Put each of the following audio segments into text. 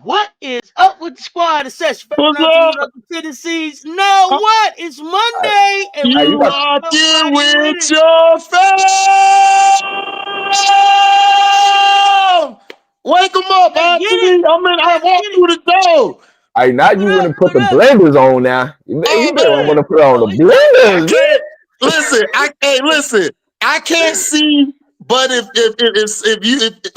What is up with the squad? It's Session What's up the Tennessees. No, what? It's Monday, and you we locked in with it. your fam. Wake them up, Auntie. I walked through the door. Hey, now you want to put the blenders on now. You better want to put on the blenders. Listen, I can't see, but if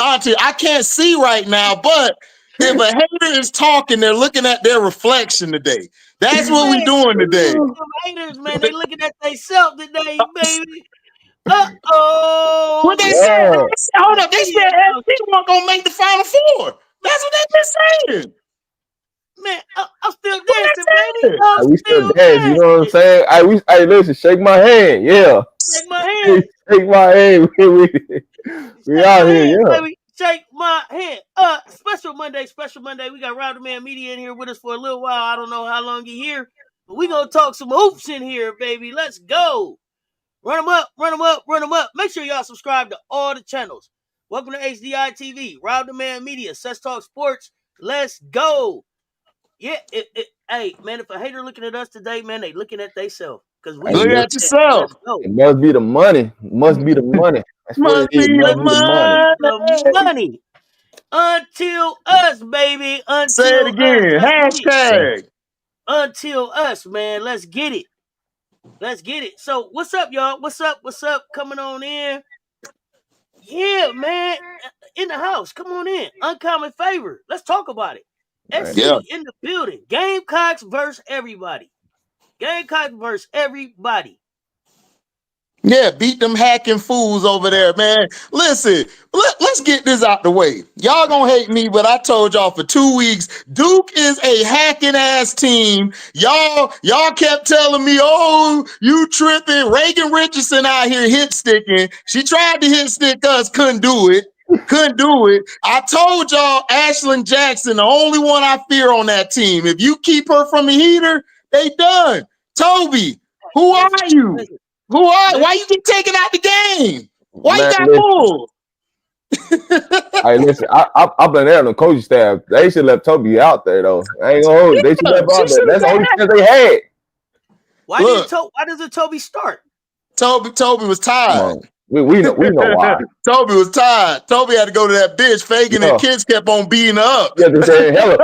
Auntie, I can't see right now, but if a hater is talking, they're looking at their reflection today. That's what we're doing today. Haters, man, they looking at themselves today, baby. What they said? Hold up, they said SC weren't gonna make the Final Four. That's what they've been saying. Man, I'm still dancing, baby. We still dancing. You know what I'm saying? Hey, listen, shake my hand. Yeah. Shake my hand. Shake my hand. We out here, yeah. Baby. Shake my hand. Special Monday. We got Round the Man Media in here with us for a little while. I don't know how long you're here, but we gonna talk some hoops in here, baby. Let's go. Run them up. Make sure y'all subscribe to all the channels. Welcome to HDiiTV, Round the Man Media, Sess Talk Sports. Let's go. Yeah, hey, man, if a hater looking at us today, man, they looking at themselves. Because we look at yourself. It must be the money. Must be the money. That's must be the money. Until us, baby. Say it again. Hashtag. Until us, man. Let's get it. So, what's up, y'all? What's up? Coming on in. Yeah, man. In the house. Come on in. Uncommon favor. Let's talk about it. SC in the building. Gamecocks versus everybody. Yeah, beat them hacking fools over there, man. Listen, let's get this out the way. Y'all gonna hate me, but I told y'all for 2 weeks, Duke is a hacking ass team. Y'all kept telling me, oh, you tripping. Reagan Richardson out here hit sticking. She tried to hit stick us, couldn't do it. I told y'all Ashlyn Jackson, the only one I fear on that team. If you keep her from the heater, they done. Toby, who are you? Why you get taken out the game? Why you got pulled? Hey, listen, I blame that on the coaching staff. They should have left Toby out there, though. I ain't gonna hold you. They should have left out there. That's the only chance they had. Why doesn't Toby start? Toby was tired. We know why. Toby was tired. Toby had to go to that bitch faking and kids kept on beating her up. Yeah, they said, hella.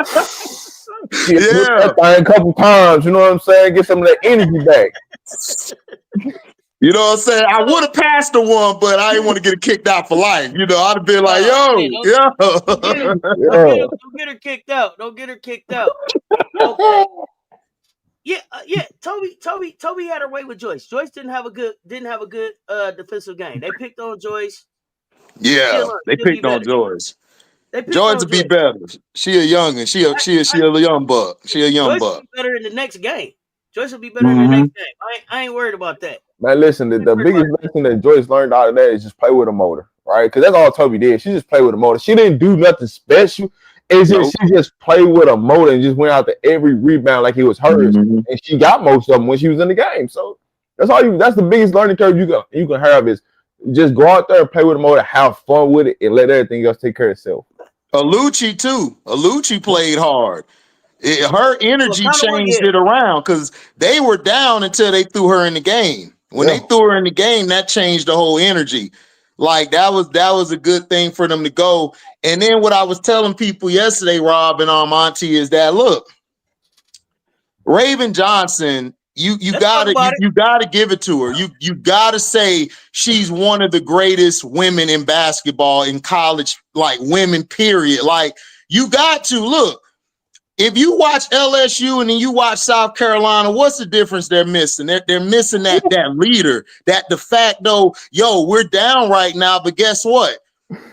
A couple times, you know what I'm saying? Get some of that energy back. You know what I'm saying? I would have passed the one, but I didn't want to get her kicked out for life. You know, I'd have been like, Don't get her kicked out. Okay. Yeah. Toby had her way with Joyce. Joyce didn't have a good defensive game. They picked on Joyce. Yeah, they picked on Joyce. Joyce would be better. She a youngin'. She a young buck. She a young buck. Joyce will be better in the next game. Joyce will be better in the next game. I ain't worried about that. Man, listen, the biggest lesson that Joyce learned out of that is just play with a motor, right? Because that's all Toby did. She just played with a motor. She didn't do nothing special. It's just she just played with a motor and just went out to every rebound like it was hers, and she got most of them when she was in the game. So that's the biggest learning curve you can have is just go out there and play with a motor, have fun with it, and let everything else take care of itself. Alucci too. Alucci played hard. Her energy changed it around because they were down until they threw her in the game. When they threw her in the game, that changed the whole energy. Like that was a good thing for them to go. And then what I was telling people yesterday, Rob and Auntie, is that look, Raven Johnson, you gotta give it to her. You gotta say she's one of the greatest women in basketball in college, like women, period. Like you got to look. If you watch LSU and then you watch South Carolina, what's the difference they're missing? They're missing that leader, that de facto, we're down right now, but guess what?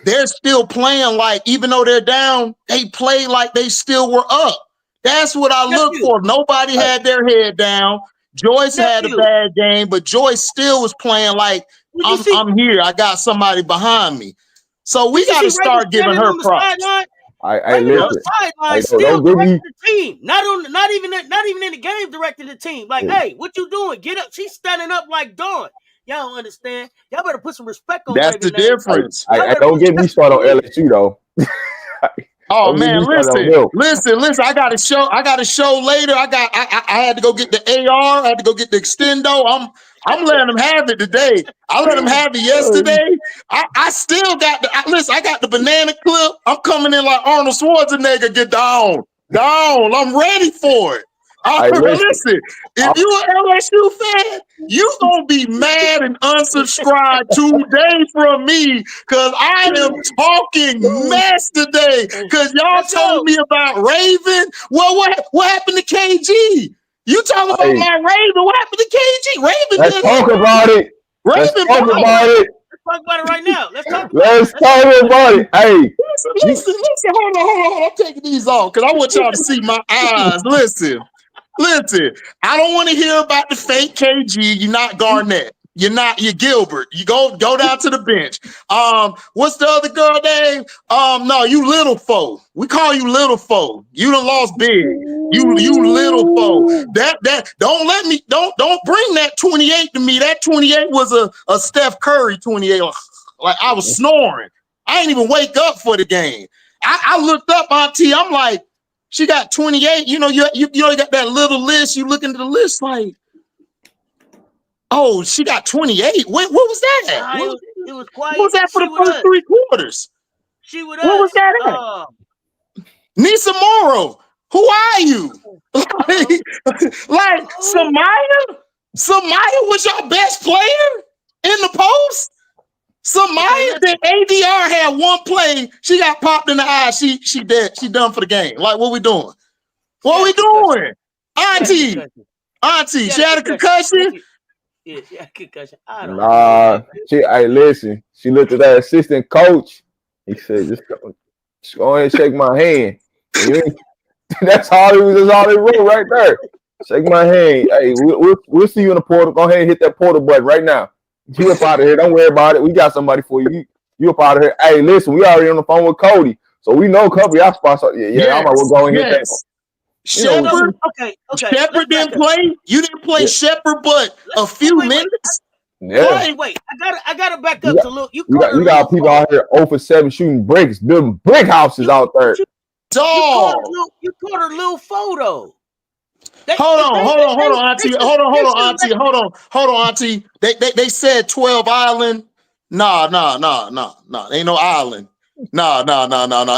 They're still playing like, even though they're down, they play like they still were up. That's what I look for. Nobody had their head down. Joyce had a bad game, but Joyce still was playing like, I'm here. I got somebody behind me. So we got to start giving her props. I listen. Still directing the team. Not even in the game directing the team. Like, hey, what you doing? Get up. She's standing up like Dawn. Y'all don't understand. Y'all better put some respect on. That's the difference. I don't get me started on LSU though. Oh man, listen. I got a show later. I had to go get the AR. I had to go get the extendo. I'm letting them have it today. I let them have it yesterday. I still got listen. I got the banana clip. I'm coming in like Arnold Schwarzenegger. Get down. I'm ready for it. Listen, if you an LSU fan, you gonna be mad and unsubscribe today from me because I am talking mess today. Because y'all told me about Raven. Well, what happened to KG? You talking about my Raven? What happened to KG? Raven. Let's talk about it. Let's talk about it. Let's talk about it right now. Let's talk about it. Hey, listen. Hold on. I'm taking these off because I want y'all to see my eyes. Listen. I don't want to hear about the fake KG. You're not Garnett. You're Gilbert. You go down to the bench. What's the other girl name? No, you little foe. We call you little foe. You done lost big. You little foe. That don't bring that 28 to me. That 28 was a Steph Curry 28. Like I was snoring. I ain't even wake up for the game. I looked up Auntie. I'm like, she got 28. You got that little list. You look into the list like, oh, she got 28. What was that? It was quiet. What was that for the first 3 quarters? She would. What was that? Nisa Morrow. Who are you? like Samaya was your best player in the post. Samaya, that ADR had one play. She got popped in the eye. She dead. She done for the game. Like, what we doing? What we doing? Auntie, she had a concussion? Yeah, she had a concussion. I don't know. Listen. She looked at that assistant coach. He said, just go ahead and shake my hand. That's all he wrote right there. Shake my hand. Hey, we'll see you in the portal. Go ahead and hit that portal button right now. You up out of here. Don't worry about it. We got somebody for you. You up out of here. Hey, listen, we already on the phone with Cody. So we know Cody, our sponsor. I might well go and hit that. Shepard, Shepard didn't play. You didn't play Shepard, but a few minutes. Yeah. Wait. I gotta back up to look. You got people out here 0 for 7 shooting bricks, building brick houses out there. Dog. You caught her little photo. Hold on, Auntie. They said 12 island. Nah. Ain't no island. Nah.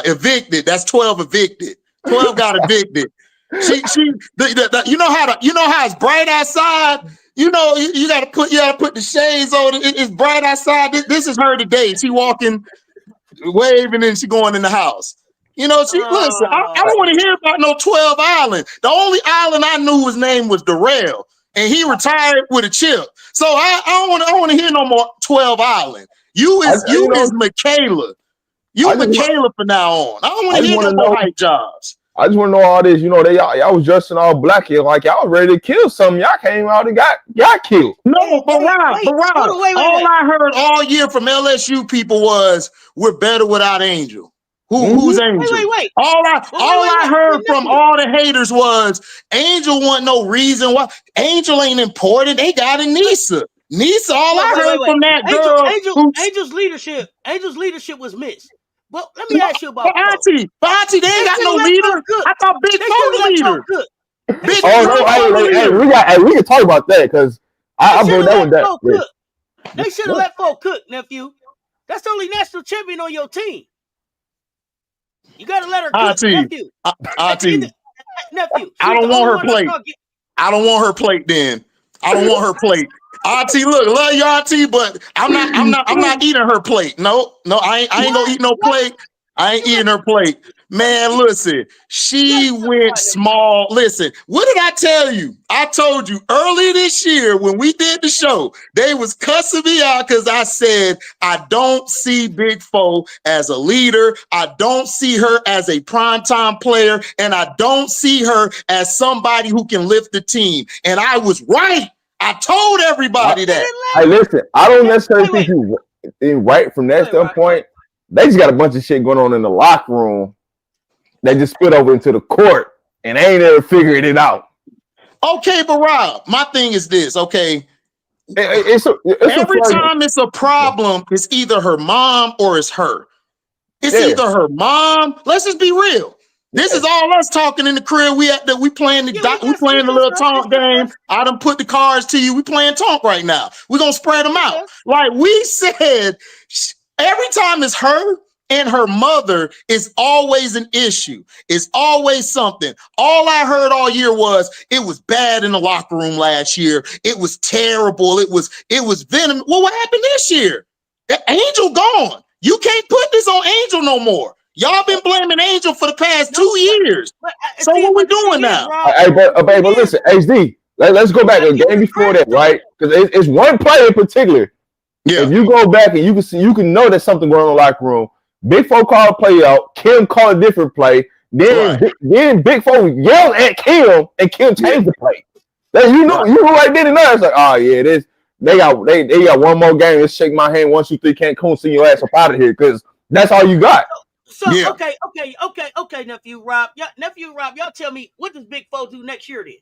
Evicted. That's 12 evicted. 12 got evicted. You know how it's bright outside. You gotta put the shades on. It's bright outside. This is her today. She walking, waving, and she going in the house. Listen, I don't want to hear about no 12 island. The only island I knew his name was Darrell, and he retired with a chip. So I don't want to hear no more 12 island. You is Michaela. You Michaela from now on. I don't want to hear no more hype jobs. I just want to know all this. Y'all was dressing all black here, like y'all was ready to kill something. Y'all came out and got killed. No, but Rob, all I heard all year from LSU people was we're better without Angel. Who's Angel? Wait. All I heard from all the haters was Angel wasn't no reason why. Angel ain't important. They got a Nisa. I heard from that girl. Angel's leadership was missed. But let me ask you about Auntie, they ain't got no leader. I thought Big Fo the leader. We can talk about that because I brought that one down. They should have let folk cook, nephew. That's the only national champion on your team. You gotta let her cook, nephew. Nephew. I don't want her plate. I don't want her plate then. I don't want her plate. Auntie, look, love you, Auntie, but I'm not eating her plate. No, I ain't gonna eat no plate. I ain't eating her plate. Man, listen, she went small. Listen, what did I tell you? I told you earlier this year when we did the show, they was cussing me out because I said, I don't see Big Fo as a leader. I don't see her as a primetime player. And I don't see her as somebody who can lift the team. And I was right. I told everybody that. Hey, listen, I don't necessarily think you're right from that standpoint. They just got a bunch of shit going on in the locker room. They just spit over into the court and they ain't ever figured it out. Okay, but Rob, my thing is this, okay? Every time it's a problem, it's either her mom or it's her. It's either her mom. Let's just be real. This is all us talking in the crib. We playing the little taunt game. I done put the cards to you. We playing taunt right now. We're gonna spread them out. Like we said, every time it's her and her mother is always an issue. It's always something. All I heard all year was it was bad in the locker room last year. It was terrible. It was venom. Well, what happened this year? Angel gone. You can't put this on Angel no more. Y'all been blaming Angel for the past 2 years. So what we doing now? Hey, but listen, HD, let's go back a game before that, right? Because it's one player in particular. Yeah. If you go back and you can know there's something going on in the locker room. Big Four called a play out. Kim called a different play. Then Big Four yelled at Kim, and Kim changed the play. You know right then and there. It's like, oh yeah, they got one more game. Let's shake my hand. 1, 2, 3. Cancun, send your ass up out of here because that's all you got. So okay, nephew Rob, y'all tell me, what does Big Four do next year then?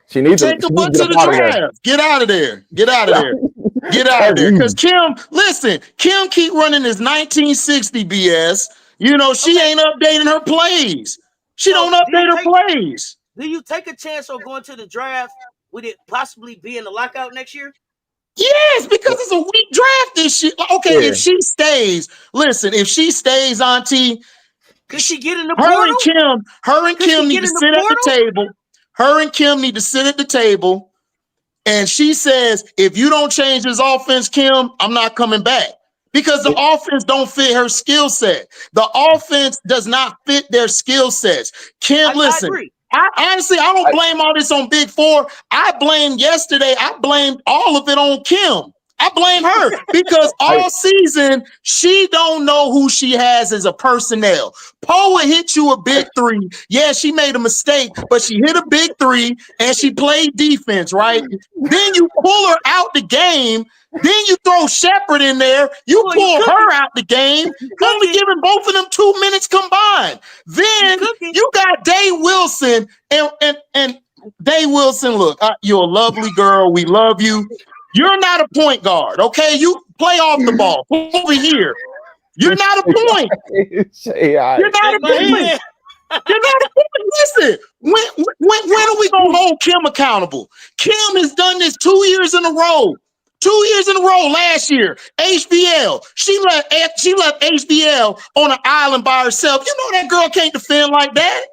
She needs to take a bunch of the draft. Get out of there. Get out of there. Get out of there. Because Kim keep running this 1960 BS. You know, she ain't updating her plays. She don't update her plays. Do you take a chance on going to the draft? Would it possibly be in the lockout next year? Yes, because it's a weak draft this year. Okay, if she stays, Auntie, could she get in the portal? Her and Kim need to sit at the table. Her and Kim need to sit at the table. And she says, if you don't change this offense, Kim, I'm not coming back. Because the offense don't fit her skill set. The offense does not fit their skill sets. Kim, listen. Honestly, I don't blame all this on Big Four. I blamed all of it on Kim. I blame her because all season, she don't know who she has as a personnel. Poa hit you a big three. Yeah, she made a mistake, but she hit a big three and she played defense, right? Then you pull her out the game. Then you throw Shepard in there. You pull her out the game. Only giving both of them 2 minutes combined. Then you got Day Wilson and Day Wilson. Look, you're a lovely girl. We love you. You're not a point guard, okay? You play off the ball. Pull over here. You're not a point. You're not a point. You're not a point. Listen, when are we gonna hold Kim accountable? Kim has done this 2 years in a row. 2 years in a row last year. HBL. She left HBL on an island by herself. You know that girl can't defend like that.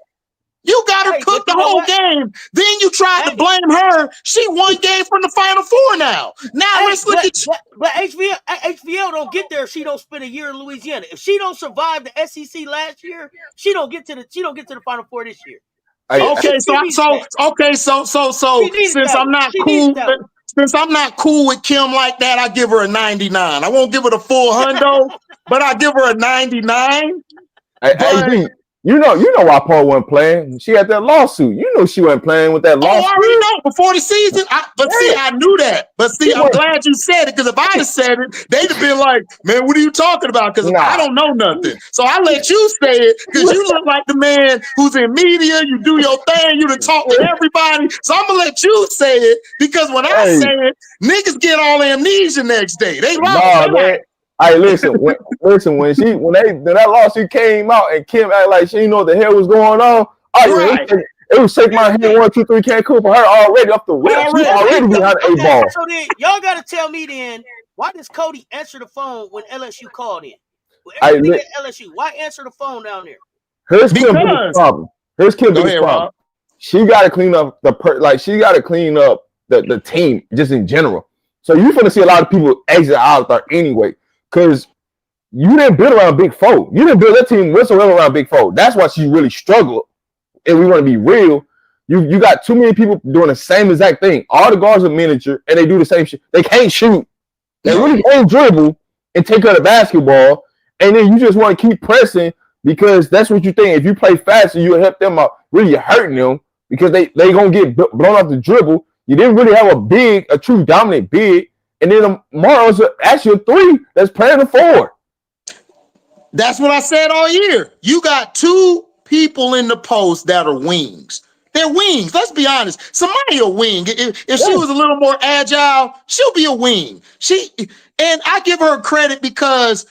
You got her cooked the whole game. Then you tried to blame her. She won game from the Final Four now. Now let's look at you. But HBL don't get there if she don't spend a year in Louisiana. If she don't survive the SEC last year, she don't get to the Final Four this year. Since I'm not cool with Kim like that, I give her a 99. I won't give her the full hundo, but I give her a 99. You know why Paul wasn't playing. She had that lawsuit. You know she wasn't playing with that lawsuit. I already know before the season. I knew that. But see, I'm glad you said it because if I'd have said it, they'd have been like, man, what are you talking about? Because I don't know nothing. So I let you say it because you look like the man who's in media. You do your thing. You done talk to everybody. So I'm going to let you say it because when I say it, niggas get all amnesia next day. They lie. Man. Hey, listen, when that lawsuit came out and Kim acted like she didn't know what the hell was going on. It was shake my hand 1, 2, 3 Cancun for her already up the rip. She already behind the 8 ball. So then y'all got to tell me then, why does Cody answer the phone when LSU called in? Everything at LSU, why answer the phone down there? Here's Kim's biggest problem. She got to clean up the team just in general. So you're going to see a lot of people exit out there anyway. Because you didn't build around Big Four. You didn't build that team whatsoever around Big Four. That's why she really struggled. And we want to be real. You got too many people doing the same exact thing. All the guards are miniature, and they do the same shit. They can't shoot. They really can't dribble and take out the basketball. And then you just want to keep pressing because that's what you think. If you play faster, you'll help them out. Really, you're hurting them because they going to get blown off the dribble. You didn't really have a true dominant big. And then tomorrow's actually a 3 that's playing the 4. That's what I said all year. You got 2 people in the post that are wings. They're wings. Let's be honest. Somebody a wing. If she was a little more agile, she'll be a wing. And I give her credit because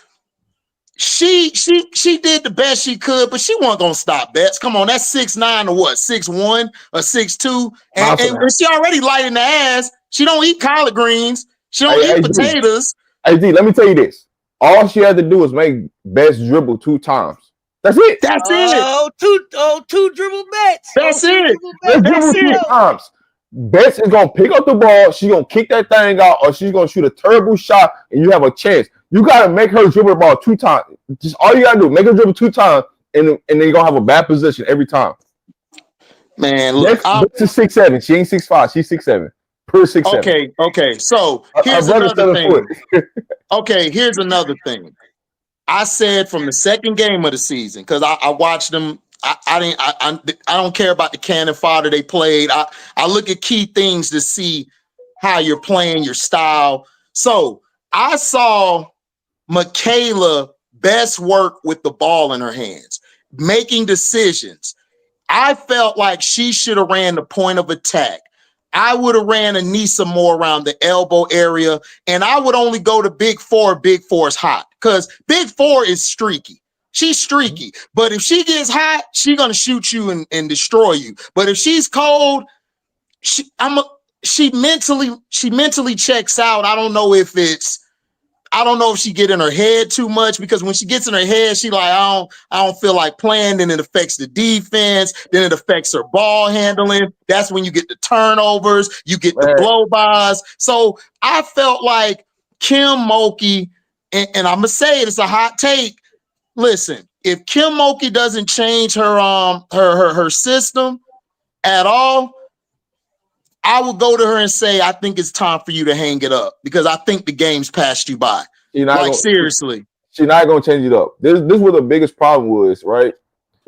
she did the best she could, but she wasn't gonna stop Betts. Come on, that's 6'9" or what? 6'1" or 6'2", and she already light in the ass. She don't eat collard greens. She don't eat potatoes. Hey, D, let me tell you this. All she had to do was make Betts dribble 2 times. That's it. That's it. Two dribble Betts. That's it. Dribble 2 times. Betts is gonna pick up the ball. She's gonna kick that thing out, or she's gonna shoot a terrible shot, and you have a chance. You gotta make her dribble the ball 2 times. Just all you gotta do, make her dribble 2 times, and then you're gonna have a bad position every time. Man, look, Betts is 6'7". She ain't 6'5". She's 6'7". Per 6'7". Okay. So here's another thing. Okay, here's another thing. I said from the second game of the season, because I watched them. I don't care about the cannon fodder they played. I look at key things to see how you're playing, your style. So I saw Michaela best work with the ball in her hands, making decisions. I felt like she should have ran the point of attack. I would have ran Anissa more around the elbow area, and I would only go to Big Four. Big Four's hot because Big Four is streaky. She's streaky, but if she gets hot, she's gonna shoot you and destroy you. But if she's cold, she mentally checks out. I don't know if she get in her head too much, because when she gets in her head, she like, I don't feel like playing. Then it affects the defense. Then it affects her ball handling. That's when you get the turnovers. You get the blow-bys. So I felt like Kim Mulkey, and I'm gonna say it, it's a hot take. Listen, if Kim Mulkey doesn't change her system at all, I will go to her and say, I think it's time for you to hang it up, because I think the game's passed you by. Seriously. She's not going to change it up. This is what the biggest problem was, right?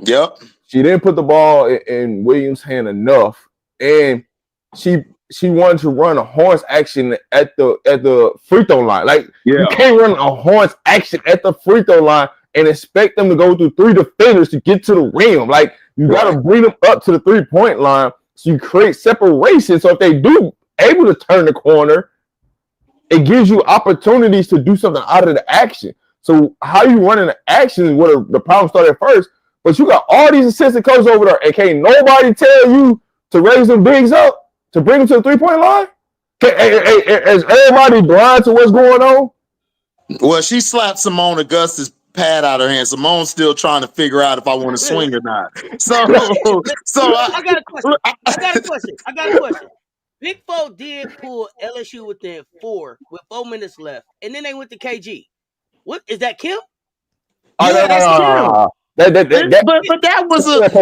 Yep. She didn't put the ball in Williams' hand enough, and she wanted to run a horns action at the free throw line. Like, you can't run a horns action at the free throw line and expect them to go through 3 defenders to get to the rim. Like, you got to bring them up to the 3-point line. So you create separation. So if they do able to turn the corner, it gives you opportunities to do something out of the action. So how you running the action is where the problem started first. But you got all these assistant coaches over there, and can't nobody tell you to raise them bigs up to bring them to the 3-point line? Is everybody blind to what's going on? Well, she slapped Simone Augustus' pad out of her hand. Simone's still trying to figure out if I want to swing or not. So I got a question. Big Four did pull LSU within 4 with 4 minutes left, and then they went to KG. What is that, Kim? Yeah, that's Kim. But that was and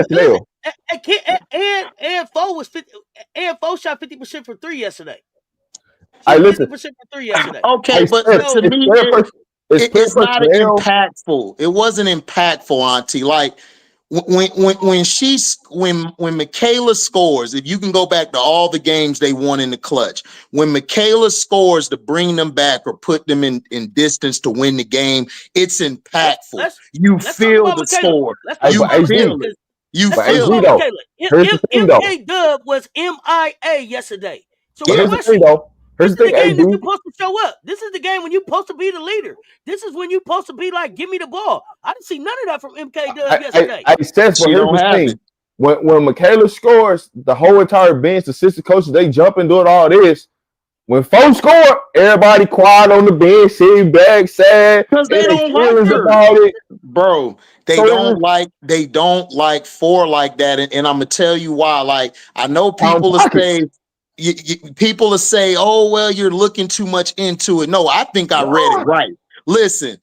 Four was 50. And Four shot 50% from 3 yesterday. Listen. 50% from 3 yesterday. Okay, but to me, it's not impactful. It wasn't impactful, Auntie. Like when Michaela scores, if you can go back to all the games they won in the clutch, when Michaela scores to bring them back or put them in distance to win the game, it's impactful. You feel the score. You feel it. You feel it. MK Dub was MIA yesterday. So here's the thing, though. This is the game that you're supposed to show up. This is the game when you're supposed to be the leader. This is when you're supposed to be like, give me the ball. I didn't see none of that from MK Dub yesterday. Here's the thing. When Michaela scores, the whole entire bench, the assistant coaches, they jump and doing all this. When folks score, everybody quiet on the bench, sitting back, sad. Because they don't like her. About it. Bro, they don't like Four like that. And I'm going to tell you why. Like, I know people will say, people will say, oh, well, you're looking too much into it. No, I think I read it right. Listen,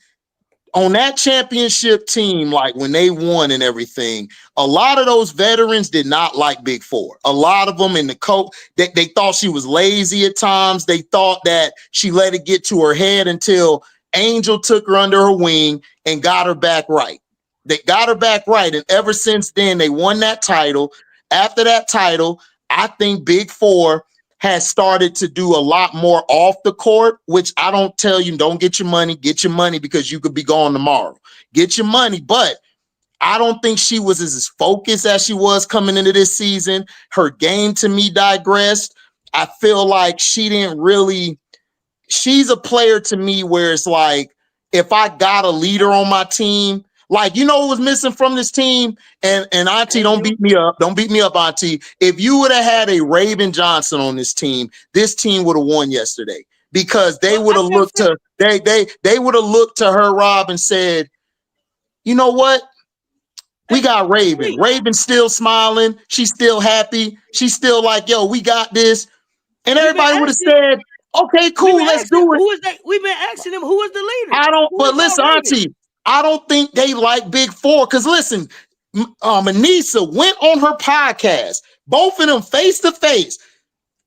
on that championship team, like when they won and everything, a lot of those veterans did not like Big Four. A lot of them in the coach, they thought she was lazy at times. They thought that she let it get to her head until Angel took her under her wing and got her back right. They got her back right. And ever since then, they won that title. After that title, I think Big Four has started to do a lot more off the court, which I don't tell you, don't get your money because you could be gone tomorrow. Get your money, but I don't think she was as focused as she was coming into this season. Her game to me digressed. I feel like she's a player to me where it's like, if I got a leader on my team, like, you know what was missing from this team? And Auntie, don't beat me up. Don't beat me up, Auntie. If you would have had a Raven Johnson on this team would have won yesterday, because they would have looked to they would have looked to her, Rob, and said, you know what? We got Raven. Raven's still smiling. She's still happy. She's still like, yo, we got this. And everybody would have said, okay, cool, let's do it. Who is that? We've been asking them who is the leader. But listen, Auntie, I don't think they like Big Four, because listen, Anissa went on her podcast, both of them face to face.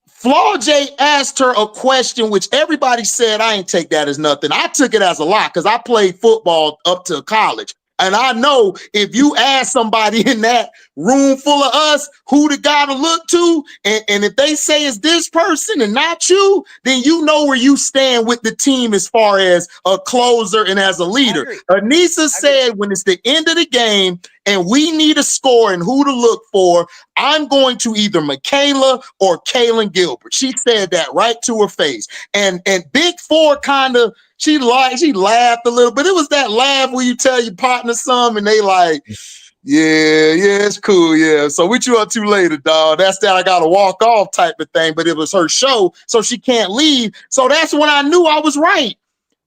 Flaw J asked her a question, which everybody said, I ain't take that as nothing. I took it as a lot, because I played football up to college. And I know if you ask somebody in that room full of us who the guy to look to, and if they say it's this person and not you, then you know where you stand with the team as far as a closer and as a leader. Anissa said when it's the end of the game and we need a score and who to look for, I'm going to either Michaela or Kaylin Gilbert. She said that right to her face. And Big Four kind of, she laughed a little, but it was that laugh where you tell your partner something and they like, yeah, it's cool, yeah. So what you up to later, dog? That's that I gotta walk off type of thing, but it was her show, so she can't leave. So that's when I knew I was right.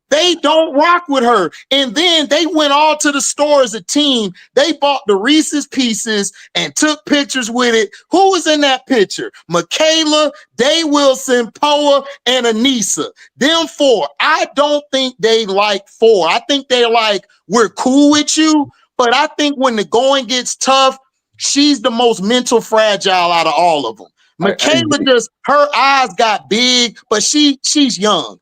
They don't rock with her. And then they went all to the store as a team. They bought the Reese's Pieces and took pictures with it. Who was in that picture? Michaela, Day Wilson, Poa, and Anissa. Them four. I don't think they like four. I think they're like, we're cool with you. But I think when the going gets tough, she's the most mental fragile out of all of them. Michaela just, her eyes got big, but she's young.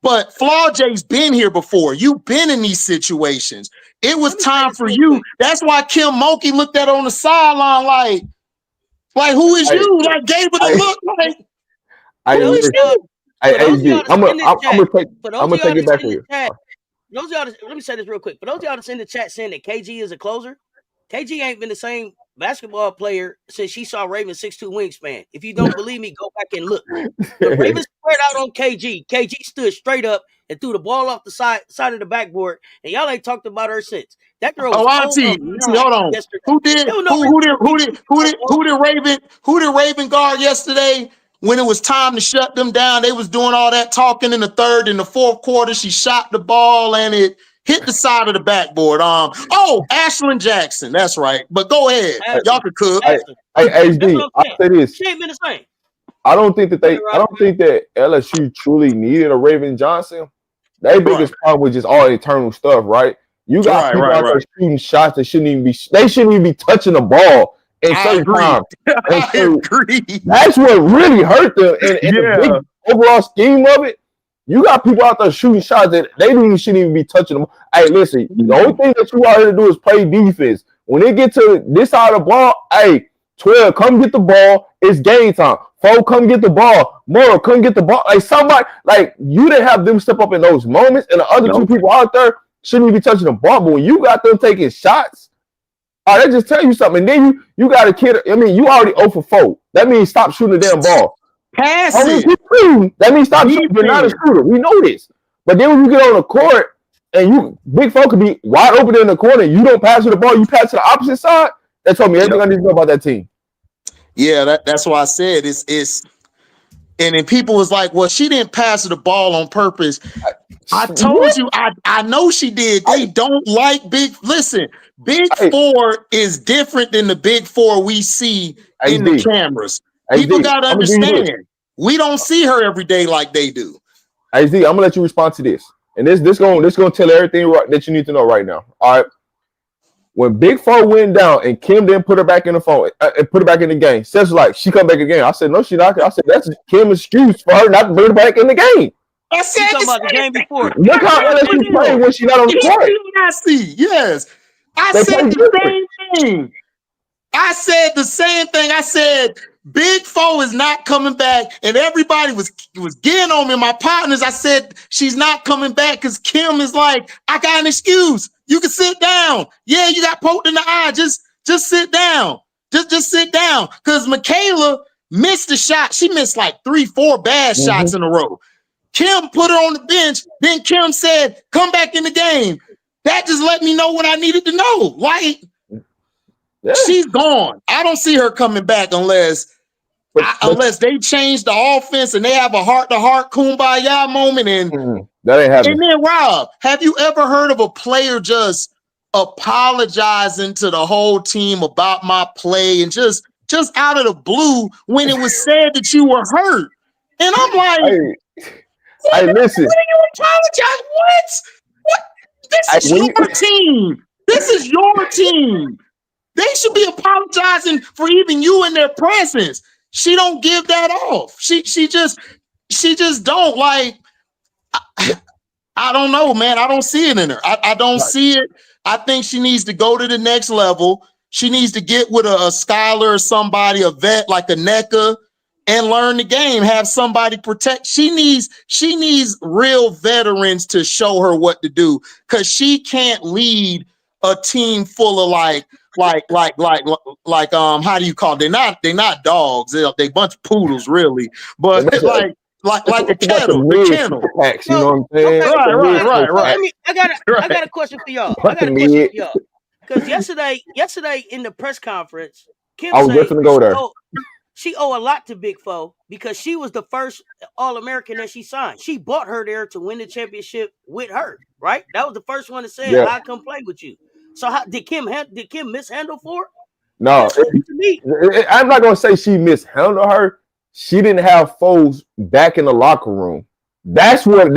But Flaw J's been here before. You've been in these situations. It was time for you. That's why Kim Mulkey looked at her on the sideline like who is you? Like gave her the look like. I'm gonna take it back for you. Those y'all, let me say this real quick. For those of y'all that's in the chat saying that KG is a closer, KG ain't been the same basketball player since she saw Raven's 6'2" wingspan. If you don't believe me, go back and look. The Ravens spread out on KG. KG stood straight up and threw the ball off the side of the backboard, and y'all ain't talked about her since. That girl was Auntie, hold on. Yesterday. Who did Raven guard yesterday? When it was time to shut them down, they was doing all that talking in the third and the fourth quarter. She shot the ball and it hit the side of the backboard. Ashlyn Jackson. That's right. But go ahead. Y'all can cook. Hey, HD, I'll say this. She ain't been the same. I don't think that LSU truly needed a Raven Johnson. Their biggest problem was just all internal stuff, right? You got people out there shooting shots that shouldn't even be touching the ball. I agree. That's what really hurt them. And the big overall scheme of it, you got people out there shooting shots that shouldn't even be touching them. Hey, listen, the only thing that you out here to do is play defense. When they get to this side of the ball, hey, 12, come get the ball. It's game time. 4, come get the ball. More, come get the ball. Like somebody, like you didn't have them step up in those moments, and the other two people out there shouldn't even be touching the ball. But when you got them taking shots, they just tell you something. And then you got a kid. I mean, you already 0 for 4. That means stop shooting the damn ball. Pass it. That means stop shooting. You're not a shooter. We know this. But then when you get on the court and Big Four could be wide open in the corner, you don't pass the ball, you pass to the opposite side. That told me everything I need to know about that team. Yeah, that's why I said it's. And then people was like, well, she didn't pass the ball on purpose. I told you, I know she did. They don't like Listen, Big Four is different than the Big Four we see in the cameras. People got to understand. We don't see her every day like they do. HD, I'm gonna let you respond to this, and this gonna tell everything that you need to know right now. All right. When Big Four went down and Kim didn't put her back in the phone and put her back in the game, Seth's like, she come back again. I said, no, she not. I said, that's Kim's excuse for her not to bring her back in the game. I said about the game before. Look how LSU played when she not on the court. I see. Yes. I said the same thing. I said the same thing. I said Big Four is not coming back, and everybody was getting on me. My partners, I said she's not coming back because Kim is like, I got an excuse. You can sit down. Yeah, you got poked in the eye. Just sit down. Just sit down. Because Michaela missed the shot. She missed like 3-4 bad shots in a row. Kim put her on the bench. Then Kim said, come back in the game. That just let me know what I needed to know. Like, she's gone. I don't see her coming back unless they change the offense and they have a heart-to-heart kumbaya moment. And that ain't happening. And then, Rob, have you ever heard of a player just apologizing to the whole team about my play and just out of the blue when it was said that you were hurt? And I'm like, listen. What are you apologizing? What? This is your team. This is your team. They should be apologizing for even you in their presence. She don't give that off. She just don't. Like, I don't know, man. I don't see it in her. I don't see it. I think she needs to go to the next level. She needs to get with a scholar or somebody, a vet like a NECA, and learn the game. Have somebody protect. She needs real veterans to show her what to do, because she can't lead a team full of like how do you call it? They're not dogs. They're a bunch of poodles, really. But like a kennel. You know what I'm saying? Right. I got a question for y'all. Because yesterday in the press conference, Kim I was just gonna go there. She owe a lot to Big Foe because she was the first All-American that she signed. She brought her there to win the championship with her, right? That was the first one to say, "I come play with you." So did Kim mishandle for her? No, I'm not gonna say she mishandled her. She didn't have foes back in the locker room. That's where the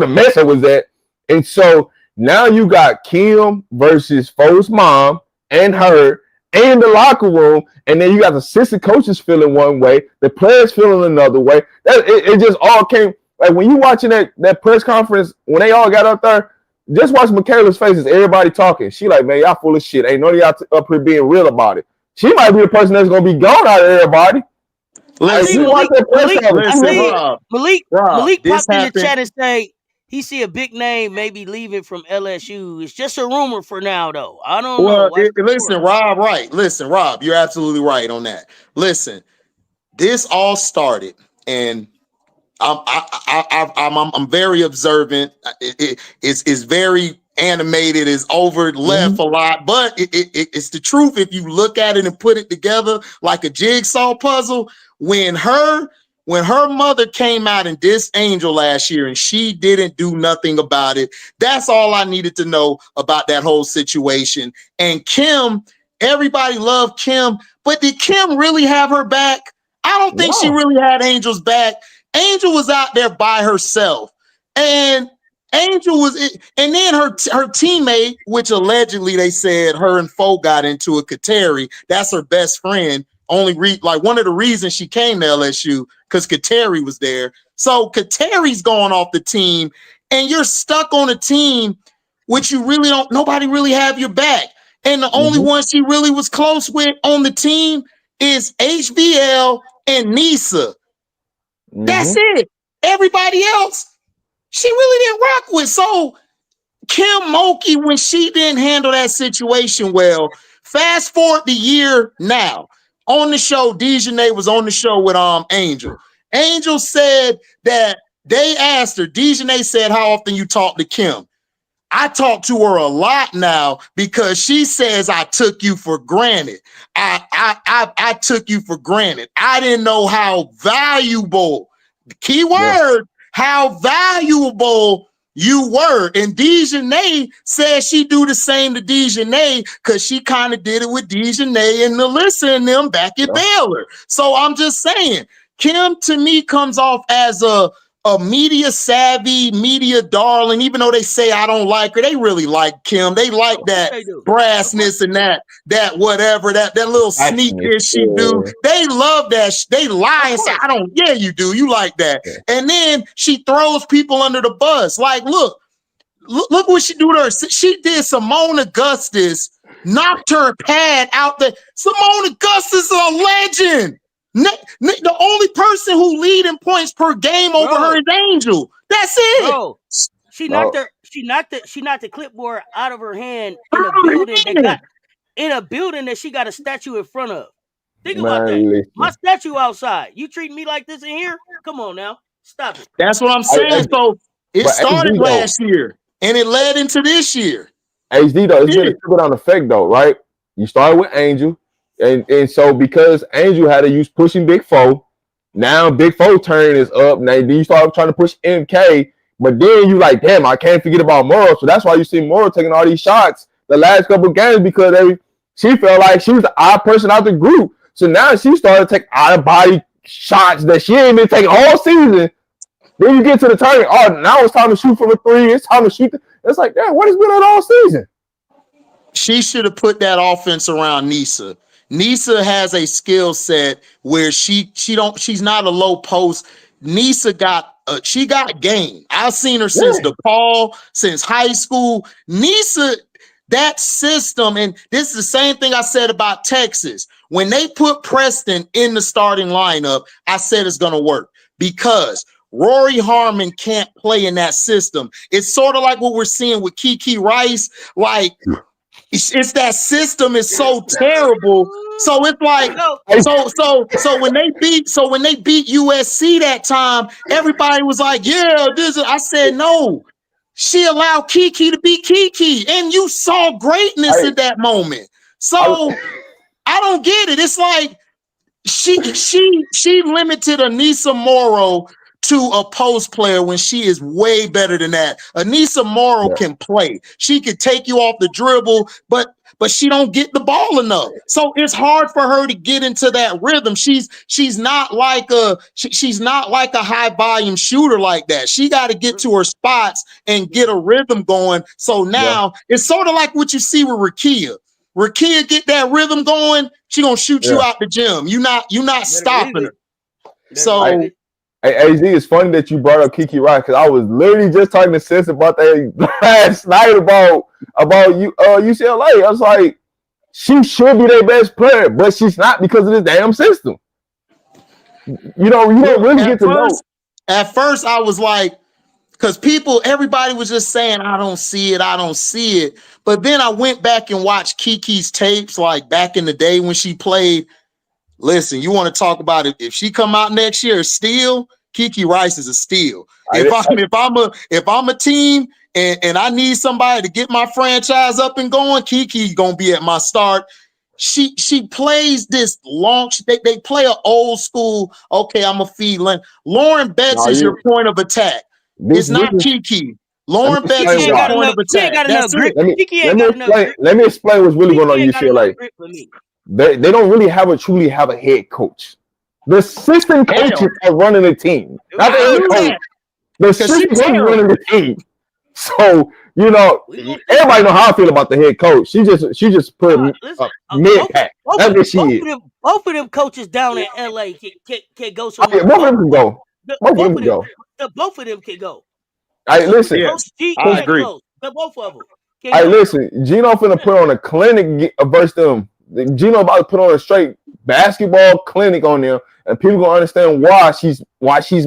mess was at. And so now you got Kim versus Foe's mom and her in the locker room, and then you got the assistant coaches feeling one way, the players feeling another way. It just all came like when you watching that press conference when they all got up there. Just watch Michaela's faces. Everybody talking. She like, man, y'all full of shit. Ain't none of y'all up here being real about it. She might be the person that's gonna be gone out of everybody. Malik popped in the chat and say he see a big name maybe leaving from LSU. It's just a rumor for now, though. I don't know. Listen, Rob, right. Listen, Rob, you're absolutely right on that. Listen, this all started, and I'm very observant. It's very animated. It's over left a lot, but it's the truth if you look at it and put it together like a jigsaw puzzle. When her mother came out and dissed Angel last year and she didn't do nothing about it, that's all I needed to know about that whole situation. And Kim, everybody loved Kim, but did Kim really have her back? I don't think she really had Angel's back. Angel was out there by herself, and Angel was, and then her teammate, which allegedly they said her and Foe got into it, Kateri, that's her best friend. One of the reasons she came to LSU because Kateri was there. So Kateri's going off the team, and you're stuck on a team which you really don't. Nobody really have your back, and the only one she really was close with on the team is HBL and Nisa. That's it. Everybody else, she really didn't rock with. So Kim Mulkey, when she didn't handle that situation well, fast forward the year now. On the show, Dejanay was on the show with Angel. Angel said that they asked her, Dejanay said, how often you talk to Kim? I talk to her a lot now because she says I took you for granted. I took you for granted. I didn't know how valuable, the key word, how valuable you were. And Dejanay says she do the same to Dejanay because she kind of did it with Dejanay and Melissa and them back at Baylor. So I'm just saying, Kim to me comes off as a media savvy, media darling, even though they say I don't like her, they really like Kim. They like that brassness and that whatever, that little sneak that she do. They love that. They lie and say, I don't, yeah, you do. You like that. And then she throws people under the bus. Like, look what she do to her. She did Simone Augustus, knocked her pad out there. Simone Augustus is a legend. The only person who lead in points per game over her is Angel. That's it. Bro, she knocked the clipboard out of her hand in a building that she got a statue in front of. Think about that. My statue outside. You treating me like this in here? Come on now. Stop it. That's what I'm saying. So it started last year and it led into this year. HD though, it's been a trickle-down effect though, right? You started with Angel, and so because Angel had to use pushing Big Foe, now Big Foe turn is up. Now you start trying to push MK, but then you like, damn, I can't forget about Moro. So that's why you see Moro taking all these shots the last couple of games, because she felt like she was the odd person out the group. So now she started to take out of body shots that she ain't been taking all season. Then you get to the tournament. Oh, now it's time to shoot from the three. It's time to shoot. It's like, damn, what has been on all season? She should have put that offense around Nisa. Nisa has a skill set where she's not a low post. Nisa got game. I've seen her since DePaul, since high school. Nisa, that system, and this is the same thing I said about Texas. When they put Preston in the starting lineup, I said it's going to work because Rory Harmon can't play in that system. It's sort of like what we're seeing with Kiki Rice. Like, it's that system is so terrible. So it's like, so when they beat USC that time, everybody was like, yeah, I said, no. She allowed Kiki to be Kiki, and you saw greatness at that moment. So I don't get it. It's like she limited Anissa Morrow to a post player when she is way better than that. Anissa Morrow can play. She could take you off the dribble, but she don't get the ball enough. So it's hard for her to get into that rhythm. She's not like a high volume shooter like that. She got to get to her spots and get a rhythm going. So now it's sort of like what you see with Rakia. Rakia get that rhythm going, she gonna shoot you out the gym. You're not stopping her. So. Hey, AZ, it's funny that you brought up Kiki Rice because I was literally just talking to Sis about that last night about UCLA. I was like, she should be their best player, but she's not because of this damn system. You don't really get to know. At first, I was like, because everybody was just saying, I don't see it. But then I went back and watched Kiki's tapes, like back in the day when she played. Listen, you want to talk about it? If she come out next year, steal, Kiki Rice is a steal. If I'm a team and I need somebody to get my franchise up and going, Kiki's gonna be at my start. She plays this long. They play an old school. Okay, I'm a feed. Lauren Betts is your point of attack. It's not Kiki. Lauren Betts is your point of attack. Let me explain what's really going on at UCLA. They don't really truly have a head coach. The assistant coaches are running the team, not the head coach. The assistant coach is running the team. So everybody know how I feel about the head coach. She just put mid pack. That's what she is. Both of them coaches down in LA can go somewhere. Both of them can go. Both of them can go. Hey, listen. I agree. Both of them. Hey, listen. Gino finna put on a clinic versus them. Gino about to put on a straight basketball clinic on them, and people gonna understand why she's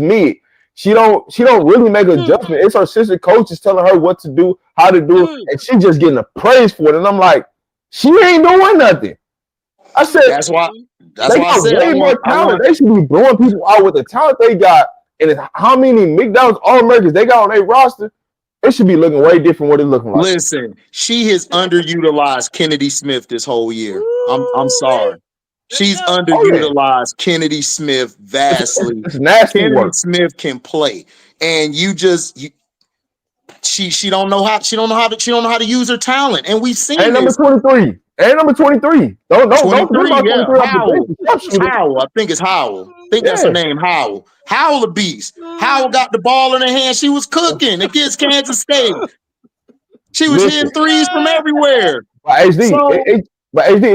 mid. She don't really make an adjustment. It's her assistant coaches telling her what to do, how to do it, and she just getting a praise for it. And I'm like, she ain't doing nothing. I said that's why I said way more talent. They should be blowing people out with the talent they got, and it's how many McDonald's All-Americans they got on their roster. It should be looking way different what it's looking like. Listen, she has underutilized Kennedy Smith this whole year. I'm sorry. She's underutilized Kennedy Smith vastly. It's nasty Kennedy work. Smith can play, and she don't know how to use her talent, and we've seen number 23. And number 23. Don't 23, Howell. I think it's Howell. I think that's her name, Howell. Howell a beast. Howell got the ball in her hand. She was cooking against Kansas State. She was hitting threes from everywhere. But HD, it's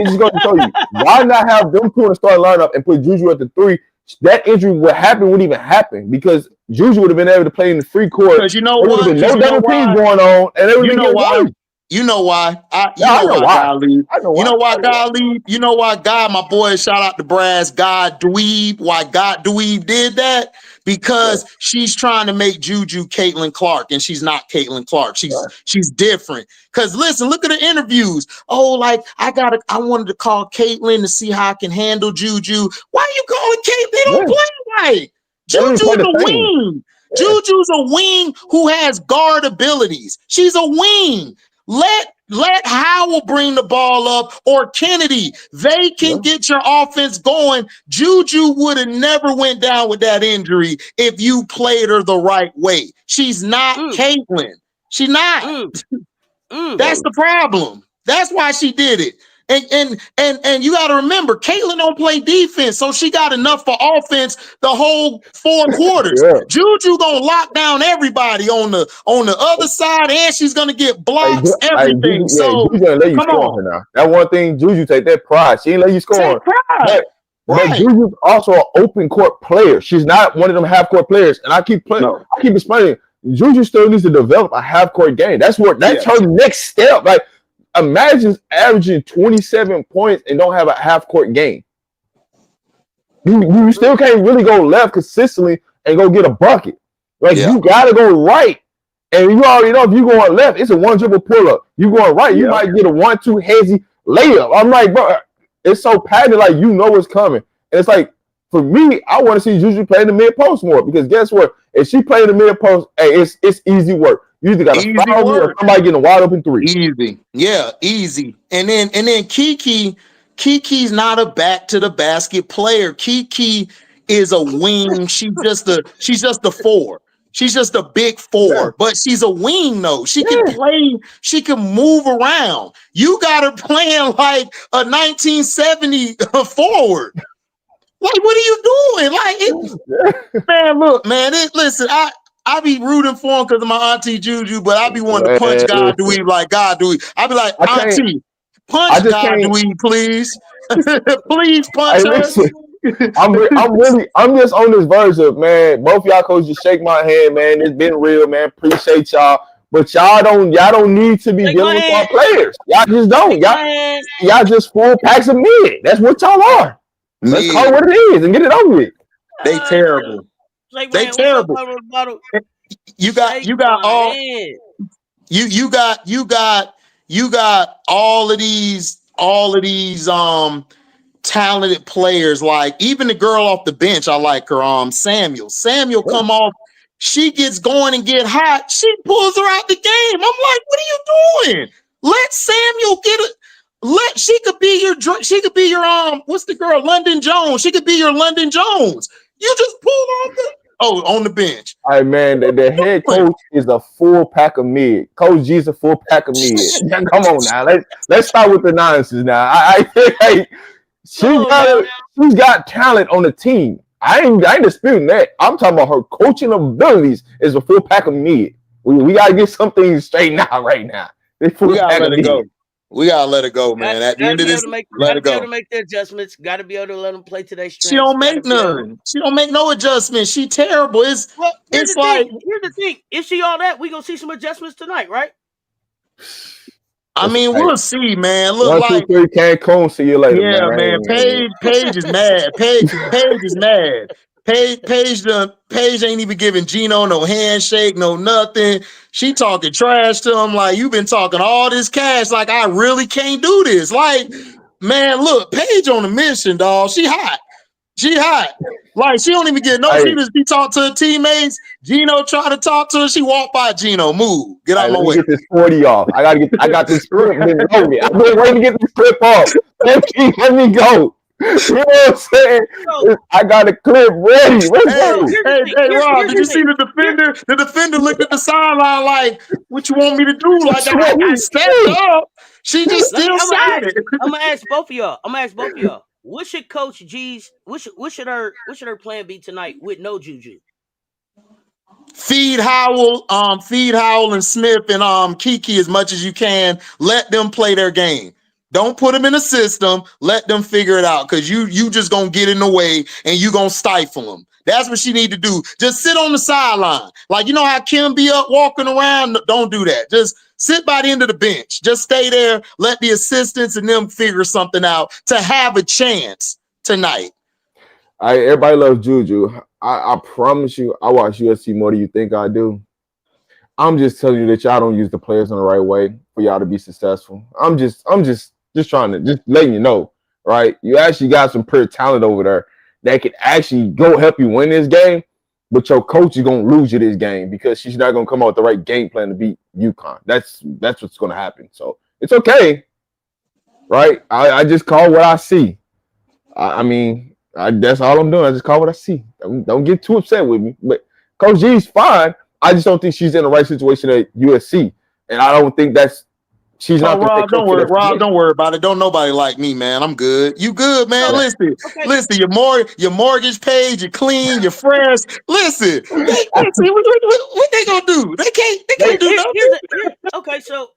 just going to show you. Why not have them two in the starting lineup and put Juju at the 3? That injury wouldn't even happen because Juju would have been able to play in the free court. Because you know what? There would have been no double teams going on, and they would have been why. You know why? You know why God leave? You know why God, my boy, shout out to Brass, God Dweeb. Why God Dweeb did that? Because she's trying to make Juju Caitlin Clark, and she's not Caitlin Clark. She's different. Because listen, look at the interviews. Oh, like I wanted to call Caitlin to see how I can handle Juju. Why are you calling Caitlin? They don't play right. Juju's a wing. Juju's a wing who has guard abilities. She's a wing. Let Howell bring the ball up or Kennedy. They can get your offense going. Juju would have never went down with that injury if you played her the right way. She's not Caitlin. She's not. That's the problem. That's why she did it. And you got to remember, Caitlin don't play defense, so she got enough for offense the whole 4 quarters. Juju gonna lock down everybody on the other side, and she's gonna get blocks, everything. So Juju gonna let you score now. That one thing, Juju take that pride. She ain't let you score. But Juju's also an open court player. She's not one of them half court players. And I keep explaining. Juju still needs to develop a half court game. That's her next step. Like, imagine averaging 27 points and don't have a half court game. You still can't really go left consistently and go get a bucket. Like, you gotta go right. And you already know if you going left, it's a 1-dribble pull-up. You going right, you might get a 1-2 hazy layup. I'm like, bro, it's so padded, like you know what's coming. And it's like, for me, I want to see Juju play in the mid post more, because guess what? If she play in the mid post, hey, it's easy work. You either got to foul me or somebody getting a wide open 3. Easy. Yeah, easy. And then Kiki's not a back to the basket player. Kiki is a wing. She's just a 4. She's just a big 4, but she's a wing though. She can play, she can move around. You got her playing like a 1970 forward. Like, what are you doing? Like, man, look, man, listen, I be rooting for him because of my auntie Juju, but I be wanting to punch God Dweeb like God Dweeb. I be like, Auntie, punch God Dweeb, please. Please punch us. I'm just on this verse of, man, both y'all coaches just shake my hand, man. It's been real, man. Appreciate y'all. But y'all don't need to be dealing with our players. Y'all just don't. Y'all just full packs of mid. That's what y'all are. Let's call it what it is and get it over with. They terrible. They terrible. You got all of these talented players. Like, even the girl off the bench, I like her. Samuel come off. She gets going and get hot. She pulls her out the game. I'm like, what are you doing? Let Samuel get it. She could be your what's the girl? London Jones. She could be your London Jones. You just pull on the bench. All right, man. The head coach is a full pack of mid. Coach G's a full pack of mid. Come on now. Let's start with the nonsense now. She's got talent on the team. I ain't disputing that. I'm talking about her coaching abilities is a full pack of mid. We gotta get some things straightened out right now. We gotta let it go. We gotta let it go, man. At the end of this, let it go. Got to make the adjustments. Got to be able to let them play to their strengths. She don't make none. She don't make no adjustments. She terrible. Here's the thing. If she all that, we gonna see some adjustments tonight, right? I mean, we'll see, man. Look, 1, 2, 3, Cancun. See you later. Yeah, man. Paige is mad. Paige is mad. Paige ain't even giving Gino no handshake, no nothing. She talking trash to him like, you've been talking all this cash, like I really can't do this. Like, man, look, Paige on a mission, dog. She hot. Like, she don't even get she talk to her teammates. Gino try to talk to her. She walk by Gino. Move. Get out of my way. Get this 40 off. I got this script. I've been waiting to get this clip off. Let me go. You know what I'm saying? I got a clip ready. Hey, Rob, did you see the defender? The defender looked at the sideline like, what you want me to do? Like, I stepped up. She just still said it. I'm gonna ask both of y'all. What should Coach G's? What should her plan be tonight with no Juju? Feed Howell and Smith and Kiki as much as you can. Let them play their game. Don't put them in a system. Let them figure it out, because you just gonna get in the way and you gonna stifle them. That's what she need to do. Just sit on the sideline. Like, you know how Kim be up walking around? Don't do that. Just sit by the end of the bench. Just stay there. Let the assistants and them figure something out to have a chance tonight. Everybody loves Juju. I promise you, I watch USC more than you think I do. I'm just telling you that y'all don't use the players in the right way for y'all to be successful. I'm just trying to just letting you know, right? You actually got some pretty talent over there that could actually go help you win this game. but your coach is gonna lose you this game because she's not gonna come out with the right game plan to beat UConn. That's what's gonna happen. So it's okay, right? I just call what I see. I mean, that's all I'm doing. I just call what I see. Don't get too upset with me. But Coach G's fine. I just don't think she's in the right situation at USC, and I don't think she's not. Rob, don't worry. Rob, don't worry about it. Don't nobody like me, man. I'm good. You good, man? Listen, listen. Your mortgage paid. You're clean. You're fresh. Listen, what they gonna do? They can't do nothing. Okay, so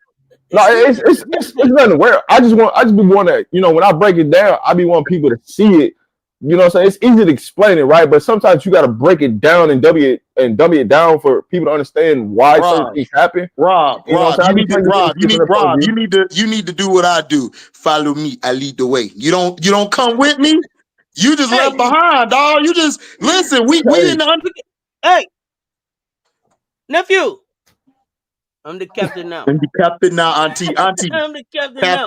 no, it's nothing weird. I just be wanting to, when I break it down, I be wanting people to see it. You know what I'm saying? It's easy to explain it, right? But sometimes you got to break it down and dummy it down for people to understand why certain things happen. Rob, you need to do what I do. Follow me. I lead the way. You don't come with me. You just left behind, dog. You just listen. We in the Hey, nephew. I'm the captain now. I'm the captain now, Auntie. I'm the captain now.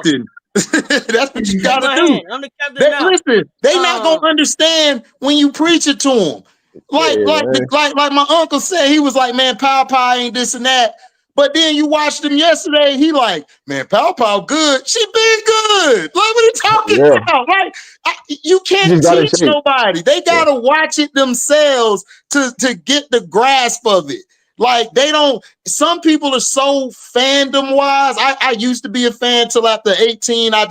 That's what you gotta do. I'm the captain now. Listen, they not gonna understand when you preach it to them. Like my uncle said, he was like, man, Pow ain't this and that. But then you watched him yesterday. He like, man, Pow good. She been good. Like, what are you talking about? Like, you can't teach nobody. They gotta watch it themselves to get the grasp of it. Like, they don't. Some people are so fandom wise. I used to be a fan till after 18. I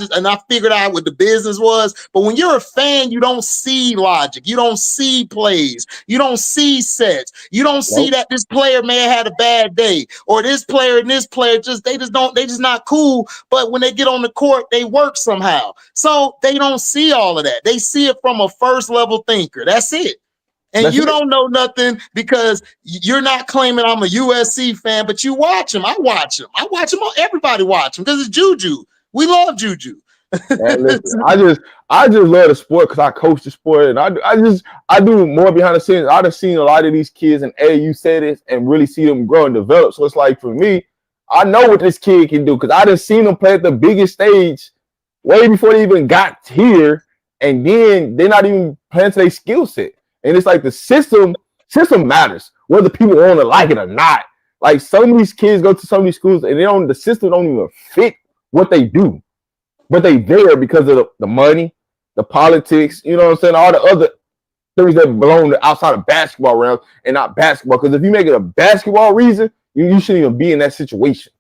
figured out what the business was. But when you're a fan, you don't see logic. You don't see plays. You don't see sets. You don't see that this player may have had a bad day, or this player and this player they just not cool. But when they get on the court, they work somehow. So they don't see all of that. They see it from a first level thinker. That's it. And you don't know nothing because you're not claiming I'm a USC fan, but you watch them. I watch them. Everybody watch them because it's Juju. We love Juju. Man, listen, I just love the sport because I coach the sport, and I do more behind the scenes. I've seen a lot of these kids, and you said it, and really see them grow and develop. So it's like, for me, I know what this kid can do because I just seen them play at the biggest stage way before they even got here, and then they're not even playing to their skill set. And it's like the system matters, whether people want to like it or not. Like, some of these kids go to some of these schools and the system don't even fit what they do. But they there because of the money, the politics, you know what I'm saying? All the other things that belong to outside of basketball realm and not basketball. Because if you make it a basketball reason, you shouldn't even be in that situation.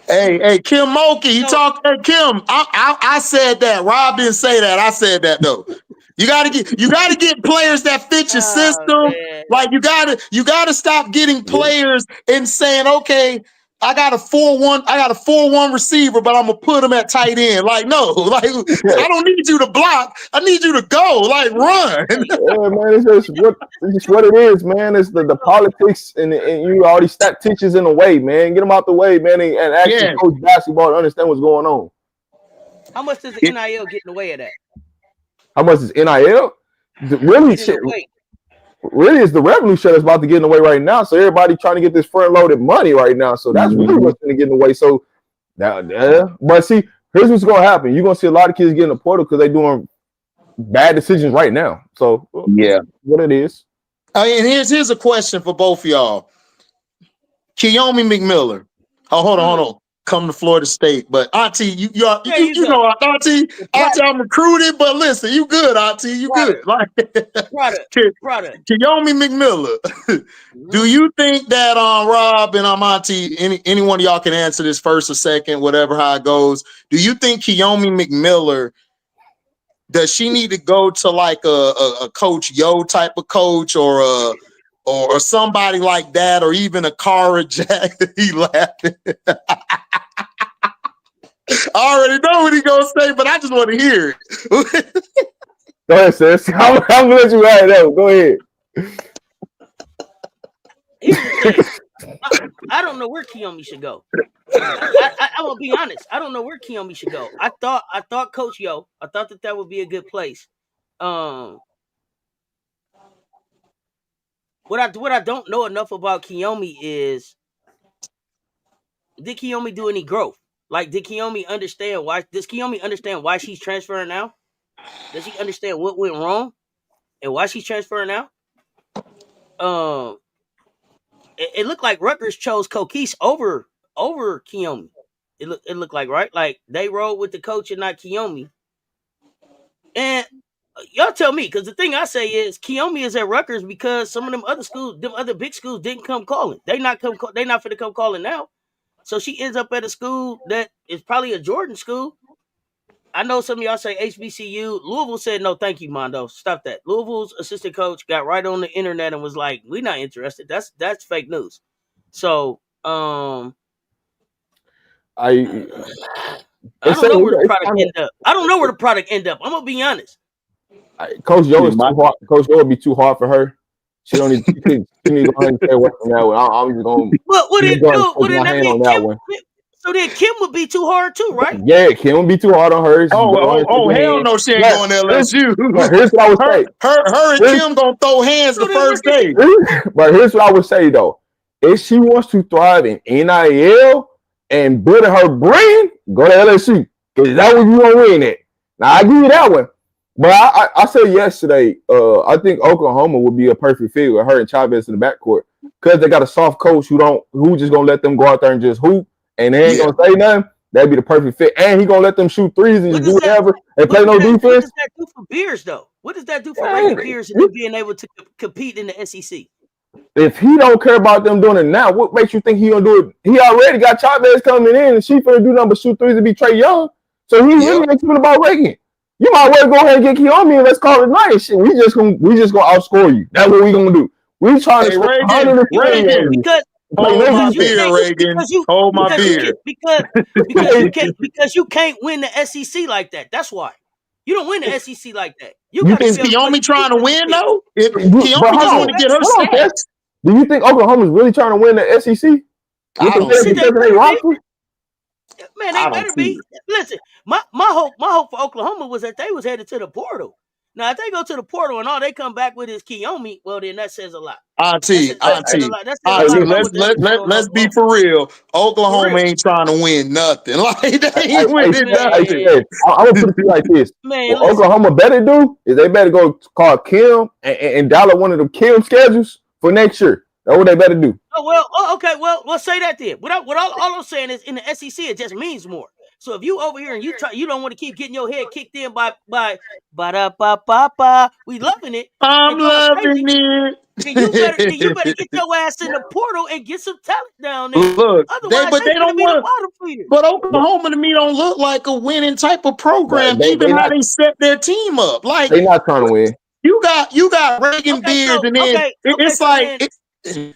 Hey, Kim Mulkey, he talked to Kim. I said that. Rob didn't say that. I said that though. You gotta get players that fit your system. Man. Like, you gotta stop getting players and saying, okay, I got a 4-1 receiver, but I'm gonna put him at tight end. Like, no, like, I don't need you to block. I need you to go, like, run. Yeah, man, it's just what it is, man. It's the politics and you all these statisticians in the way, man. Get them out the way, man, and actually coach basketball to understand what's going on. How much does the NIL get in the way of that? How much is NIL? Really, it's the revenue share that's about to get in the way right now. So everybody trying to get this front-loaded money right now. So that's really what's going to get in the way. So, but see, here's what's going to happen. You're going to see a lot of kids get in the portal because they're doing bad decisions right now. So, what it is. And here's a question for both of y'all. Keomi McMiller. Oh, hold on. Come to Florida State, but Auntie, you know, Auntie, I'm recruited, but listen, you good, Auntie, you good. Like, product. Keomi McMiller, do you think that Rob and Auntie, any one of y'all can answer this first or second, whatever how it goes? Do you think Keomi McMiller, does she need to go to like a Coach Yo type of coach or somebody like that, or even a Cara Jack? He laughing. I already know what he gonna say, but I just want to hear it. Go ahead, sis. I'm gonna let you ride it out. Go ahead. I don't know where Keomi should go. I will be honest. I don't know where Keomi should go. I thought Coach Yo. I thought that would be a good place. What I don't know enough about Keomi is, did Keomi do any growth? Like, did Keomi understand why? Does Keomi understand why she's transferring now? Does she understand what went wrong and why she's transferring now? it looked like Rutgers chose Kokis over Kiyomi. It looked like, right? Like they rolled with the coach and not Kiyomi. And y'all tell me, because the thing I say is Kiyomi is at Rutgers because some of them other schools, them other big schools, didn't come calling. They not finna come calling now. So she ends up at a school that is probably a Jordan school. I know some of y'all say HBCU. Louisville said no, thank you, Mondo. Stop that. Louisville's assistant coach got right on the internet and was like, "We're not interested." That's fake news. So I don't know where the product end up. I don't know where the product end up. I'm gonna be honest. Coach Yo is too hard. Coach Yo would be too hard for her. She don't need. She need to go ahead and stay away from that one. I'm just gonna. What did that mean? Kim, so then Kim would be too hard too, right? Yeah, Kim would be too hard on her. Oh, hell no, she ain't going to LSU. Here's what I would say. Her and Kim gonna throw hands the first day. But here's what I would say though: if she wants to thrive in NIL and build her brand, go to LSU because that's what you want to win at. Now I give you that one. But I said yesterday, I think Oklahoma would be a perfect fit with her and Chavez in the backcourt because they got a soft coach who just gonna let them go out there and just hoop and they ain't gonna say nothing. That'd be the perfect fit, and he gonna let them shoot threes and just do whatever and play no defense. What does that do for Beers though? What does that do for Raymond Beers and being able to compete in the SEC? If he don't care about them doing it now, what makes you think he gonna do it? He already got Chavez coming in, and she finna do nothing but shoot threes and be Trae Young. So he really ain't thinking about Reagan. You might well go ahead and get Kiyomi and let's call it night. Shit, we just gonna outscore you. That's what we gonna do. We trying to Reagan. Hold my beer. Because you can't win the SEC like that. That's why. You don't win the SEC like that. Is Kiyomi trying to win though? If Kiyomi just want to get her stats. Do you think Oklahoma's really trying to win the SEC? Man, they better be. Listen, my hope for Oklahoma was that they was headed to the portal. Now, if they go to the portal and all they come back with is Kiyomi, well, then that says a lot. Auntie, let's be for real. Oklahoma ain't trying to win nothing. Like they ain't winning nothing. I'm gonna put it to you like this: man, what Oklahoma better do is they better go call Kim and dial one of them Kim schedules for next year. That's what they better do. Oh well, okay. Well, let's say that then. What all I'm saying is, in the SEC, it just means more. So if you over here and you don't want to keep getting your head kicked in by we loving it. I'm loving it. Then you better get your ass in the portal and get some talent down there. Look, they don't want. But Oklahoma to me don't look like a winning type of program. Even how they set their team up, like they not trying to win. You got Reagan Beers, and then it's like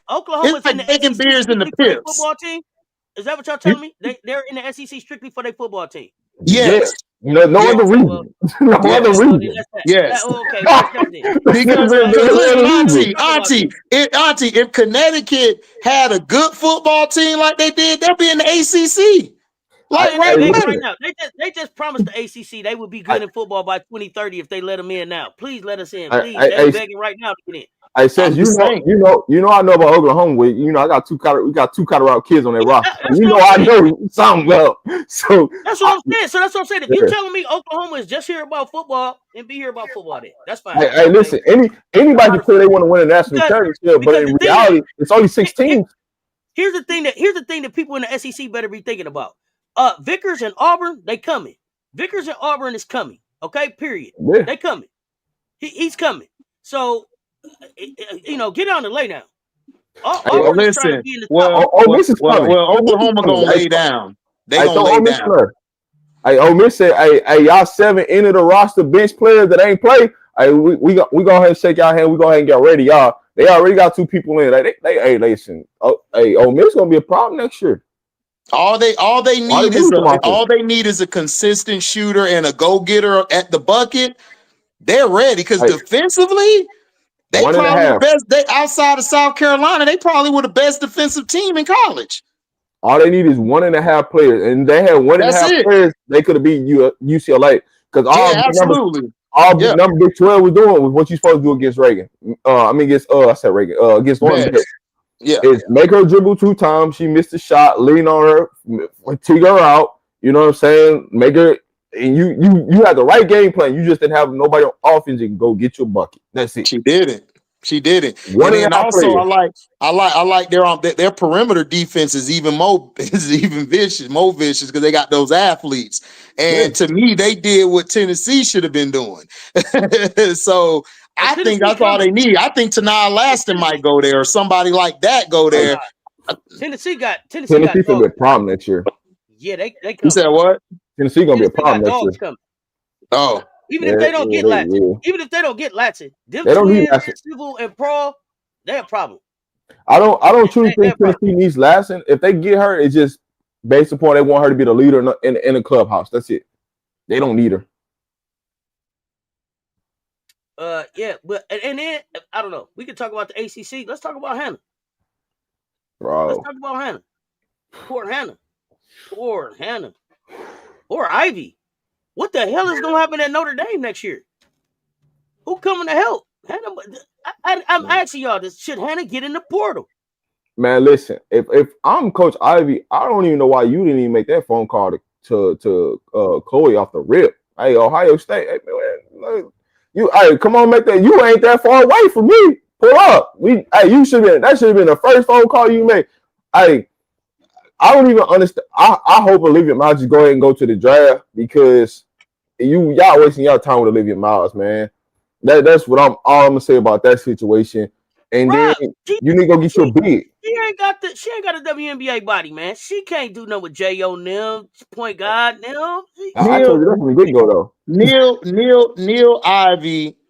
Oklahoma's like in the Reagan SEC Beers in the Pips. Football team. Is that what y'all telling me? They're in the SEC strictly for their football team. Yes. No other reason. No other reason. Yes. Okay. Because Auntie, if Connecticut had a good football team like they did, they'll be in the ACC. Like right now, they just promised the ACC they would be good in football by 2030 if they let them in now. Please let us in. Please, they're begging right now to get in. I said, you know, I know about Oklahoma. We got two Colorado kids on that roster. I know something well. So that's what I'm saying. If you're telling me Oklahoma is just here about football, then be here about football then. That's fine. Hey, listen, anybody can say they want to win a national championship, but in reality, it's only 6 teams. Here's the thing that people in the SEC better be thinking about. Vickers and Auburn, they coming. Vickers and Auburn is coming. Okay, period. Yeah. They coming. He's coming. So, get on the lay down. Listen. Oklahoma gonna lay down. They gonna lay down. Hey, Ole Miss said, hey, y'all 7 into the roster bench players that ain't play. Hey, we go ahead and shake y'all hand. We go ahead and get ready, y'all. They already got 2 people in. Hey, listen. Ole Miss gonna be a problem next year. All they need is a consistent shooter and a go-getter at the bucket. They're ready because defensively, they probably the best. They outside of South Carolina, they probably were the best defensive team in college. All they need is 1.5 players, and they had 1.5 players. They could have beat UCLA because all number Big 12 was doing was what you supposed to do against Reagan. Against Lawrence. Yeah, is make her dribble 2 times. She missed a shot. Lean on her, take her out. You know what I'm saying? Make her, and you had the right game plan. You just didn't have nobody on offense and go get your bucket. That's it. She didn't. She didn't. One And then and a half also players. I like their perimeter defense is even more vicious because they got those athletes. And to me, they did what Tennessee should have been doing. So I think that's all they need. I think Tanai Laston might go there or somebody like that go there. Tennessee gonna be a problem next year. Yeah, they come. You said what? Tennessee gonna be a problem next year. Coming. Oh. Even if they don't get Latson, them they don't need twins, Civil and Pro, they're a problem. I don't truly think Tennessee needs Lasson. If they get her, it's just based upon they want her to be the leader in the clubhouse. That's it. They don't need her. Yeah, but and then I don't know. We can talk about the ACC. Let's talk about Hannah. Bro, let's talk about Hannah. Poor Hannah. Or Ivy. What the hell is gonna happen at Notre Dame next year? Who coming to help? Hannah, I'm asking y'all this. Should Hannah get in the portal? Man, listen. If I'm Coach Ivy, I don't even know why you didn't even make that phone call to Chloe off the rip. Hey, Ohio State. Hey, man, hey, come on, make that. You ain't that far away from me. Pull up. You should have been. That should have been the first phone call you made. Hey, I don't even understand. I hope Olivia Miles just go ahead and go to the draft because y'all wasting y'all time with Olivia Miles, man. That's what all I'm gonna say about that situation. And then you need to go get your bid. She ain't got a WNBA body, man. She can't do nothing with J.O. Nim, point guard Nim. I told you that's when we go though.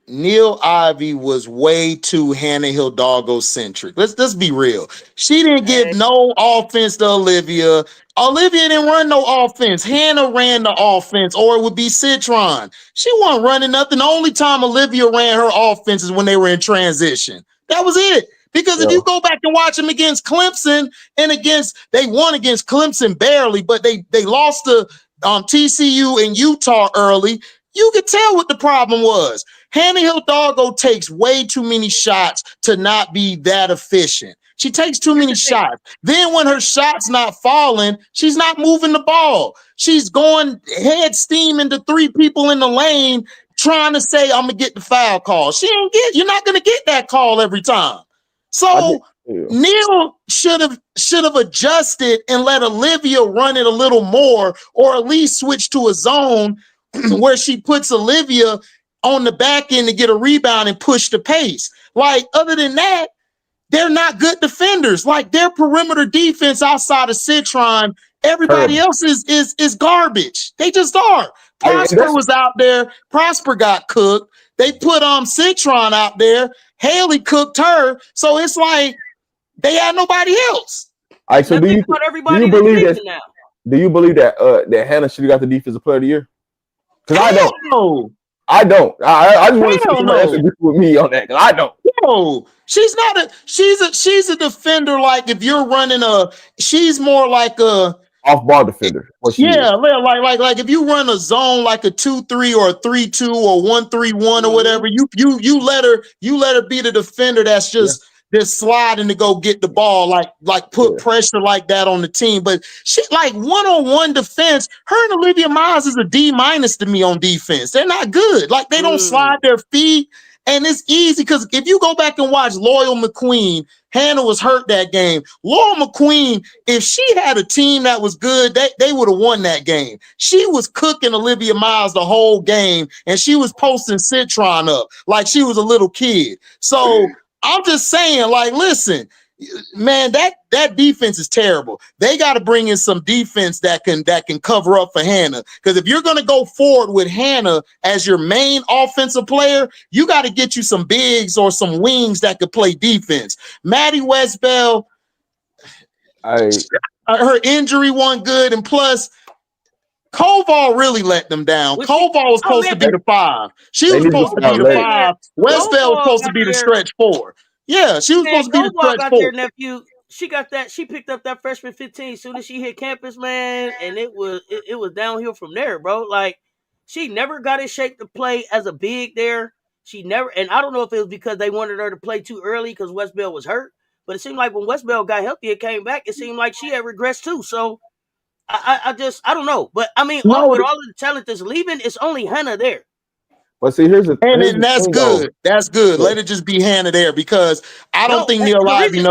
Neil Ivy was way too Hannah Hidalgo centric. Let's be real. She didn't give no offense to Olivia. Olivia didn't run no offense. Hannah ran the offense, or it would be Citron. She wasn't running nothing. The only time Olivia ran her offense is when they were in transition. That was it. Because if you go back and watch them against Clemson they won against Clemson barely, but they lost to TCU and Utah early. You could tell what the problem was. Hannah Hidalgo takes way too many shots to not be that efficient. She takes too many shots. Then when her shot's not falling, she's not moving the ball. She's going head steam into three people in the lane trying to say, I'm going to get the foul call. You're not going to get that call every time. So Neil should have adjusted and let Olivia run it a little more, or at least switch to a zone where she puts Olivia on the back end to get a rebound and push the pace. Like, other than that, they're not good defenders. Like, their perimeter defense outside of Citron, everybody else is garbage. They just are. Prosper was out there. Prosper got cooked. They put Citron out there. Haley cooked her. So it's like they had nobody else. All right, so do you believe that Hannah should have got the defensive player of the year? Because I don't. I just want to see somebody else agree with me on that. I don't. No, she's not she's a defender. Like, if you're running she's more like a off-ball defender. Like if you run a zone like a 2-3 or a 3-2 or 1-3-1 or whatever, you let her be the defender that's just sliding to go get the ball, like put pressure like that on the team. But she, like, one-on-one defense, her and Olivia Miles is a D- to me on defense. They're not good. Like, they don't slide their feet. And it's easy because if you go back and watch Loyal McQueen, Hannah was hurt that game. Loyal McQueen, if she had a team that was good, they would have won that game. She was cooking Olivia Miles the whole game, and she was posting Citron up like she was a little kid. So I'm just saying, like, listen, man, that defense is terrible. They got to bring in some defense that can cover up for Hannah. Because if you're going to go forward with Hannah as your main offensive player, you got to get you some bigs or some wings that could play defense. Maddie Westbell, her injury wasn't good, and plus, Koval really let them down. Koval was supposed to be the 5. She was supposed to be the 5. Westbell was supposed to be the stretch 4. Yeah, she was supposed to be the stretch 4. Nephew, she got that. She picked up that freshman 15 as soon as she hit campus, man, and it was downhill from there, bro. Like, she never got in shape to play as a big there. She never, and I don't know if it was because they wanted her to play too early because Westbell was hurt, but it seemed like when Westbell got healthy and came back, it seemed like she had regressed too. So I don't know. But I mean, with all of the talent that's leaving, it's only Hannah there. But see, here's the And that's thing, good. though. That's good. Let it just be Hannah there because I don't think Neil Ivy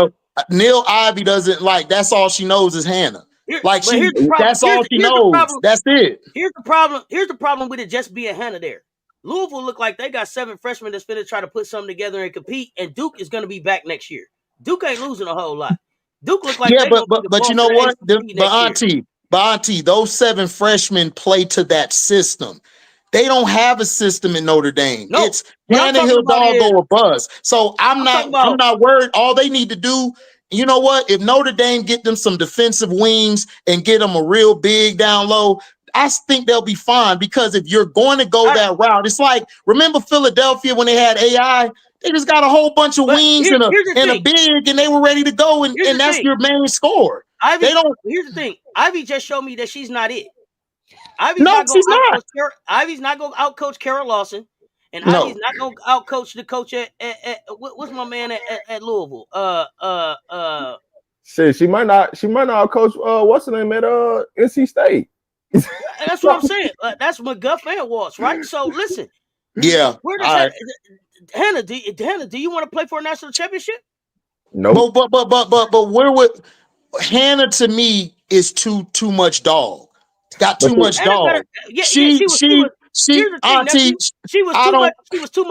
Neil Ivy doesn't like. That's all she knows is Hannah. Like here's the problem. That's all she knows. That's it. Here's the problem. Here's the problem with it just being Hannah there. Louisville look like they got 7 freshmen that's finna try to put something together and compete, and Duke is gonna be back next year. Duke ain't losing a whole lot. Duke look like but you know what? But Auntie, those 7 freshmen play to that system. They don't have a system in Notre Dame. No, it's Tannehill, doggo, or buzz. So I'm not worried. All they need to do, you know what? If Notre Dame get them some defensive wings and get them a real big down low, I think they'll be fine. Because if you're going to go that route, it's like, remember Philadelphia when they had AI? They just got a whole bunch of wings and a big, and they were ready to go, and that's your main score. Here's the thing. Ivy just showed me that she's not it. Ivy's not going to outcoach Carol Lawson, and Ivy's not going to outcoach the coach at what's my man at Louisville? Shit, she might not outcoach what's her name at NC State. That's what I'm saying. That's McGuff and Walsh, right? So listen. Yeah. Hannah, do you want to play for a national championship? No. But where would Hannah to me is too much dog. Got too much dog. She was too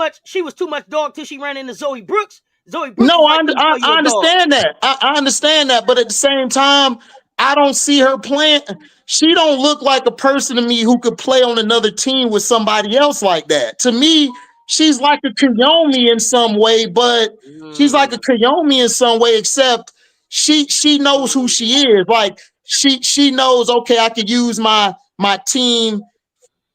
much dog till she ran into Zoe Brooks. Zoe Brooks. No, I understand that. I understand that, but at the same time, I don't see her playing. She don't look like a person to me who could play on another team with somebody else like that. To me, she's like a Kayomi in some way, but she's like a Kayomi in some way, except she knows who she is. Like she knows, okay, I could use my team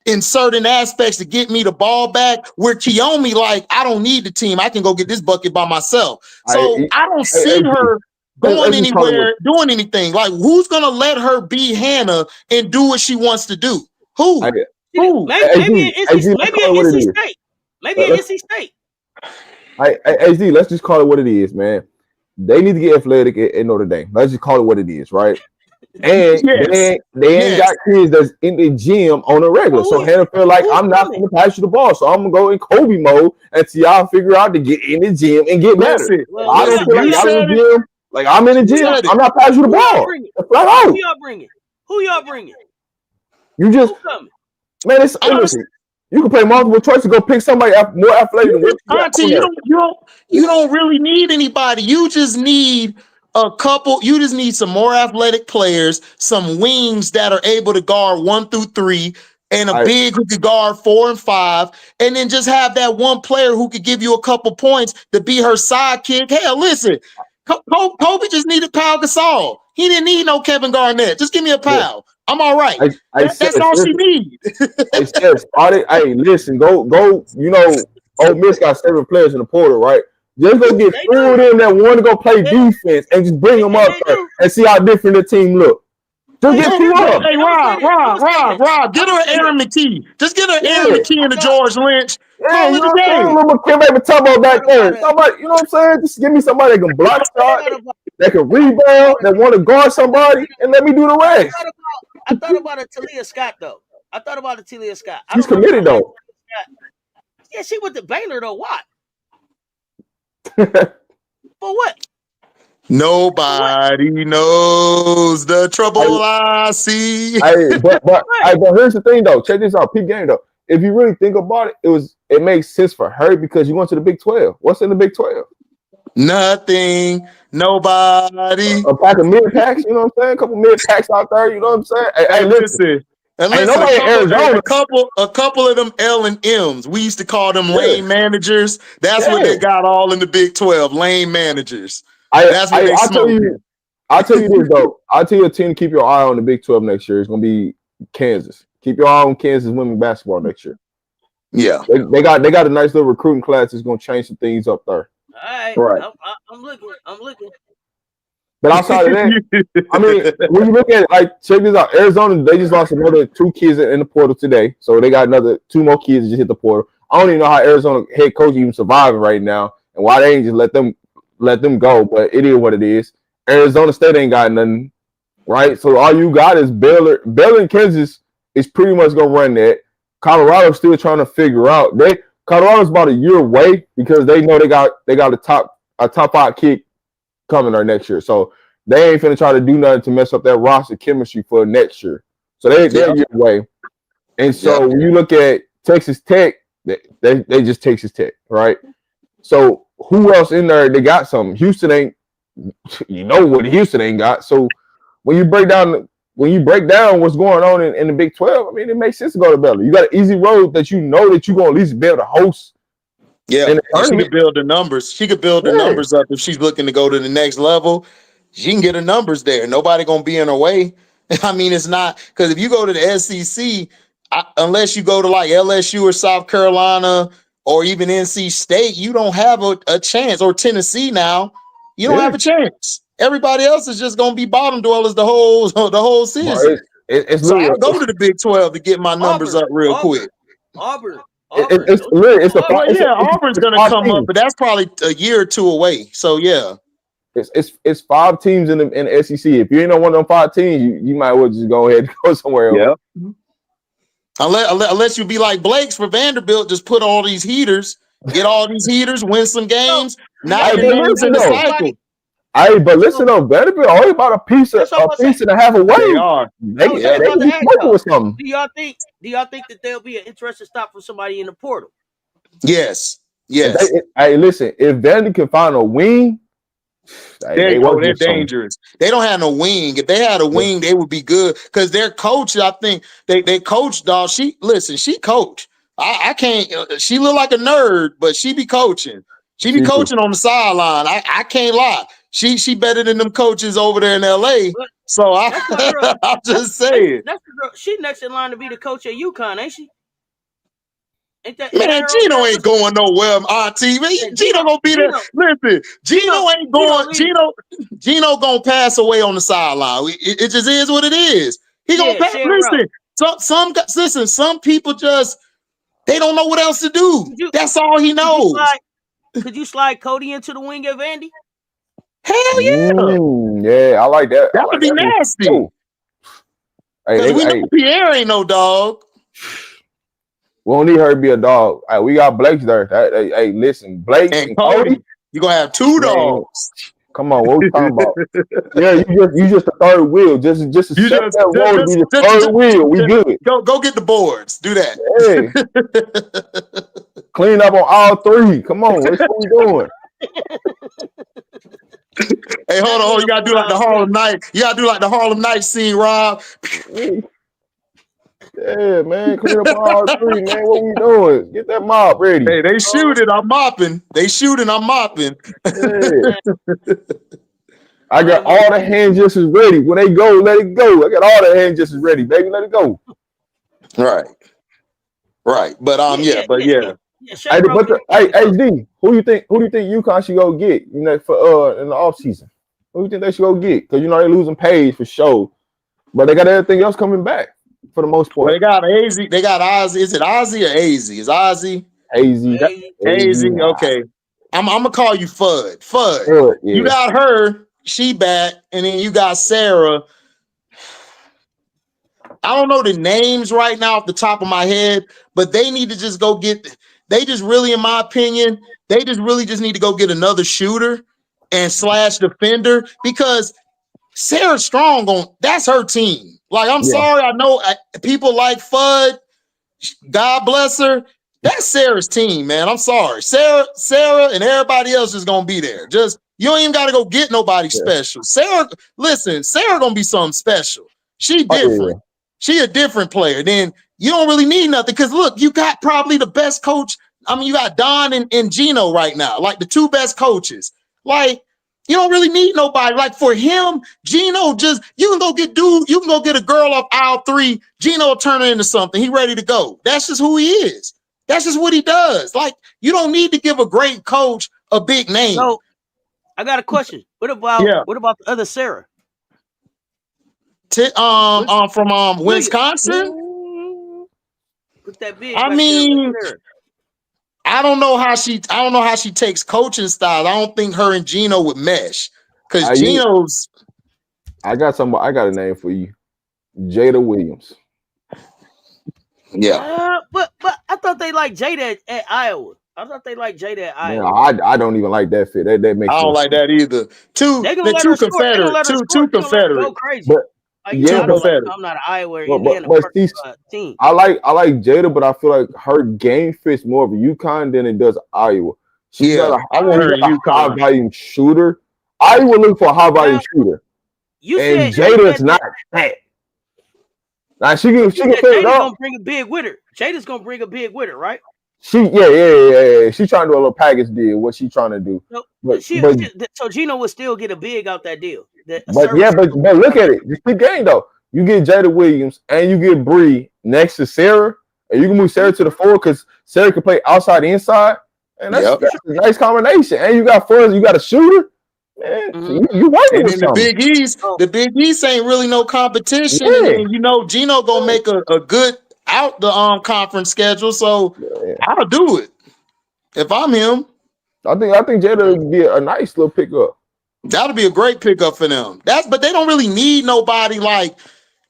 in certain aspects to get me the ball back. Where Kayomi, like, I don't need the team. I can go get this bucket by myself. So I don't see her going anywhere, doing anything. Like, who's gonna let her be Hannah and do what she wants to do? Who? Maybe at NC State. Maybe at NC State. HD, let's just call it what it is, man. They need to get athletic at Notre Dame. Let's just call it what it is, right? And they ain't got kids that's in the gym on a regular. So Hannah feel like I'm not going to pass you the ball. So I'm going to go in Kobe mode until y'all figure out to get in the gym and get better. I don't feel like y'all in the gym. Like, I'm in the gym. I'm not passing you the ball. Who y'all bringing? You just, man, it's listen. You can play multiple choice to go pick somebody more athletic than Auntie, you don't really need anybody. You just need a couple. You just need some more athletic players, some wings that are able to guard 1 through 3, and a big who could guard 4 and 5, and then just have that one player who could give you a couple points to be her sidekick. Hell, listen, Kobe just needed Pau Gasol. He didn't need no Kevin Garnett. Just give me a Pau. I'm all right. That's all she needs. Hey, listen, go. You know, Ole Miss got 7 players in the portal, right? Just go get 3 of them that want to go play defense and just bring them up there and see how different the team look. Just get 2 up. Hey, Rob, get her Aaron McKee. Just get her Aaron McKee and the George Lynch. Yeah, you know what I'm saying? Little Kim baby Tubbo back there. Somebody, you know what I'm saying? Just give me somebody that can block shot, that can rebound, that want to guard somebody, and let me do the rest. I thought about a Talia Scott though. She's committed though. Yeah, she went to Baylor though. What? For what? Nobody knows the trouble I see. But here's the thing though. Check this out. Peak game though. If you really think about it, it makes sense for her because you went to the Big 12. What's in the Big 12? Nothing. Nobody. A pack of mid packs, you know what I'm saying? A couple mid packs out there, you know what I'm saying? Hey, listen. A couple of them L&M's. We used to call them lane managers. That's what they got all in the Big 12. Lane managers. That's what they smoke. I'll tell you this though. I'll tell you a team to keep your eye on the Big 12 next year. It's gonna be Kansas. Keep your eye on Kansas women's basketball next year. Yeah, they got a nice little recruiting class that's gonna change some things up there. All right. I'm looking. But outside of that, I mean, when you look at it, like, check this out. Arizona, they just lost another 2 kids in the portal today. So they got another 2 more kids that just hit the portal. I don't even know how Arizona head coach even surviving right now and why they ain't just let them go. But it is what it is. Arizona State ain't got nothing, right? So all you got is Baylor. Baylor and Kansas is pretty much gonna run that. Colorado's still trying to figure out. Colorado's about a year away because they know they got a top 5 kick coming there next year. So they ain't finna try to do nothing to mess up that roster chemistry for next year. So they're a year away. And so when you look at Texas Tech, they just Texas Tech, right? So who else in there? They got something. Houston ain't. You know what Houston ain't got. So when you break down what's going on in the Big 12, I mean, it makes sense to go to Baylor. You got an easy road that you know that you're gonna at least be able to host. Yeah, and she could build the numbers. She could build the numbers up if she's looking to go to the next level. She can get her numbers there. Nobody gonna be in her way. I mean, it's not because if you go to the SEC, unless you go to like LSU or South Carolina or even NC State, you don't have a chance. Or Tennessee now, you don't have a chance. Everybody else is just gonna be bottom dwellers the whole season. So I go to the Big 12 to get my numbers up real quick. Auburn's gonna come up, but that's probably a year or two away. So yeah. It's 5 teams in the SEC. If you ain't on one of them 5 teams, you might well just go ahead and go somewhere else. Yeah. Unless you be like Blake's for Vanderbilt, just put all these heaters, get all these heaters, win some games. Now you're in the cycle. Hey, but listen though, Vanderbilt only about a piece and a half away. They are. They with something. Do y'all think that there'll be an interesting stop for somebody in the portal? Yes. Hey, listen, if Vandy can find a wing. They're dangerous. They don't have no wing. If they had a wing, they would be good. Because their coach, I think they coach, dog. She coach. I can't. She look like a nerd, but she be coaching. She be coaching on the sideline. I can't lie. She better than them coaches over there in LA. So I'm just saying. That's the girl. She next in line to be the coach at UConn, ain't she? Man, Gino ain't going nowhere, Auntie. Man, Gino gonna be there. Listen, Gino ain't going. Gino gonna pass away on the sideline. It just is what it is. He gonna pass. Listen, some people just they don't know what else to do. That's all he knows. Could you slide Cody into the wing at Vandy? Hell yeah. Yeah, I like that. That would be nasty. Because we know Pierre ain't no dog. We don't need her to be a dog. Hey, we got Blake there. Hey, listen, Blake and Cody. You're gonna have 2 dogs. Come on, what we talking about? Yeah, you just the third wheel. Just accept that role to be the third wheel. We good. Go get the boards. Do that. Hey. Clean up on all 3. Come on, what we doing? Hey, hold on. You gotta do like the Harlem Night. You gotta do like the Harlem Night scene, Rob. Yeah, man. Clean up all 3, man. What we doing? Get that mop ready. Hey, they shooting. I'm mopping. I'm mopping. Yeah. I got all the hand gestures ready. When they go, let it go. I got all the hand gestures ready, baby. Let it go. Right. But yeah. Hey, HD, who do you think UConn should go get? For in the offseason? Who do you think they should go get? Because they're losing Paige for sure, but they got everything else coming back for the most part. Well, they got Ozzy. They got Ozzy. Is it Ozzy or Azzy? Is Ozzy? Azzy. Okay. I'm gonna call you Fudd. Fudd. Yeah. You got her. She back, and then you got Sarah. I don't know the names right now off the top of my head, but they need to just go get. They just really, in my opinion, they just really need to go get another shooter and / defender because Sarah Strong that's her team. Like, I'm sorry, I know people like Fudd. God bless her. That's Sarah's team, man. I'm sorry. Sarah, and everybody else is gonna be there. Just you don't even gotta go get nobody special. Sarah gonna be something special. She different. She a different player. Then you don't really need nothing because look, you got probably the best coach. I mean, you got Don and Gino right now, like the 2 best coaches. Like, you don't really need nobody. Like for him, Gino you can go get a girl off aisle 3. Gino will turn her into something. He ready to go. That's just who he is. That's just what he does. Like, you don't need to give a great coach a big name. So I got a question. What about the other Sarah? From Wisconsin. Put that big. I mean, I don't know how she takes coaching style. I don't think her and Gino would mesh because Gino's. I got a name for you, Jada Williams. Yeah. But I thought they liked Jada at Iowa. I thought they liked Jada at Man, Iowa. I don't even like that fit. That makes I no don't like sense. that either. They're gonna The let two her score. They're gonna Confederate, let her two score. They're gonna let her go Confederate, crazy. But You know, yeah, I don't like. Confederate. I'm not an Iowa or but Indiana see, team. I like Jada, but I feel like her game fits more of a UConn than it does Iowa. She's Yeah, I want her in a high UConn. volume shooter. Iowa look for a high volume shooter, You and said Jada's not that. Now she can fill it up. Gonna bring a big with her. Jada's gonna bring a big with her, right? Yeah. She trying to do a little package deal. What she trying to do? So, But so Gino would still get a big out that deal. But look at it. It's the game though. You get Jada Williams and you get Bree next to Sarah, and you can move Sarah to the forward because Sarah can play outside, inside, and that's a nice combination. And you got Fuzz, you got a shooter. Man, you working with the Big East. The Big East ain't really no competition, and then you know Gino gonna make a good out the conference schedule. So I'll do it if I'm him. I think Jada would be a nice little pickup. That'll be a great pickup for them. But they don't really need nobody like.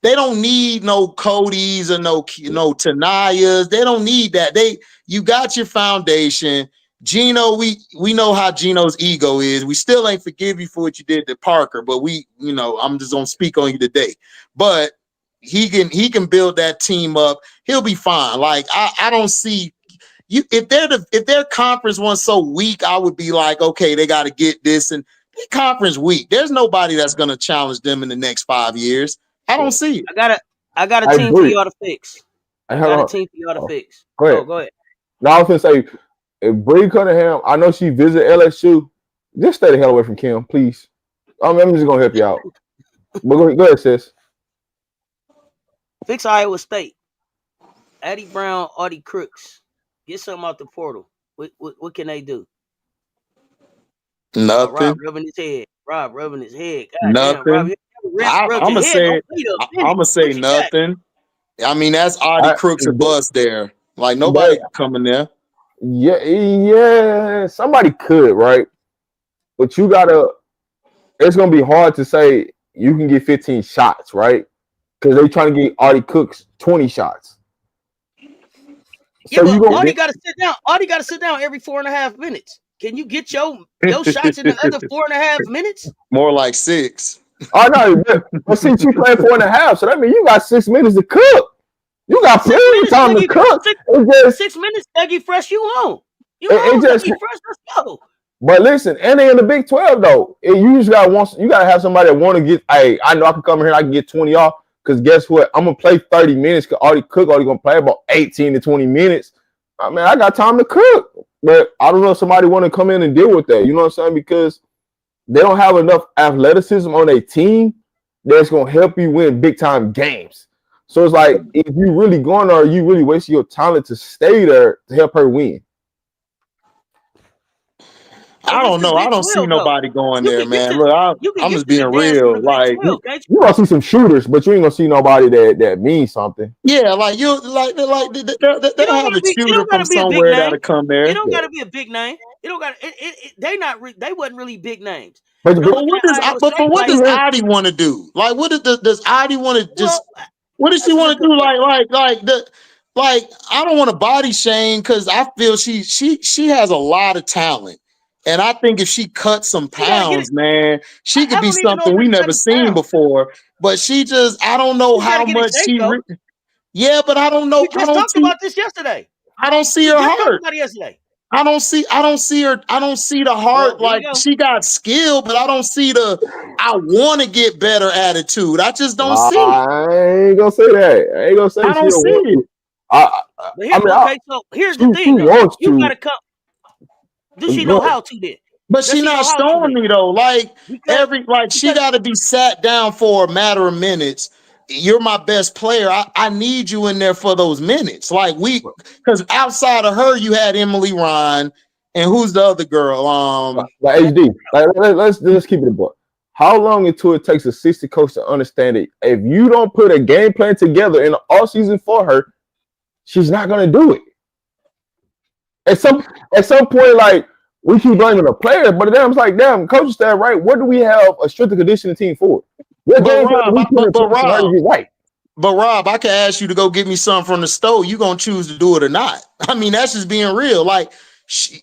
They don't need no Cody's or no Tanayas. They don't need that. You got your foundation. Gino, we know how Gino's ego is. We still ain't forgive you for what you did to Parker, but I'm just gonna speak on you today. But he can build that team up. He'll be fine. Like I don't see you if their conference was so weak, I would be like, okay, they got to get this, and their conference weak. There's nobody that's gonna challenge them in the next 5 years. I don't see it. I got a team for y'all to fix. Go ahead. Go ahead. Now I was gonna say, if Bree Cunningham, I know she visited LSU. Just stay the hell away from Kim, please. I'm just gonna help you out. But go ahead, sis. Fix Iowa State. Addie Brown, Audie Crooks. Get something out the portal. What can they do? Nothing. Rob rubbing his head. God nothing. Damn, Rob, I'm gonna say nothing. I mean, that's Audie Crooks a bust there. Like nobody coming there. Yeah. Somebody could, right? But you gotta. It's gonna be hard to say you can get 15 shots, right? Because they trying to get Audie Crooks 20 shots. So Audie got to sit down. Audie got to sit down every 4.5 minutes. Can you get your shots in the other 4.5 minutes? More like 6. Oh no, but since you playing 4.5, so that means you got 6 minutes to cook. You got plenty of time to cook. 6 minutes, Dougie Fresh, you home. Dougie Fresh, let's go. But listen, and they in the Big 12 though. You just gotta have somebody that want to get. Hey, I know I can come here and I can get 20 off. Because guess what? I'm gonna play 30 minutes. Cause Audie gonna play about 18 to 20 minutes. I mean, I got time to cook. But I don't know if somebody want to come in and deal with that. You know what I'm saying? Because they don't have enough athleticism on their team that's gonna help you win big time games. So it's like if you really going there, you really wasting your talent to stay there to help her win. I don't know. I don't see nobody going there, man. Look, I'm just being real. Like you gonna see some shooters, but you ain't gonna see nobody that means something. Yeah, like you like they'll have a shooter from somewhere that'll come there. It don't gotta be a big name. It don't got they wasn't really big names. But what does Auntie want to do? Like what does Auntie want to just what does she want to do? Like I don't want to body shame because I feel she has a lot of talent. And I think if she cut some pounds, man, she could be something we never seen before. But she just, I don't know how much she. Yeah, but I don't know. We just talked about this yesterday. I don't see her heart. I don't see her. I don't see the heart. Like she got skill, but I don't see the. I want to get better attitude. I just don't see. I ain't gonna say that. I ain't gonna say. I don't see it. So here's the thing. You gotta come. Does she know how to then? But she's not showing me though. Like she got to be sat down for a matter of minutes. You're my best player. I need you in there for those minutes. Like because outside of her, you had Emily Ryan, and who's the other girl? HD. Let's keep it a book. How long until it takes a 60 coach to understand it? If you don't put a game plan together in the off season for her, she's not gonna do it. At some point, like we keep blaming the player, but then it's like, damn, coach staff, right? What do we have a strength and conditioning team for? What game Rob, right? But Rob, I can ask you to go get me something from the store. You gonna choose to do it or not? I mean, that's just being real. Like,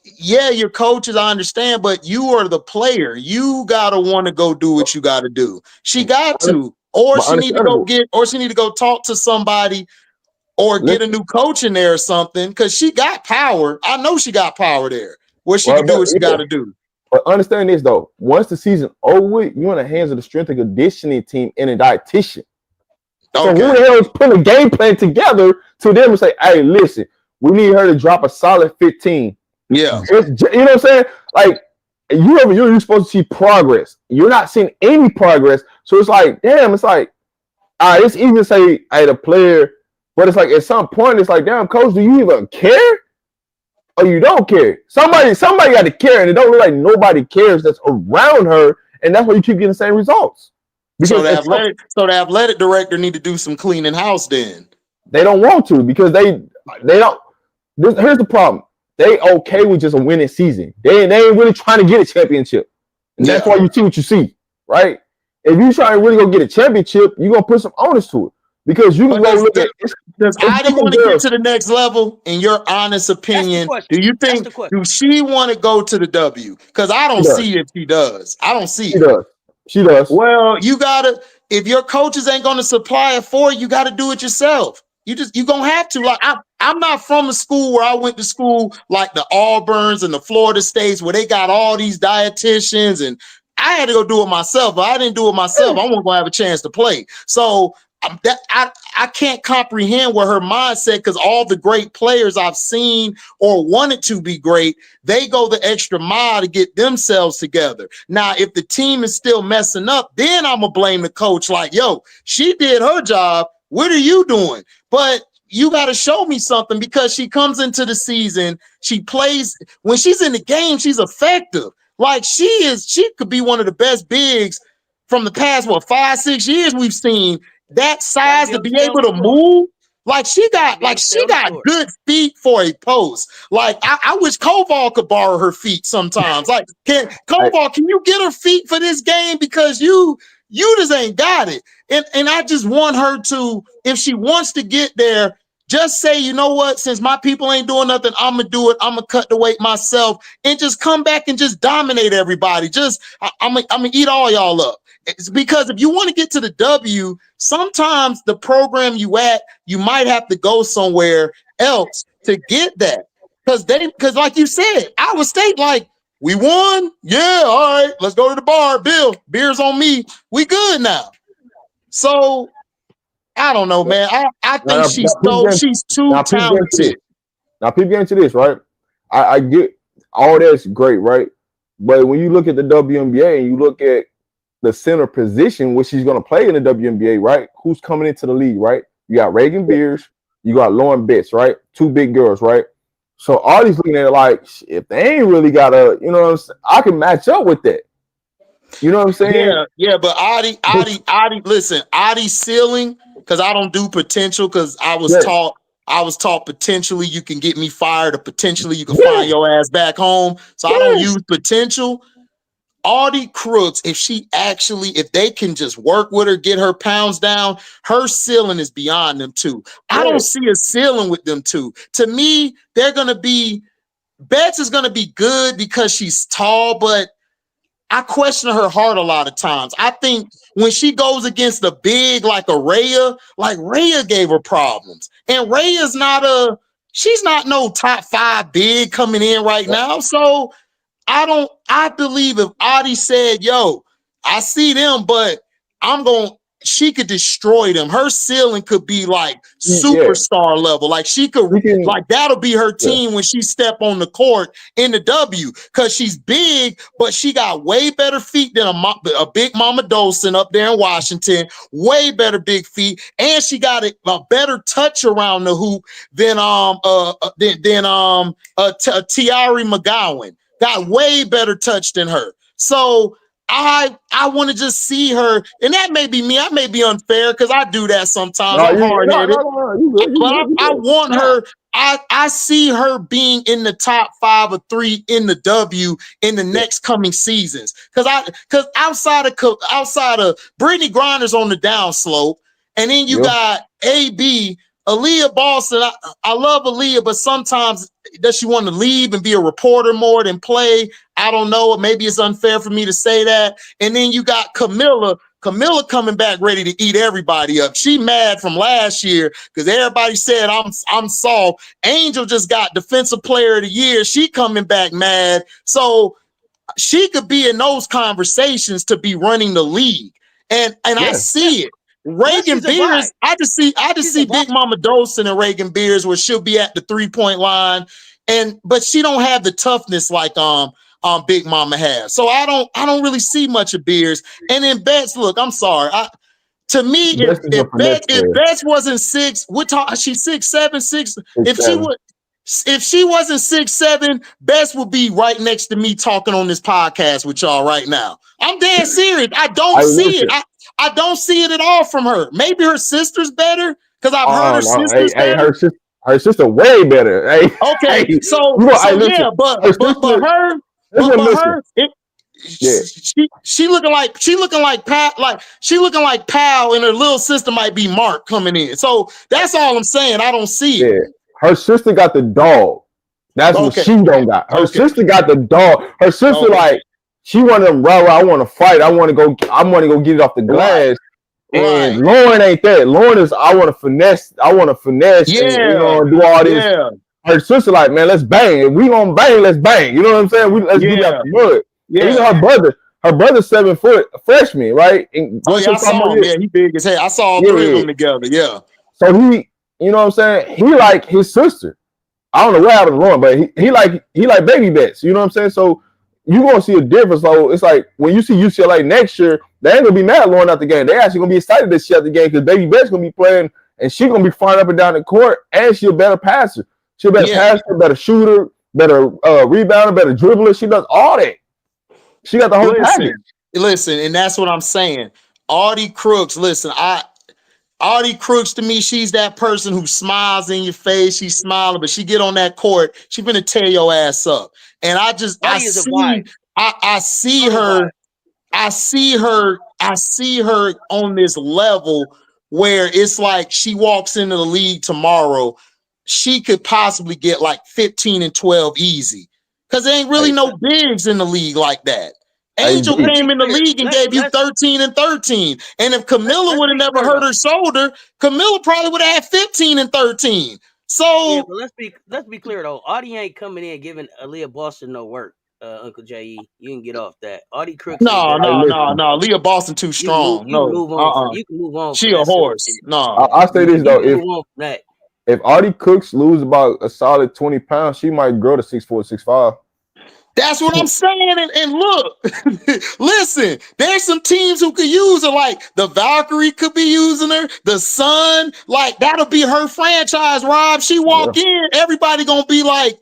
yeah, your coaches, I understand, but you are the player. You gotta want to go do what you gotta do. She got to, or she need to go talk to somebody, or get a new coach in there or something. Because she got power. I know she got power there, where she can do what she got to do. But understand this though, once the season over with, you're in the hands of the strength and conditioning team and a dietitian. So who the hell is putting a game plan together to them and say, hey, listen, we need her to drop a solid 15. Yeah. You know what I'm saying? Like, you're supposed to see progress. You're not seeing any progress. So it's like, damn, it's like, it's easy to say, hey, the player, but it's like at some point, it's like, damn, coach, do you even care? Or you don't care? Somebody got to care, and it don't look like nobody cares that's around her, and that's why you keep getting the same results. So the athletic director need to do some cleaning house then. They don't want to because they don't. Here's the problem. They okay with just a winning season. They ain't really trying to get a championship. And that's why you see what you see, right? If you try to really go get a championship, you're going to put some onus to it. Because you can go look at it. Does Auntie want to get to the next level? In your honest opinion, do you think do she want to go to the W? Because I don't see if she does. I don't see it. She does. Well, you gotta, if your coaches ain't gonna supply it for you, gotta do it yourself. You gonna have to. Like I'm not from a school where I went to school like the Auburns and the Florida States where they got all these dietitians, and I had to go do it myself. But I didn't do it myself. I wasn't gonna have a chance to play. So I can't comprehend where her mindset, because all the great players I've seen or wanted to be great, they go the extra mile to get themselves together. Now, if the team is still messing up, then I'm gonna blame the coach. Like, yo, she did her job. What are you doing? But you got to show me something, because she comes into the season, she plays, when she's in the game, she's effective. Like she could be one of the best bigs from the past, 5-6 years we've seen. That size to be able to move, like she got good feet for a post. Like I wish Koval could borrow her feet sometimes. Like, can you get her feet for this game, because you just ain't got it. And I just want her to, if she wants to get there, just say, you know what, since my people ain't doing nothing, I'm gonna do it. I'm gonna cut the weight myself and just come back and just dominate everybody. I'm gonna eat all y'all up. It's because if you want to get to the W, sometimes the program you might have to go somewhere else to get that. Because like you said, Iowa State, like, we won. Yeah, all right, let's go to the bar. Bill, beer's on me. We good now. So I don't know, man. I think she's too talented. Now, people get into this, right? I get all that's great, right? But when you look at the WNBA and you look at the center position, which she's going to play in the WNBA, right? Who's coming into the league, right? You got Reagan Beers, you got Lauren Betts, right? Two big girls, right? So all these looking at it like, if they ain't really got a, you know what I'm saying? I can match up with that. You know what I'm saying? Yeah, but Auntie, listen, Audie's ceiling, because I don't do potential, because I was taught potentially you can get me fired, or potentially you can find your ass back home. So I don't use potential. Auntie Crooks, if they can just work with her, get her pounds down, her ceiling is beyond them two. I don't see a ceiling with them two. To me, Betts is gonna be good because she's tall, but I question her heart a lot of times. I think when she goes against the big like Rhea gave her problems. And Rhea's she's not no top 5 big coming in right now. So I believe if Auntie said, yo, I see them, but she could destroy them. Her ceiling could be like superstar level. Like she could, that'll be her team when she step on the court in the W, because she's big, but she got way better feet than a big Mama Dolson up there in Washington. Way better big feet, and she got a better touch around the hoop than Tiari McGowan. Got way better touch than her. So I want to just see her, and that may be me. I may be unfair because I do that sometimes. I'm hard-headed. But I want her. I see her being in the top 5 or 3 in the W in the next coming seasons. Because outside of Brittany Griner's on the downslope, And then you got AB, Aaliyah Boston. I love Aaliyah, but sometimes does she want to leave and be a reporter more than play? I don't know. Maybe it's unfair for me to say that. And then you got Camilla coming back ready to eat everybody up. She mad from last year because everybody said I'm soft. Angel just got Defensive Player of the Year. She coming back mad. So she could be in those conversations to be running the league. And I see it. Reagan Beers, I just see Big Mama Dolson and Reagan Beers where she'll be at the 3-point line, but she don't have the toughness like Big Mama has. So I don't really see much of Beers. And then Betts, look, I'm sorry. To me, if Betts wasn't 6, she's 6'7", 6. If she wasn't 6'7", Betts would be right next to me talking on this podcast with y'all right now. I'm dead serious. I don't see it. I don't see it at all from her. Maybe her sister's better because I've heard her sister's better. Her sister way better. Hey, okay, hey, so yeah, but her, she looking like Pal, and her little sister might be Mark coming in. So that's all I'm saying. I don't see it. Yeah. Her sister got the dog. That's what she don't got. Her sister got the dog. Her sister like. She wanted them I want to fight. I want to go get it off the glass. And Lauren ain't that. Lauren is I want to finesse. Yeah. And, do all this. Yeah. Her sister like, man, let's bang. If we gonna bang, let's bang. You know what I'm saying? Let's get out the mud. Yeah. And you know her brother's 7 foot freshman, right? And I saw him. Yeah, he big as hell. I saw all three of them together. Yeah. So he, you know what I'm saying? He like his sister. I don't know what happened to Lauren, but he like baby Betts. You know what I'm saying? So you're going to see a difference. So it's like when you see UCLA next year, they ain't going to be mad at Lauren out the game. They actually going to be excited that she at the game because Baby Betts going to be playing and she's going to be flying up and down the court and she's a better passer. She's a better passer, better shooter, better rebounder, better dribbler. She does all that. She got the whole package. Listen, and that's what I'm saying. Auntie Crooks, listen, Auntie Crooks to me, she's that person who smiles in your face. She's smiling, but she get on that court, she finna tear your ass up. And I see her on this level where it's like she walks into the league tomorrow, she could possibly get like 15 and 12 easy. Because there ain't really no bigs in the league like that. Angel came in the league and gave you 13 and 13. And if Camilla would have never hurt her shoulder, Camilla probably would have had 15 and 13. So yeah, but let's be clear though. Auntie ain't coming in giving Aaliyah Boston no work. Uncle J.E., you can get off that. Auntie Crooks. No. Leah Boston too strong. You can move on. You can move on. She a horse. No. I'll say this though. If Auntie Crooks lose about a solid 20 pounds, she might grow to 6'4", 6'5". That's what I'm saying. And look, listen, there's some teams who could use her. Like the Valkyrie could be using her. The Sun, like that'll be her franchise, Rob. She walk in, everybody gonna be like,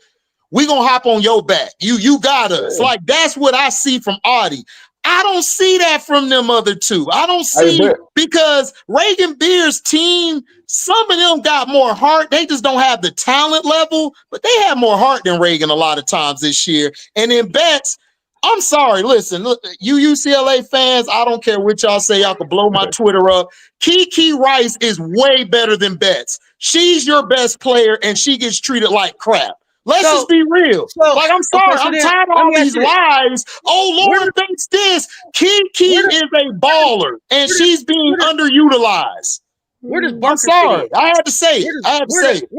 we gonna hop on your back. You got us. Like that's what I see from Auntie. I don't see that from them other two. I don't see because Reagan Beers' team, some of them got more heart. They just don't have the talent level, but they have more heart than Reagan a lot of times this year. And in Betts, I'm sorry. Listen, look, you UCLA fans, I don't care what y'all say. Y'all can blow my Twitter up. Kiki Rice is way better than Betts. She's your best player, and she gets treated like crap. Let's just be real. Like, I'm sorry. I'm tired of all these lies. Oh, Lauren thinks this. Kiki is a baller, and she's being underutilized. Where does Barker I'm sorry. Fit in? I had to say it.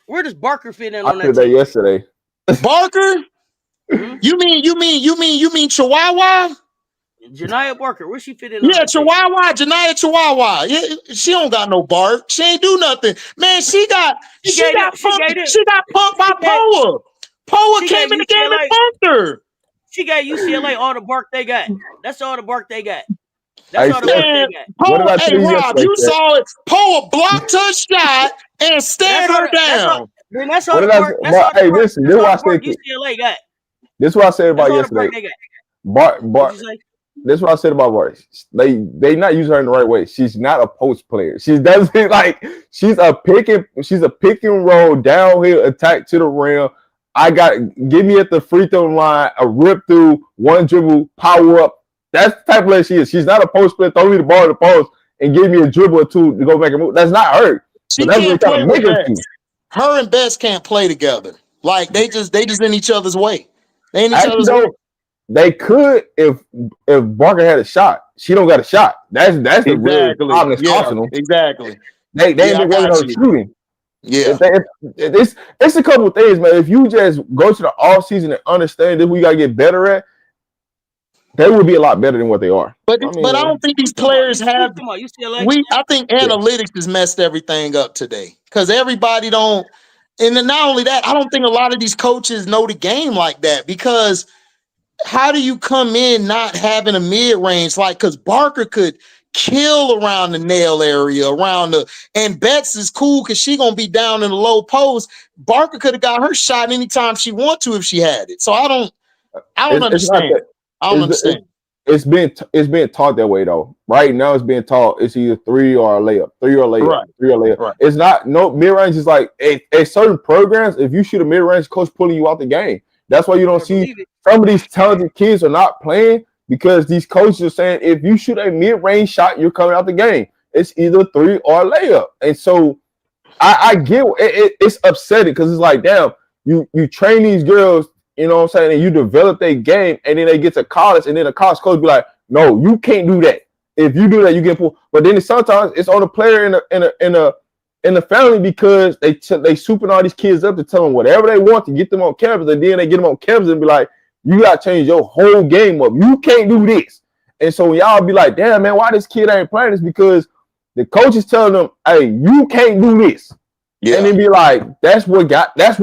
Where does Barker fit in on that team? Yesterday. Barker? You mean Chihuahua? Janiyah Barker, where she fit in? Yeah, Janiyah Chihuahua. Yeah, she don't got no bark. She ain't do nothing. Man, she got punked by Poa. Poa came in the game and punked her. She got UCLA all the bark they got. That's all the bark they got. That's all the bark they got. Hey, Rob, you saw it. Poa blocked her shot and stared her down. That's all the bark. Hey, listen, this is what I said. UCLA got. This is what I said about yesterday. This is what I said about Bart. They not use her in the right way. She's not a post player. She doesn't like. She's a pick and roll downhill attack to the rim. Give me at the free throw line a rip through, one dribble, power up. That's the type of player she is. She's not a post player. Throw me the ball in the post and give me a dribble or two to go back and move. That's not her. She So that's what can't they're play trying to with make her to. Bess. Her and Bess can't play together. Like they just in each other's way. They in each Actually, other's though, way. they could if Barker had a shot. She don't got a shot. That's the real problem that's costing them. Exactly. They ain't been working on shooting. Yeah. It's a couple of things, man. If you just go to the off season and understand that we gotta get better at, they would be a lot better than what they are. But I don't think these players have. I think analytics has messed everything up today because everybody don't. And then not only that, I don't think a lot of these coaches know the game like that because how do you come in not having a mid range? Like, because Barker could kill around the nail area, and Betts is cool because she gonna be down in the low post. Barker could have got her shot anytime she want to if she had it. So I don't understand. I don't understand. It's being taught that way though. Right now, it's being taught it's either three or a layup. Right. It's not no mid range. Is like at certain programs. If you shoot a mid range, coach pulling you out the game. That's why you don't see some of these talented kids are not playing because these coaches are saying if you shoot a mid range shot, you're coming out the game. It's either three or a layup. And so I get it's upsetting because it's like damn, you train these girls. You know what I'm saying? And you develop their game, and then they get to college, and then the college coach be like, "No, you can't do that. If you do that, you get pulled." But then sometimes it's on the player in the family because they souping all these kids up to tell them whatever they want to get them on campus, and then they get them on campus and be like, "You got to change your whole game up. You can't do this." And so y'all be like, "Damn, man, why this kid ain't playing this?" Because the coach is telling them, "Hey, you can't do this." Yeah. And then be like, that's what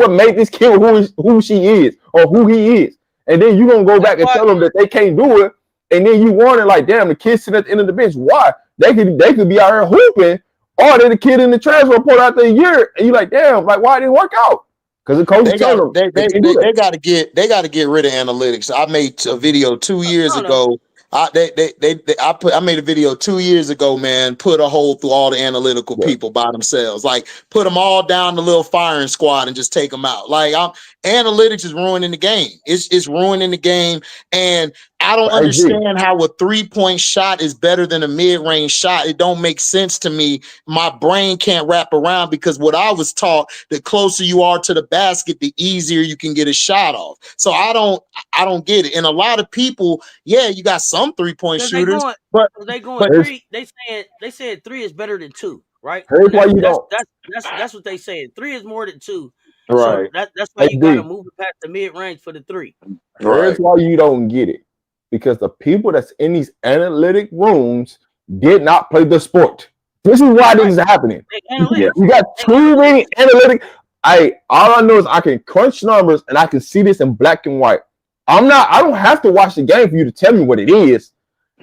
made this kid who she is or who he is. And then you gonna go back and tell them that they can't do it. And then you wonder like, damn, the kid sitting at the end of the bench. Why? They could be out here hooping, or they're the kid in the transfer report after a year. And you like, damn, like why it didn't work out? Because the coach told them they got to get rid of analytics. I made a video 2 years ago. I made a video 2 years ago, man, put a hole through all the analytical people by themselves. Like put them all down the little firing squad and just take them out. Like analytics is ruining the game. It's ruining the game. And I don't understand how a 3-point shot is better than a mid-range shot. It don't make sense to me. My brain can't wrap around because what I was taught, the closer you are to the basket, the easier you can get a shot off. So I don't get it. And a lot of people, you got some 3-point shooters, but three. They said 3 is better than 2, right? That's what they said. 3 is more than 2. Right. So that's why you got to move it past the mid range for the 3. That's why you don't get it. Because the people that's in these analytic rooms did not play the sport. This is why this is happening. You got too many analytic. All I know is I can crunch numbers and I can see this in black and white. I don't have to watch the game for you to tell me what it is.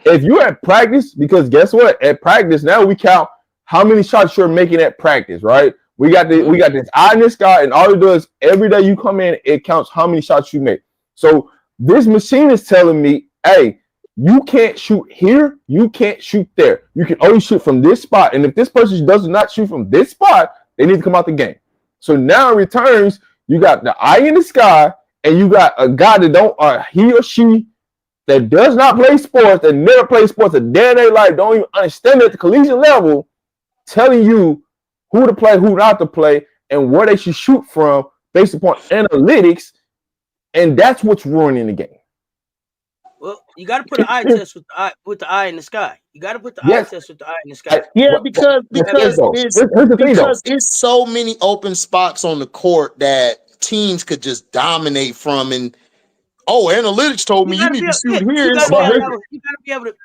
If you're at practice, because guess what? At practice now we count how many shots you're making at practice, right? We got this eye in this guy, and all it does every day you come in, it counts how many shots you make. So this machine is telling me, hey, you can't shoot here, you can't shoot there. You can only shoot from this spot. And if this person does not shoot from this spot, they need to come out the game. So now in returns, you got the eye in the sky, and you got a guy that he or she that does not play sports, that never play sports a day in their life, don't even understand at the collegiate level, telling you who to play, who not to play, and where they should shoot from based upon analytics. And that's what's ruining the game. Well, you got to put an eye test with the eye in the sky. You got to put the eye test with the eye in the sky. Because it's so many open spots on the court that teams could just dominate from. And analytics told me you need to shoot here.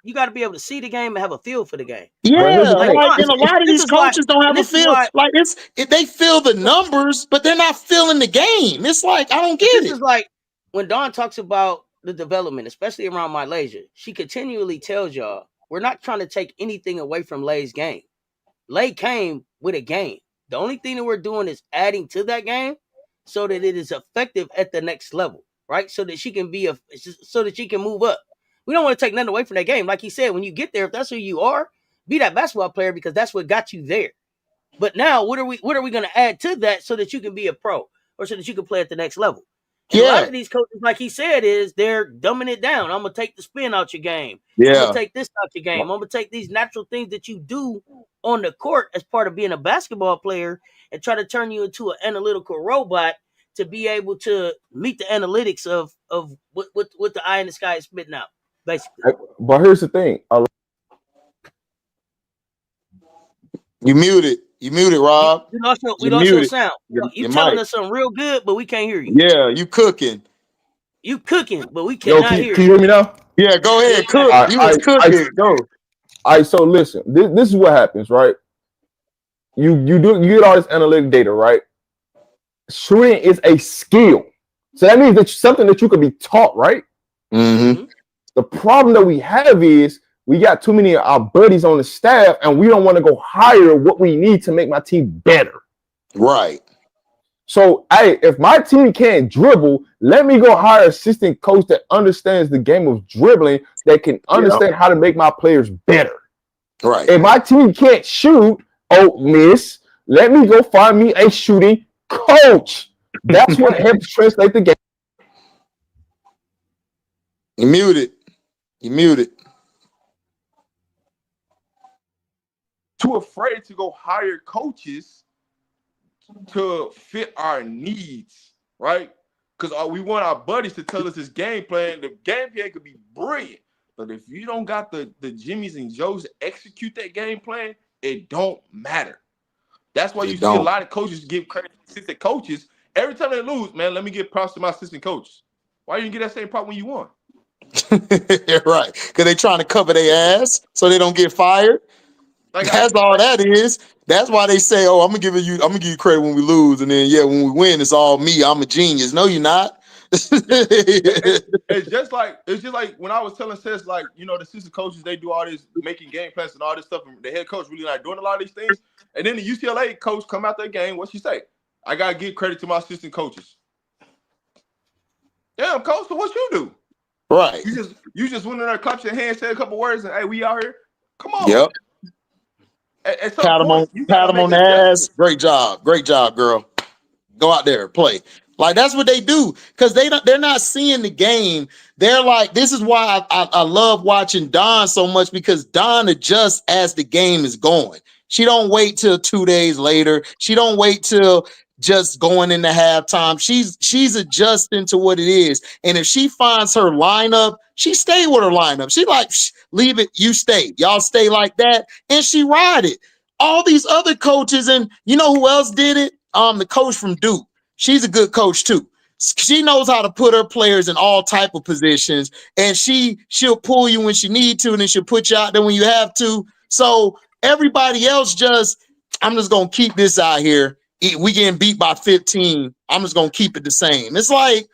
You got to be able to see the game and have a feel for the game. Yeah, and a lot of these coaches don't have a feel. Like they feel the numbers, but they're not feeling the game. It's like I don't get it. This is like when Dawn talks about the development, especially around Malaysia, she continually tells y'all, we're not trying to take anything away from Lay's game. Lay came with a game. The only thing that we're doing is adding to that game so that it is effective at the next level, right? So that she can move up. We don't want to take nothing away from that game. Like he said, when you get there, if that's who you are, be that basketball player because that's what got you there. But now what are we going to add to that so that you can be a pro or so that you can play at the next level? And a lot of these coaches, like he said, they're dumbing it down. I'm gonna take the spin out your game. I'm gonna take this out your game. I'm gonna take these natural things that you do on the court as part of being a basketball player and try to turn you into an analytical robot to be able to meet the analytics of what the eye in the sky is spitting out, basically. But here's the thing. You muted, Rob. We lost your sound. You telling us something real good, but we can't hear you. Yeah, you cooking. You cooking, but we cannot hear you. Can you hear me now? Yeah, go ahead. Cook. You was cooking. Go. All right, so listen. This is what happens, right? You get all this analytic data, right? Shooting is a skill. So that means that something that you could be taught, right? Mm-hmm. The problem that we have is we got too many of our buddies on the staff, and we don't want to go hire what we need to make my team better. Right. So, hey, if my team can't dribble, let me go hire an assistant coach that understands the game of dribbling, that can understand how to make my players better. Right. If my team can't shoot, miss, let me go find me a shooting coach. That's what helps translate the game. You muted. Too afraid to go hire coaches to fit our needs, right? Because we want our buddies to tell us this game plan. The game plan could be brilliant, but if you don't got the Jimmys and Joes to execute that game plan, it don't matter. That's why you see a lot of coaches give credit to assistant coaches. Every time they lose, man, let me give props to my assistant coaches. Why you didn't get that same prop when you won? Right, because they trying to cover their ass so they don't get fired. That's all that is. That's why they say, "Oh, I'm gonna give you credit when we lose, and then when we win, it's all me. I'm a genius." No, you're not. it's just like when I was telling Seth, like, the assistant coaches, they do all this making game plans and all this stuff, and the head coach really not doing a lot of these things. And then the UCLA coach come out that game. What she say? I gotta give credit to my assistant coaches. Damn, coach, so what you do? Right. You just went in there, clapped your hands, said a couple words, and hey, we out here. Come on. Yep. Pat him on the ass. Great job, girl. Go out there, play. Like, that's what they do, because they're not seeing the game. They're like, this is why I love watching Dawn so much, because Dawn adjusts as the game is going. She don't wait till 2 days later. She don't wait till just going into halftime. She's adjusting to what it is. And if she finds her lineup, she stay with her lineup. She like, leave it, you stay. Y'all stay like that. And she ride it. All these other coaches, and you know who else did it? The coach from Duke. She's a good coach too. She knows how to put her players in all type of positions, and she'll pull you when she need to, and then she'll put you out there when you have to. So everybody else I'm just gonna keep this out here. We getting beat by 15. I'm just gonna keep it the same. It's like,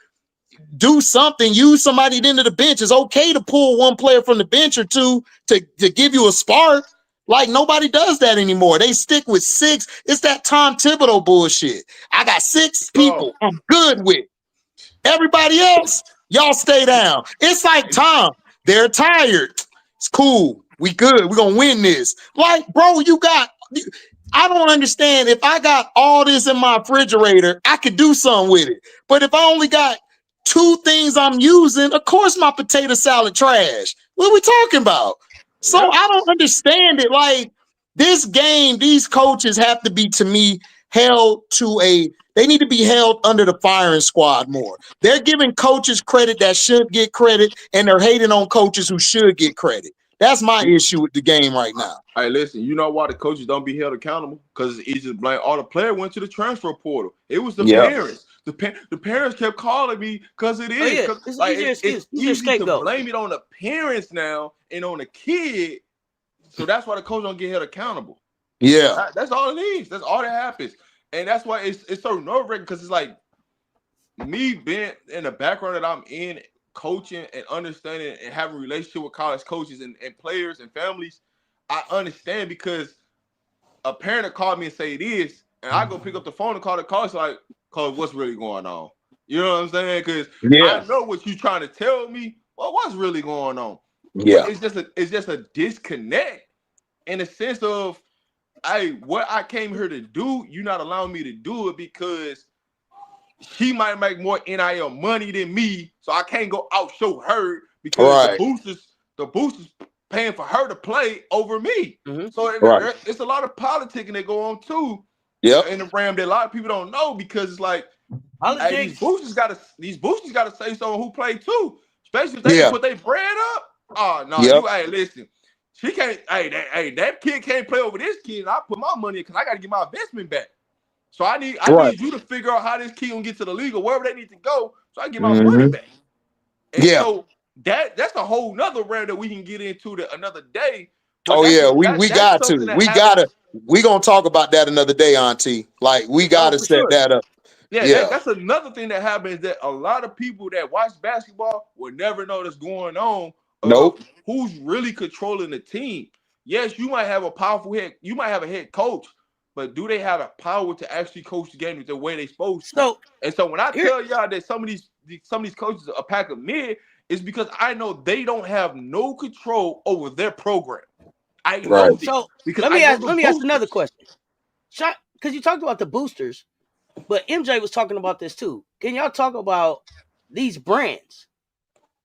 do something. Use somebody at the end of the bench. It's okay to pull one player from the bench or two to give you a spark. Like, nobody does that anymore. They stick with 6. It's that Tom Thibodeau bullshit. I got 6 people I'm good with. Everybody else, y'all stay down. It's like, Tom, they're tired. It's cool. We good. We're going to win this. Like, bro, I don't understand. If I got all this in my refrigerator, I could do something with it. But if I only got 2 things I'm using, of course my potato salad trash. What are we talking about? So I don't understand it. Like, this game, these coaches have to be, to me, they need to be held under the firing squad more. They're giving coaches credit that should get credit, and they're hating on coaches who should get credit. That's my issue with the game right now. Hey, listen, you know why the coaches don't be held accountable? Because it's easy to blame. All the player went to the transfer portal. It was the parents. The parents kept calling me because it is. It's easy to blame it on the parents now and on the kid. So that's why the coach don't get held accountable. Yeah. That's all it is. That's all that happens. And that's why it's so nerve-wracking, because it's like, me being in the background that I'm in, coaching and understanding and having a relationship with college coaches and players and families, I understand, because a parent will call me and say it is, and I go pick up the phone and call the college, like, "Coach, what's really going on?" You know what I'm saying? Because I know what you're trying to tell me. Well, what's really going on? Yeah, but it's just a disconnect in the sense of, hey, what I came here to do, you're not allowing me to do it, because she might make more NIL money than me, so I can't go outshow her because the boosters paying for her to play over me. So it's a lot of politicking that go on too. Yep. In the Ram that a lot of people don't know, because it's like, hey, these boosters gotta say someone who played too, especially if they can put their bread up. Oh no, hey, listen, she can't. Hey, that kid can't play over this kid. And I put my money in because I got to get my investment back. So I need you to figure out how this kid gonna get to the league or wherever they need to go, so I can get my money back. And so that's a whole nother round that we can get into another day. But we gonna talk about that another day, Auntie. Like we gotta set that up. Yeah, that's another thing that happens, that a lot of people that watch basketball will never know that's going on. Who's really controlling the team? Yes, you might have a powerful head. You might have a head coach, but do they have the power to actually coach the game the way they're supposed to? So when I tell y'all that some of these coaches are a pack of mid, it's because I know they don't have no control over their program. I know this. So let me ask another question. Because you talked about the boosters, but MJ was talking about this too. Can y'all talk about these brands?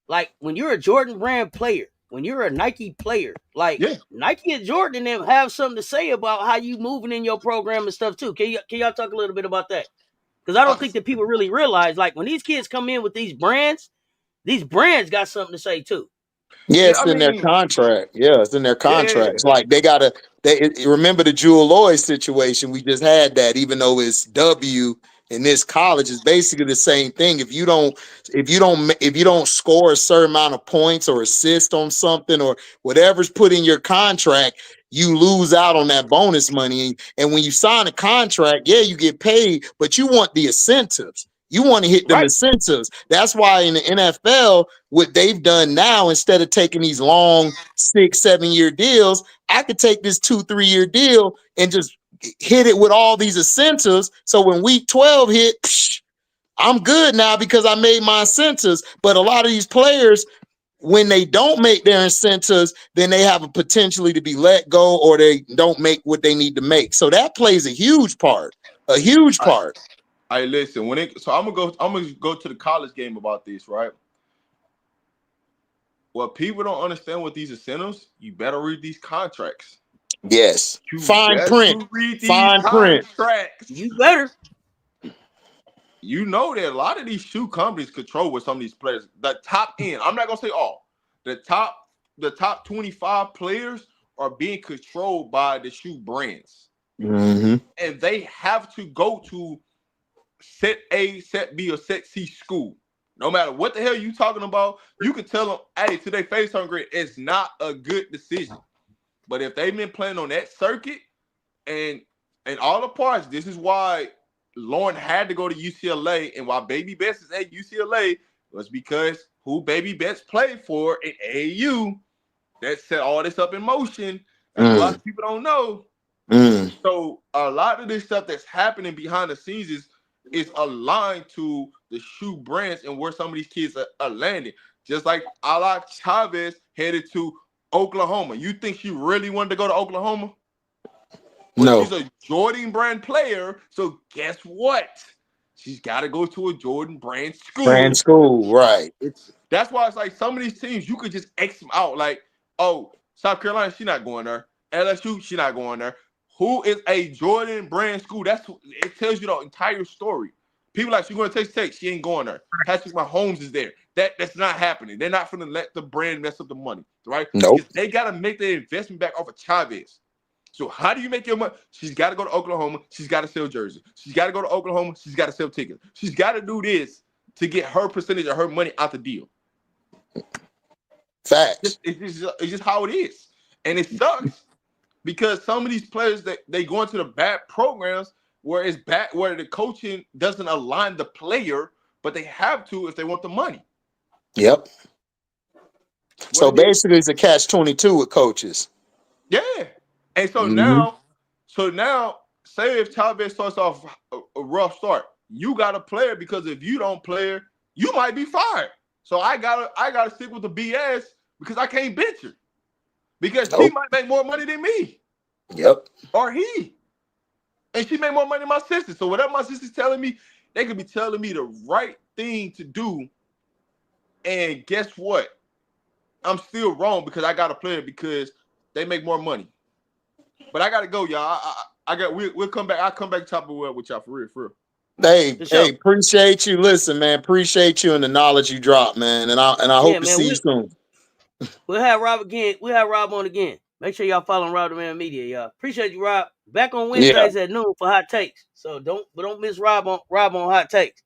Like when you're a Jordan brand player, when you're a Nike player, like Nike and Jordan and them have something to say about how you moving in your program and stuff too. Can y'all talk a little bit about that? Because I don't think that people really realize, like, when these kids come in with these brands got something to say too. Yeah, it's in their contract. Yeah, it's in their contracts. Like they remember the Jewel Lloyd situation. We just had that, even though it's W in this college, is basically the same thing. If you don't score a certain amount of points or assist on something or whatever's put in your contract, you lose out on that bonus money. And when you sign a contract, you get paid, but you want the incentives. You want to hit them incentives. That's why in the NFL, what they've done now, instead of taking these long 6-7 year deals, I could take this 2-3 year deal and just hit it with all these incentives. So when week 12 hit, I'm good now because I made my incentives. But a lot of these players, when they don't make their incentives, then they have a potentially to be let go, or they don't make what they need to make. So that plays a huge part. Hey, listen. So I'm gonna go to the college game about this, right? What people don't understand with these incentives, you better read these contracts. Yes, fine print. You better. You know that a lot of these shoe companies control with some of these players. The top end, I'm not gonna say all. The top 25 players are being controlled by the shoe brands, and they have to go to set A, set B, or set C school. No matter what the hell you talking about, you can tell them, hey, to their face hungry, it's not a good decision. But if they've been playing on that circuit and all the parts, this is why Lauren had to go to UCLA, and why Baby Best is at UCLA was because who Baby Best played for in AAU that set all this up in motion. And a lot of people don't know. So a lot of this stuff that's happening behind the scenes is aligned to the shoe brands and where some of these kids are landing. Just like Ala Chavez headed to Oklahoma. You think she really wanted to go to Oklahoma? Well, she's a Jordan brand player, so guess what? She's got to go to a Jordan brand school. Right. That's why it's like some of these teams, you could just X them out. Like, oh, South Carolina, she's not going there. LSU, she's not going there. Who is a Jordan brand school? It tells you the entire story. People like, she's going to Texas Tech, she ain't going there. Patrick Mahomes is there. That's not happening. They're not going to let the brand mess up the money, right? Nope. Because they got to make their investment back off of Chavez. So how do you make your money? She's got to go to Oklahoma. She's got to sell jerseys. She's got to go to Oklahoma. She's got to sell tickets. She's got to do this to get her percentage of her money out the deal. Facts. It's just how it is. And it sucks because some of these players, they go into the bad programs where the coaching doesn't align the player, but they have to if they want the money. Yep. So basically it's a catch-22 with coaches. Yeah. And so now, say if Chavez starts off a rough start, you got a player, because if you don't play, you might be fired. So I gotta stick with the BS because I can't bench her. Because he might make more money than me. Yep. Or he. And she made more money than my sister. So whatever my sister's telling me, They could be telling me the right thing to do, and guess what? I'm still wrong because I got to play it because they make more money. But I got to go, y'all. We'll come back. I'll come back to top of with y'all for real. Hey, appreciate you. Listen, man, appreciate you and the knowledge you dropped, man. And I hope to see you soon. We'll have Rob again. We'll have Rob on again. Make sure y'all follow Rob the Man Media, y'all. Appreciate you, Rob. Back on Wednesdays at noon for hot takes. So don't miss Rob on hot takes.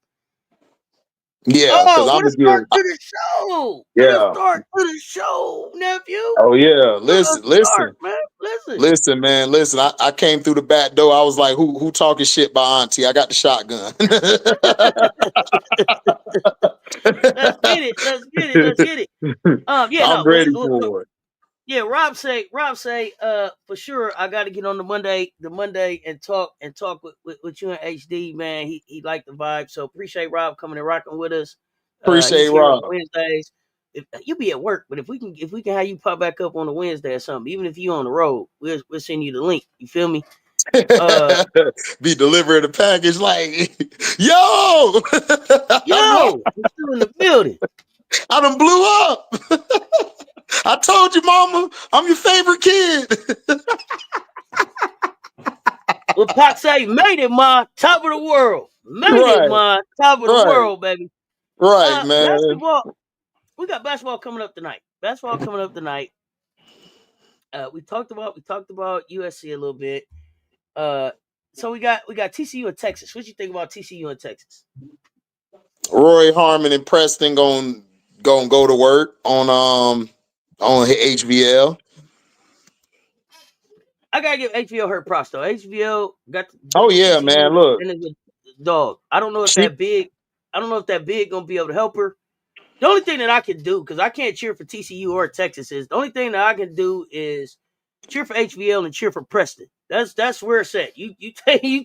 Yeah, because what a start to the show. Yeah. What a start to the show, nephew. Oh yeah. Listen, man. Listen, man. Listen, I came through the back door. I was like, who talking shit by Auntie? I got the shotgun. Let's get it. I'm ready for it. Yeah, Rob say, for sure I gotta get on the Monday and talk with you and HD, man. He liked the vibe. So appreciate Rob coming and rocking with us. Appreciate Rob. On Wednesdays. If you be at work, but if we can have you pop back up on a Wednesday or something, even if you on the road, we'll send you the link. You feel me? Be delivering the package like, yo, I'm still in the building. I done blew up. I told you, mama, I'm your favorite kid. Well, Pac say, made it, ma, top of the world. Made it, ma, top of the world, baby. Right, man. Basketball. We got basketball coming up tonight. We talked about USC a little bit. So we got TCU and Texas. What you think about TCU and Texas? Roy Harmon and Preston gonna go to work on HVL. I gotta give HVL her props though. HVL got. Man. Look, dog. I don't know if that big gonna be able to help her. The only thing that I can do, because I can't cheer for TCU or Texas, is the only thing that I can do is cheer for HVL and cheer for Preston. That's where it's at. You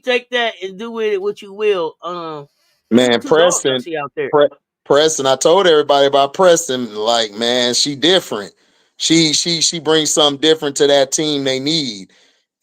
take that and do with it what you will. Man, Preston, out there. Preston. I told everybody about Preston. Like, man, she different. She brings something different to that team they need.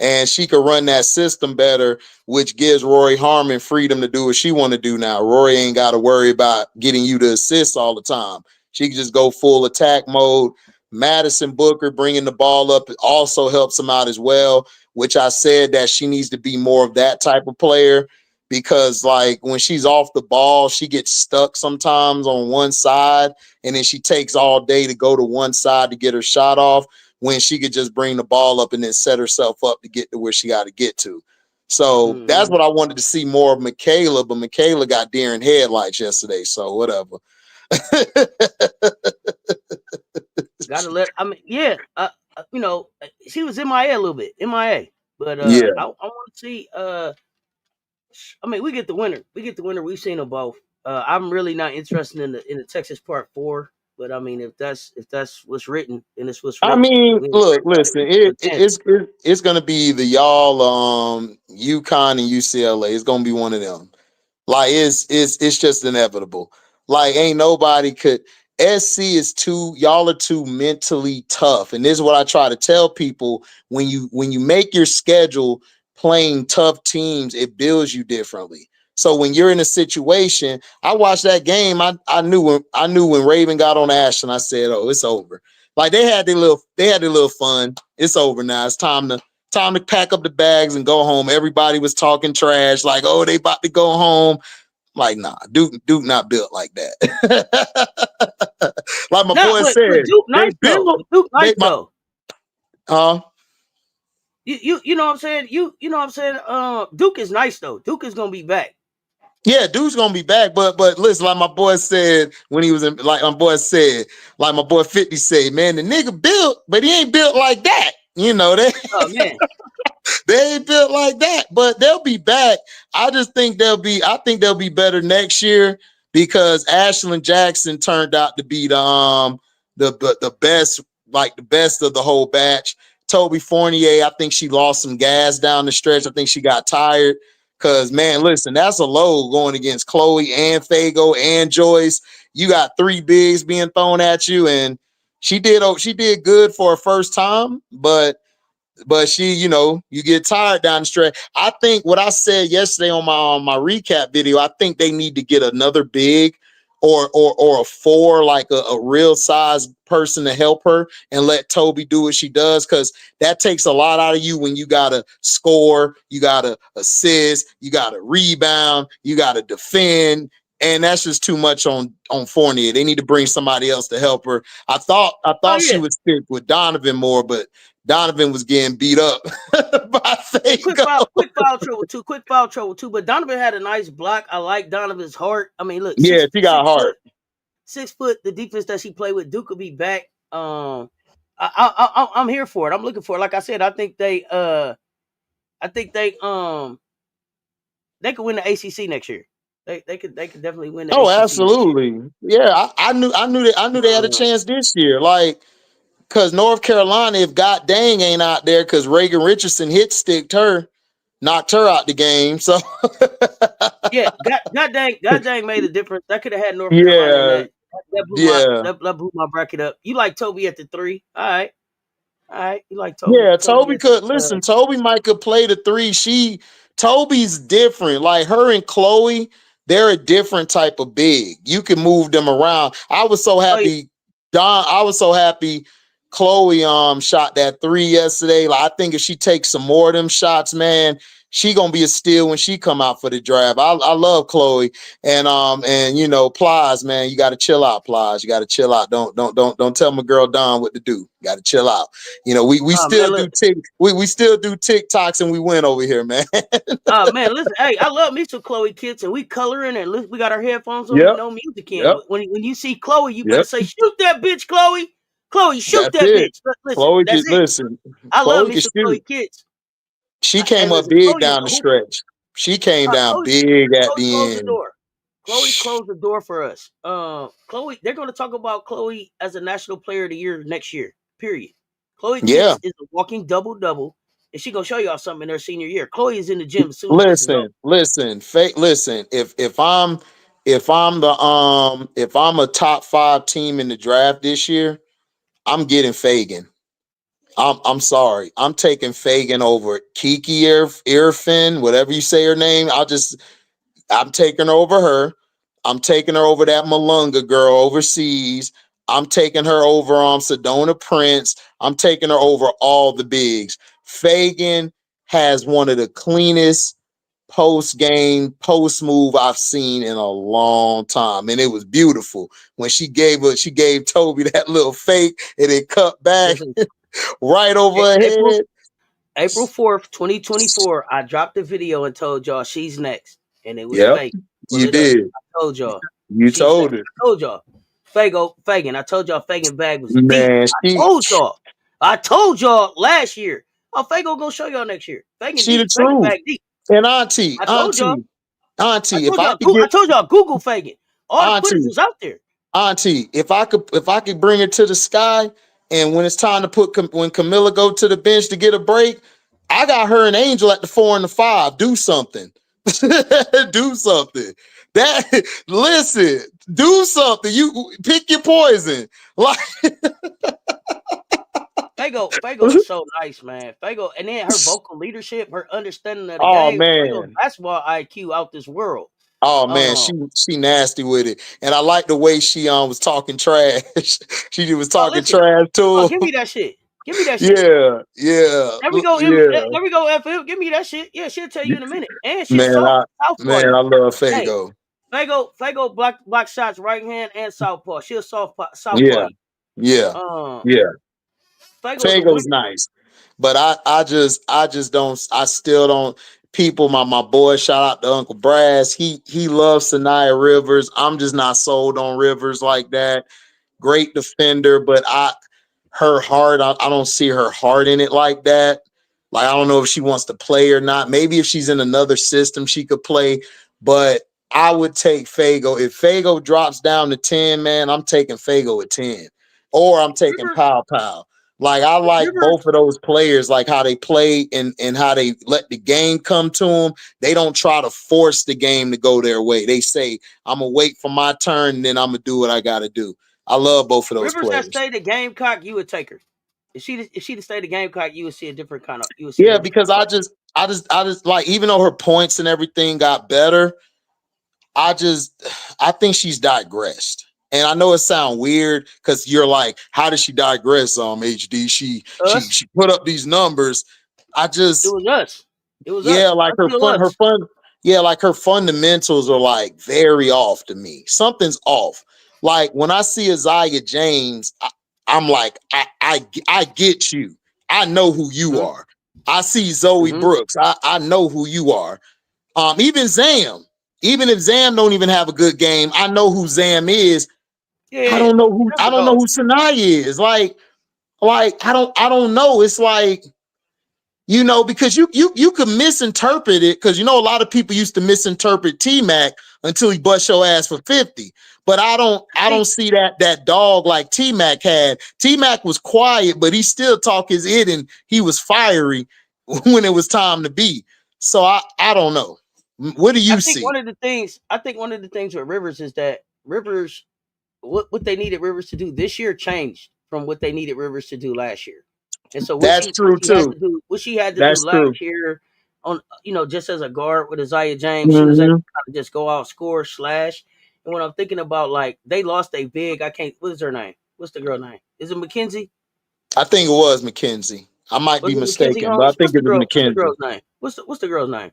And she could run that system better, which gives Rory Harmon freedom to do what she want to do now. Rory ain't got to worry about getting you to assist all the time. She can just go full attack mode. Madison Booker bringing the ball up also helps him out as well, which I said that she needs to be more of that type of player because, like, when she's off the ball, she gets stuck sometimes on one side, and then she takes all day to go to one side to get her shot off, when she could just bring the ball up and then set herself up to get to where she got to get to. So that's what I wanted to see more of Michaela, but Michaela got deer in headlights yesterday, so whatever. She was MIA a little bit, but I want to see. We get the winner. We've seen them both. I'm really not interested in the Texas Part 4. But I mean, if that's what's written, then it's what's written. I mean, look, listen, it's gonna be the y'all UConn and UCLA. It's gonna be one of them. Like it's just inevitable. Like ain't nobody could. SC is y'all are too mentally tough, and this is what I try to tell people: when you make your schedule playing tough teams, it builds you differently. So when you're in a situation, I watched that game. I knew when Raven got on Ashton, I said, "Oh, it's over." Like they had their little fun. It's over now. It's time to pack up the bags and go home. Everybody was talking trash, like, "Oh, they about to go home." Like, nah, Duke not built like that. Like my boy said, Duke nice though. Duke nice though. You know what I'm saying? You know what I'm saying? Duke is nice though. Duke is gonna be back. Yeah, Duke's gonna be back, but listen, like my boy said when he was in, like my boy 50 said, man, the nigga built, but he ain't built like that. You know that. Oh man. They ain't built like that, but they'll be back. I think they'll be better next year because Ashlyn Jackson turned out to be the best, like the best of the whole batch. Toby Fournier, I think she lost some gas down the stretch. I think she got tired. Cause man, listen, that's a load going against Chloe and Fago and Joyce. You got 3 bigs being thrown at you, and she did good for her first time, but she, you get tired down the stretch. I think what I said yesterday on my recap video, I think they need to get another big or a 4, like a real size person to help her and let Toby do what she does, because that takes a lot out of you when you gotta score, you gotta assist, you gotta rebound, you gotta defend. And that's just too much on Fournier. They need to bring somebody else to help her. I thought she would stick with Donovan more, but Donovan was getting beat up by Fago. Quick foul trouble too. But Donovan had a nice block. I like Donovan's heart. I mean, look, yeah, she got heart. 6 foot. The defense that she played with, Duke will be back. I'm here for it. I'm looking for it. Like I said, I think they could win the ACC next year. They could definitely win the ACC absolutely. Yeah, I knew they had a chance this year. Like, because North Carolina, if God dang ain't out there, because Reagan Richardson sticked her, knocked her out the game. So yeah, God dang made a difference. That could have had North Carolina in that. That blew my bracket up. You like Toby at the 3. All right. You like Toby. Yeah, Toby could listen. Toby might could play the 3. Toby's different. Like her and Chloe, they're a different type of big. You can move them around. I was so happy. I was so happy Chloe shot that 3 yesterday. Like, I think if she takes some more of them shots, man, she gonna be a steal when she come out for the draft. I love Chloe and Plies, man. You gotta chill out, Plies. You gotta chill out. Don't tell my girl Dawn what to do. You gotta chill out. We still do TikToks and we win over here, man. Man, listen, hey, I love me some Chloe kids, and we coloring and we got our headphones on. No music in. But when you see Chloe, you better say, "Shoot that bitch, Chloe! Chloe, shoot that bitch!" Listen, Chloe, that's it. Listen. I love me some Chloe kids. She came up big down the stretch. She came down big at the end. Chloe closed the door for us. Chloe, they're going to talk about Chloe as a National Player of the Year next year. Period. Chloe Kids is a walking double-double, and she gonna show y'all something in her senior year. Chloe is in the gym as soon as this is over. Listen. If I'm a top 5 team in the draft this year, I'm getting Fagan. I'm sorry. I'm taking Fagan over Kiki Irfin, whatever you say her name. I'm taking her over her. I'm taking her over that Malunga girl overseas. I'm taking her over Sedona Prince. I'm taking her over all the bigs. Fagan has one of the cleanest post-game, post-move I've seen in a long time. And it was beautiful. When she gave Toby that little fake and it cut back. Right over her head. April 4th, 2024, I dropped the video and told y'all she's next. And it was fake. You did. I told y'all. You told her. I told y'all. Fagan. I told y'all Fagan bag was deep. I told y'all last year. Oh, Fago gonna show y'all next year. Fagan she deep. The truth. Bag deep. And Auntie. I told y'all. I told y'all Google Fagan. All the footage is out there. Auntie, if I could bring her to the sky, and when it's time to when Camilla go to the bench to get a break, I got her and Angel at the 4 and the 5. Do something. Do something. Listen, do something. You pick your poison. Like Fago is so nice, man. Fago, and then her vocal leadership, her understanding of the game. Man. Basketball IQ out this world. Oh man, she nasty with it, and I like the way she was talking trash. She was talking trash too. Give me that shit. Yeah. There we go. There we go. FF. Give me that shit. Yeah, she'll tell you in a minute. And she's southpaw. I love Fago. Hey, Fago block shots right hand and southpaw. She'll southpaw. Yeah. Fago's nice, but I still don't. People, my boy, shout out to Uncle Brass. He loves Sanaya Rivers. I'm just not sold on Rivers like that. Great defender, but her heart, I don't see her heart in it like that. Like, I don't know if she wants to play or not. Maybe if she's in another system, she could play. But I would take Fago. If Fago drops down to 10, man, I'm taking Fago at 10. Or I'm taking Pow. Like, I like both of those players, like how they play and how they let the game come to them. They don't try to force the game to go their way. They say, I'm going to wait for my turn, and then I'm going to do what I got to do. I love both of those players. Rivers that stayed at Gamecock, you would take her. If she'd have stayed the Gamecock, you would see a different kind of. You would see a Yeah, different. because I just like, even though her points and everything got better, I think she's digressed. And I know it sounds weird because you're like, how did she digress? HD, she put up these numbers. It was us. It was Yeah, us. like her fundamentals are like very off to me. Something's off. Like when I see Isaiah James, I'm like, I get you. I know who you are. I see Zoe Brooks. I know who you are. Even Zam. Even if Zam don't even have a good game, I know who Zam is. Yeah, I don't know who Sanaya is. Like I don't know. It's like, because you could misinterpret it, because a lot of people used to misinterpret T-Mac until he bust your ass for 50. But I don't see that dog like T-Mac had. T-Mac was quiet, but he still talked his it, and he was fiery when it was time to be. So I don't know. What do you see? I think one of the things with Rivers is that Rivers, what they needed Rivers to do this year changed from what they needed Rivers to do last year. And so what she had to do last year on, just as a guard with Isaiah James, she was able to kind of just go out, score, slash. And when I'm thinking about, like, they lost a big, what is her name? What's the girl name? Is it Mackenzie? I think it was Mackenzie. I might be mistaken, but I think it was Mackenzie. What's the girl's name? What's the girl's name?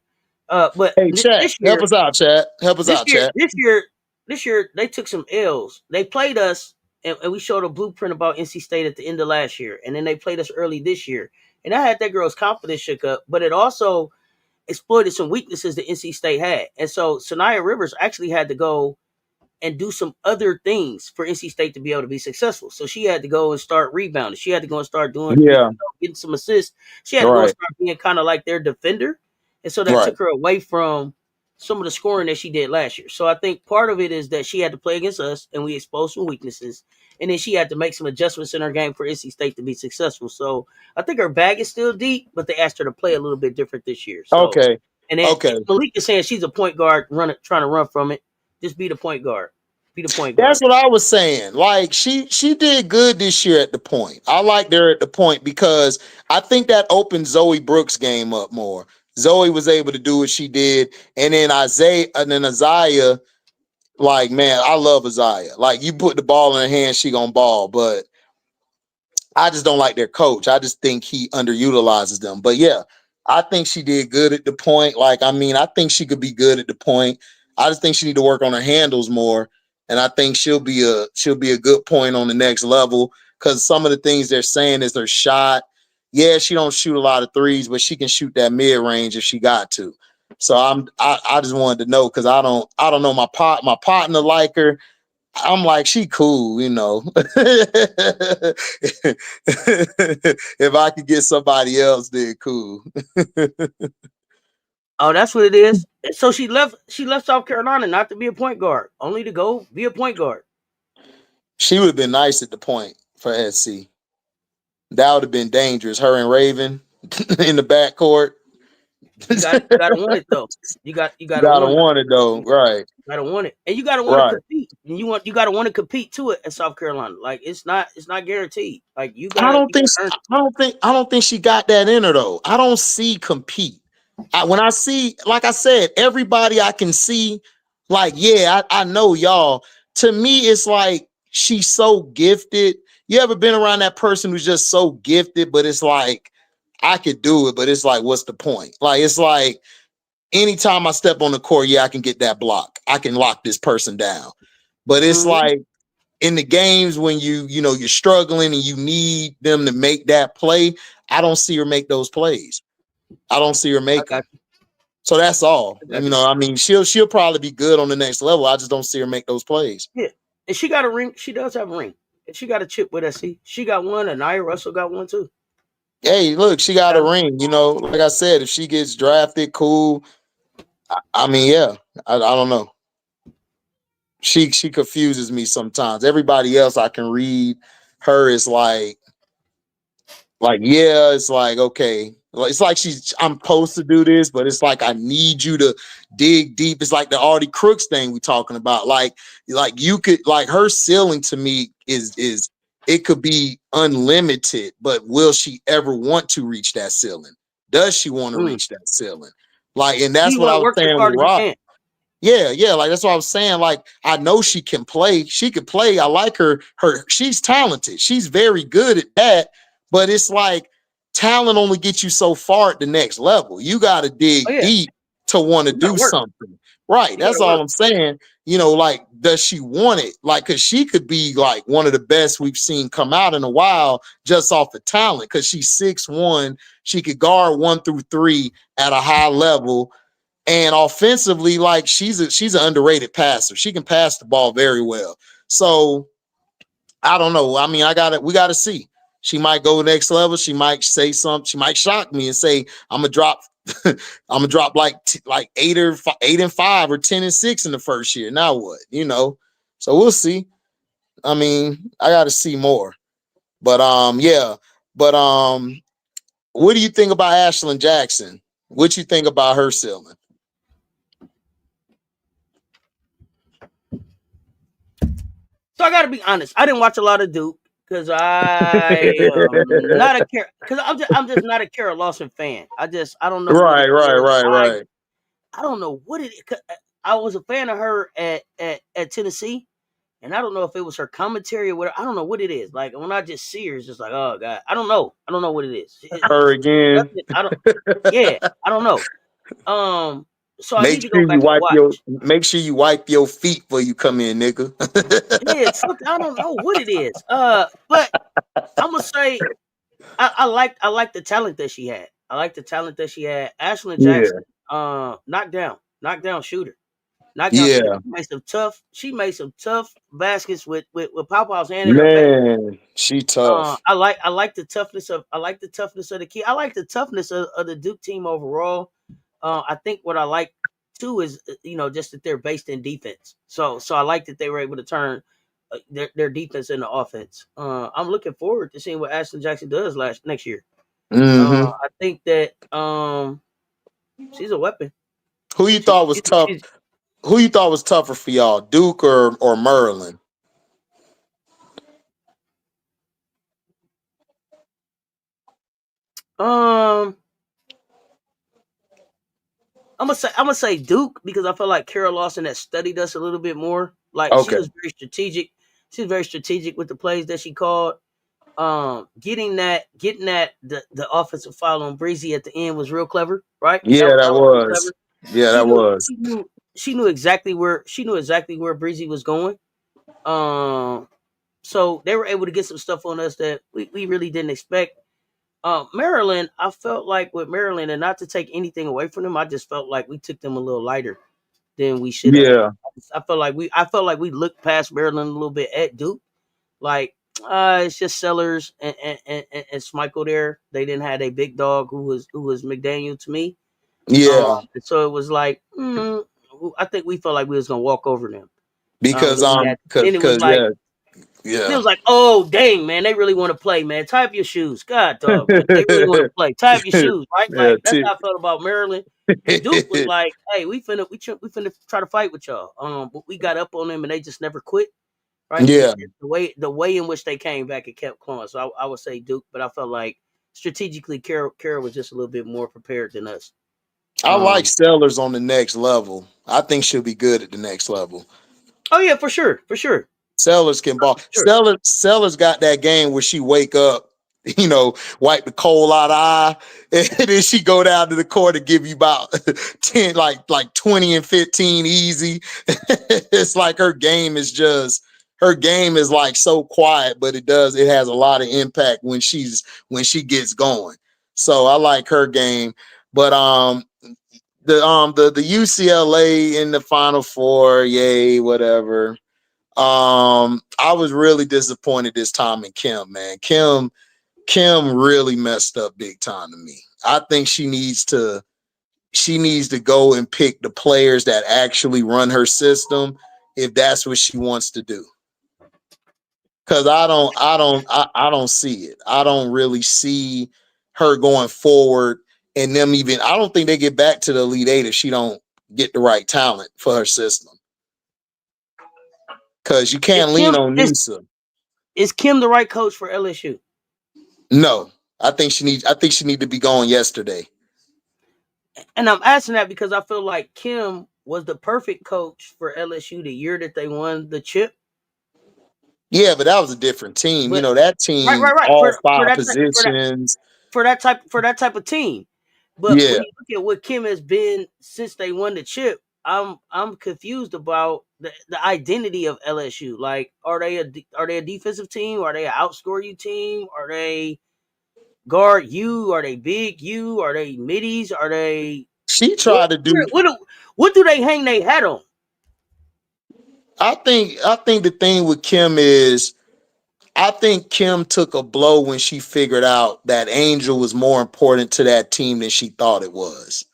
But hey, chat, this year, help us out, chat. Help us out, chat. This year they took some L's. They played us, and we showed a blueprint about NC State at the end of last year, and then they played us early this year, and I had that girl's confidence shook up. But it also exploited some weaknesses that NC State had, and so Sanaya Rivers actually had to go and do some other things for NC State to be able to be successful. So she had to go and start rebounding. She had to go and start getting some assists. She had to go and start being kind of like their defender. And so that took her away from some of the scoring that she did last year. So I think part of it is that she had to play against us, and we exposed some weaknesses. And then she had to make some adjustments in her game for NC State to be successful. So I think her bag is still deep, but they asked her to play a little bit different this year. So, and then Malik is saying she's a point guard trying to run from it. Just be the point guard. Be the point guard. That's what I was saying. Like, she did good this year at the point. I liked her at the point because I think that opened Zoe Brooks' game up more. Zoe was able to do what she did. And then Isaiah, like, man, I love Isaiah. Like, you put the ball in her hand, she gonna ball. But I just don't like their coach. I just think he underutilizes them. But yeah, I think she did good at the point. Like, I mean, I think she could be good at the point. I just think she need to work on her handles more. And I think she'll be a good point on the next level, because some of the things they're saying is her shot. Yeah, she don't shoot a lot of threes, but she can shoot that mid range if she got to. So I just wanted to know, because I don't know my partner like her. I'm like, she cool, If I could get somebody else, then cool. Oh, that's what it is. So she left South Carolina not to be a point guard, only to go be a point guard. She would have been nice at the point for SC. That would have been dangerous. Her and Raven in the backcourt. You gotta want it though. You gotta want it though, right? You gotta want it, and you gotta want to compete. And you gotta want to compete to it at South Carolina. Like, it's not guaranteed. Like, I don't think she got that in her though. I don't see compete. When I see, like I said, everybody I can see, like, yeah, I know y'all. To me, it's like she's so gifted. You ever been around that person who's just so gifted, but it's like, I could do it, but it's like, what's the point? Like, it's like, anytime I step on the court, yeah, I can get that block. I can lock this person down. But it's like, in the games when you're struggling and you need them to make that play, I don't see her make those plays. I don't see her make them. So that's all. I mean, she'll probably be good on the next level. I just don't see her make those plays. Yeah. And she got a ring. She does have a ring. And she got a chip with SC. She got one, and Nia Russell got one too. Hey, look, she got a ring. Like I said, if she gets drafted, cool. I mean, yeah, I don't know. She confuses me sometimes. Everybody else I can read, her is like, yeah, it's like, okay. It's like I'm supposed to do this, but it's like, I need you to dig deep. It's like the Artie Crooks thing we talking about. Like you could, like, her ceiling to me is it could be unlimited, but will she ever want to reach that ceiling? Does she want to reach that ceiling? Like, and that's You what want I to was work as saying hard with as you Rock. can. Yeah, like that's what I was saying. Like, I know she can play. She could play. I like her. She's talented. She's very good at that. But it's like talent only gets you so far at the next level. You got to dig deep to want to do something. Right. That's all I'm saying. You know, like, does she want it? Like, because she could be like one of the best we've seen come out in a while just off the talent. Because she's 6'1", she could guard 1 through 3 at a high level. And offensively, like, she's an underrated passer. She can pass the ball very well. So I don't know. I mean, we gotta see. She might go next level. She might say something. She might shock me and say, I'm gonna drop like 8 and 5 or 10 and 6 in the first year. Now what? You know. So we'll see. I mean, I gotta see more. But yeah. But what do you think about Ashlyn Jackson? What you think about her ceiling? So I got to be honest. I didn't watch a lot of Duke because I am not a because I'm just not a Kara Lawson fan. I don't know. Right. I don't know what it is. I was a fan of her at Tennessee, and I don't know if it was her commentary or whatever. I don't know what it is. Like, when I just see her, it's just like, oh God, I don't know. I don't know what it is. Her again. I don't know. So I need to go back and watch. Make sure you wipe your feet before you come in, nigga. Yeah, I don't know what it is. But I'm gonna say I like the talent that she had. I like the talent that she had. Ashlyn Jackson, knockdown shooter. Shooter. She made some tough baskets with Pawpaw's hand in her face. Man, she tough. I like the toughness of the kid. I like the toughness of the Duke team overall. I think what I like too is, just that they're based in defense. So I like that they were able to turn their defense into offense. I'm looking forward to seeing what Ashlyn Jackson does next year. Mm-hmm. I think that she's a weapon. Who you thought was tough? Who you thought was tougher for y'all, Duke or Maryland? I'm gonna say Duke, because I feel like Kara Lawson has studied us a little bit more. Like, she was very strategic. She was very strategic with the plays that she called. Getting that the offensive foul on Breezy at the end was real clever, right? Yeah, that was. Yeah, that was. She knew exactly where Breezy was going. So they were able to get some stuff on us that we really didn't expect. Maryland, I felt like with Maryland, and not to take anything away from them, I just felt like we took them a little lighter than we should have. Yeah. I felt like we looked past Maryland a little bit at Duke. Like, it's just Sellers and Schmeichel there. They didn't have a big dog who was McDaniel to me. Yeah. So it was like, I think we felt like we was gonna walk over them because it was like, yeah. It was like, oh dang, man, they really want to play, man. Tie up your shoes, God, dog. Man. They really want to play. Tie up your shoes, right? Like, that's how I felt about Maryland. Duke was like, hey, we finna try to fight with y'all. But we got up on them and they just never quit. Right? Yeah. The way in which they came back and kept clawing. So I would say Duke, but I felt like strategically, Kara was just a little bit more prepared than us. I like Sellers on the next level. I think she'll be good at the next level. Oh yeah, for sure. Sellers can ball. Sure. Sellers got that game where she wake up, wipe the coal out of eye, and then she go down to the court and give you about 10, like 20 and 15 easy. It's like her game is like so quiet, but it has a lot of impact when she gets going. So I like her game. But the UCLA in the Final Four, yay, whatever. I was really disappointed this time in Kim, man. Kim really messed up big time to me. I think she needs to go and pick the players that actually run her system if that's what she wants to do. Cause I don't see it. I don't really see her going forward and them even. I don't think they get back to the Elite Eight if she don't get the right talent for her system. Cause you can't lean on Nisa. Is Kim the right coach for LSU? No, I think she need to be gone yesterday. And I'm asking that because I feel like Kim was the perfect coach for LSU the year that they won the chip. Yeah, but that was a different team. But That team, right all for five that positions. for that type of team. But Yeah, when you look at what Kim has been since they won the chip, I'm confused about the identity of LSU. Like, are they a defensive team? Are they an outscore you team? Are they guard you? Are they big you? Are they middies? Are they she tried to do. what do they hang their hat on? I think the thing with Kim is, I think Kim took a blow when she figured out that Angel was more important to that team than she thought it was.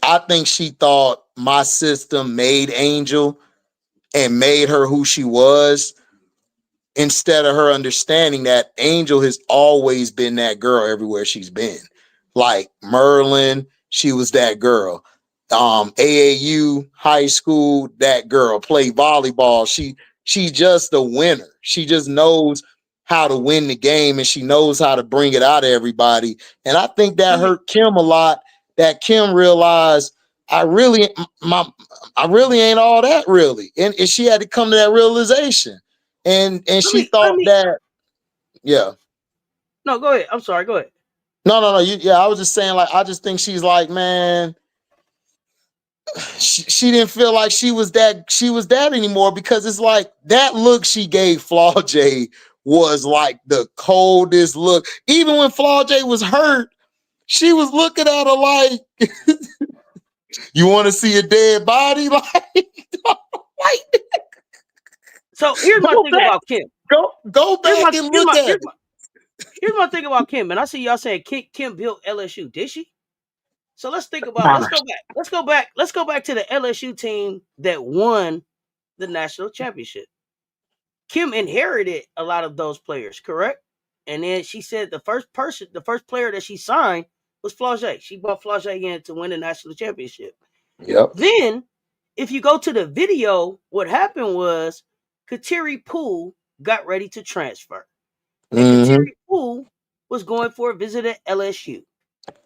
I think she thought my system made Angel and made her who she was, instead of her understanding that Angel has always been that girl everywhere she's been. Like Merlin, she was that girl. AAU, high school, that girl. Played volleyball. She's just a winner. She just knows how to win the game, and she knows how to bring it out of everybody. And I think that hurt Kim a lot. That Kim realized I really ain't all that really, and she had to come to that realization. And she thought that, yeah. No, go ahead. I'm sorry. Go ahead. No. I was just saying, like, I just think she's like, man, she didn't feel like she was that anymore, because it's like that look she gave Flaw J was like the coldest look. Even when Flaw J was hurt, she was looking at her like, you want to see a dead body? Like, so here's my thing about Kim. Go back and look at it. Here's my thing about Kim, and I see y'all saying Kim built LSU. Did she? So let's think about. Let's go back to the LSU team that won the national championship. Kim inherited a lot of those players, correct? And then she said the first player that she signed was Flau'jae. She brought Flau'jae in to win the national championship. Yep. Then, if you go to the video, what happened was Kateri Poole got ready to transfer. And Kateri Poole was going for a visit at LSU.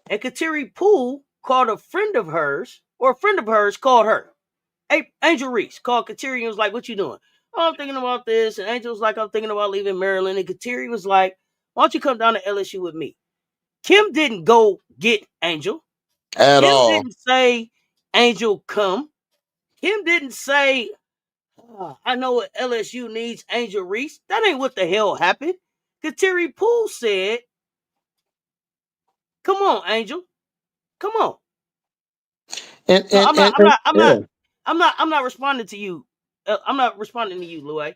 And Kateri Poole called a friend of hers, or a friend of hers called her. Angel Reese called Kateri and was like, "What you doing?" "Oh, I'm thinking about this." And Angel was like, "I'm thinking about leaving Maryland." And Kateri was like, "Why don't you come down to LSU with me?" Kim didn't go get Angel. At Kim all. didn't say, "Angel, come." Kim didn't say, "I know what LSU needs, Angel Reese." That ain't what the hell happened. Kateri Poole said, "Come on, Angel. Come on." I'm not responding to you. I'm not responding to you, Louis.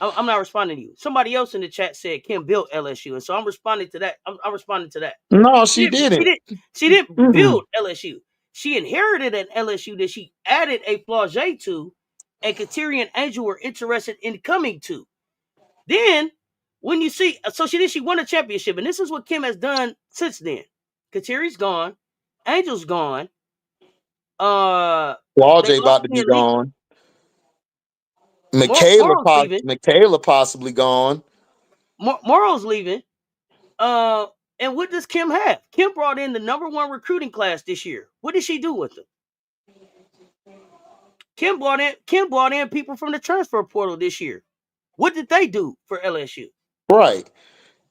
I'm not responding to you. Somebody else in the chat said Kim built LSU, and so I'm responding to that. I'm responding to that. No, she didn't. She didn't build LSU. She inherited an LSU that she added a Flau'jae to, and Kateri and Angel were interested in coming to. Then, when you see, so she won a championship, and this is what Kim has done since then. Kateri's gone, Angel's gone. Flau'jae about to be gone. Michaela possibly gone. Morrow's leaving. And what does Kim have? Kim brought in the #1 recruiting class this year. What did she do with them? Kim brought in people from the transfer portal this year. What did they do for LSU? Right.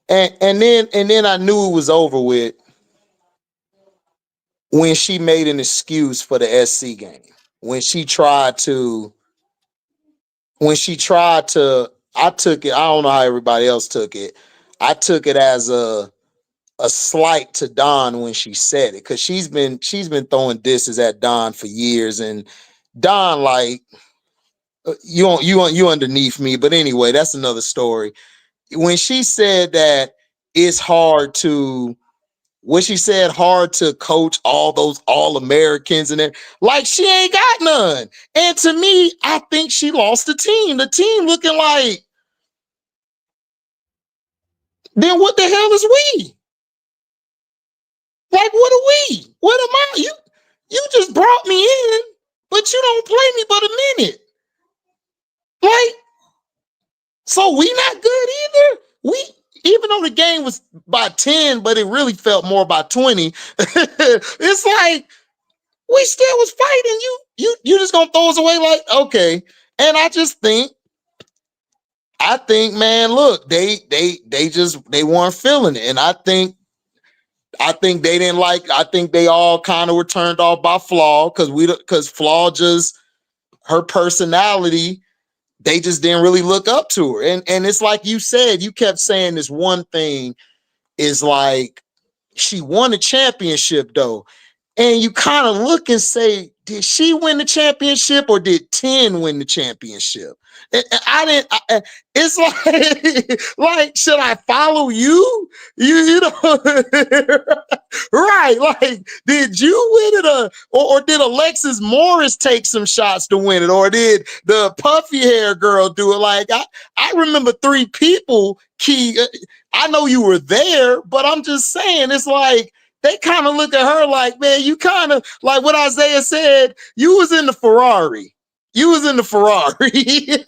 And then I knew it was over with when she made an excuse for the SC game. When she tried to, I took it, I don't know how everybody else took it. I took it as a slight to Don when she said it, because she's been throwing disses at Don for years, and Don, like, you underneath me, but anyway, that's another story. When she said that it's hard to coach all those All-Americans, and then, like, she ain't got none. And to me, I think she lost the team. The team looking like, then what the hell is we? Like, what are we? What am I? You just brought me in, but you don't play me but a minute. Like, So we not good either. We even though the game was by 10, but it really felt more by 20. It's like we still was fighting. You just gonna throw us away like okay. And I think, man, look, they weren't feeling it. And I think they didn't like, I think they all kind of were turned off by Flaw because Flaw just her personality, they just didn't really look up to her. And it's like you said, you kept saying this one thing is like she won a championship though. And you kind of look and say, did she win the championship or did 10 win the championship? And I didn't. It's like, should I follow you? You know, right? Like, did you win it, or did Alexis Morris take some shots to win it, or did the puffy hair girl do it? Like, I remember 3 people. Key, I know you were there, but I'm just saying, it's like. They kind of look at her like, man, you kind of like what Isaiah said. You was in the Ferrari. You was in the Ferrari.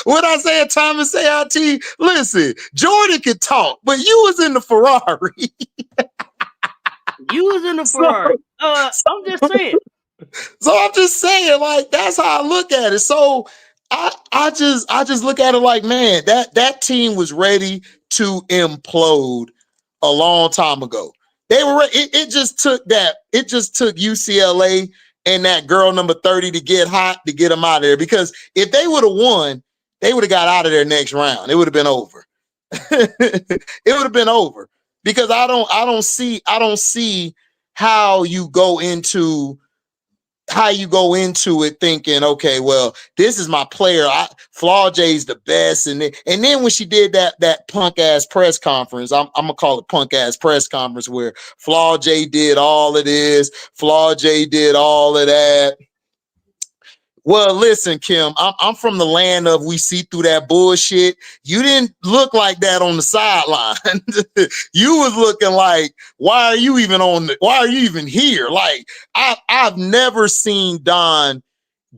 What Isaiah Thomas say, Auntie? Listen, Jordan could talk, but you was in the Ferrari. You was in the Ferrari. I'm just saying. So I'm just saying, like, that's how I look at it. So I just look at it like, man, that team was ready to implode a long time ago. They were. It just took UCLA and that girl number 30 to get hot to get them out of there. Because if they would have won, they would have got out of there next round. It would have been over. It would have been over. Because I don't see how you go into it thinking, okay, well, this is my player. Flaw J's the best. And then when she did that punk ass press conference, I'm gonna call it punk ass press conference where Flaw J did all of this, Flaw J did all of that. Well, listen, Kim, I'm from the land of we see through that bullshit. You didn't look like that on the sideline. You was looking like, why are you even here? Like, I've never seen Don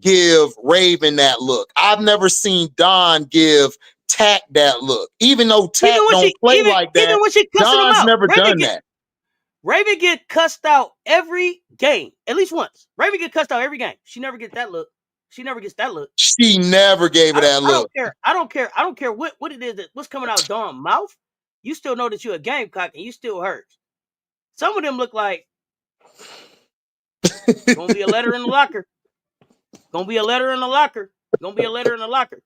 give Raven that look. I've never seen Don give Tack that look. Even though Tack don't play like that, even when she Don's never done that. Raven get cussed out every game, at least once. Raven get cussed out every game. She never gets that look. She never gets that look. She never gave her that look. I don't care what it is what's coming out Dawn's mouth. You still know that you're a Gamecock and you still hurt. Some of them look like gonna be a letter in the locker. Gonna be a letter in the locker. Gonna be a letter in the locker.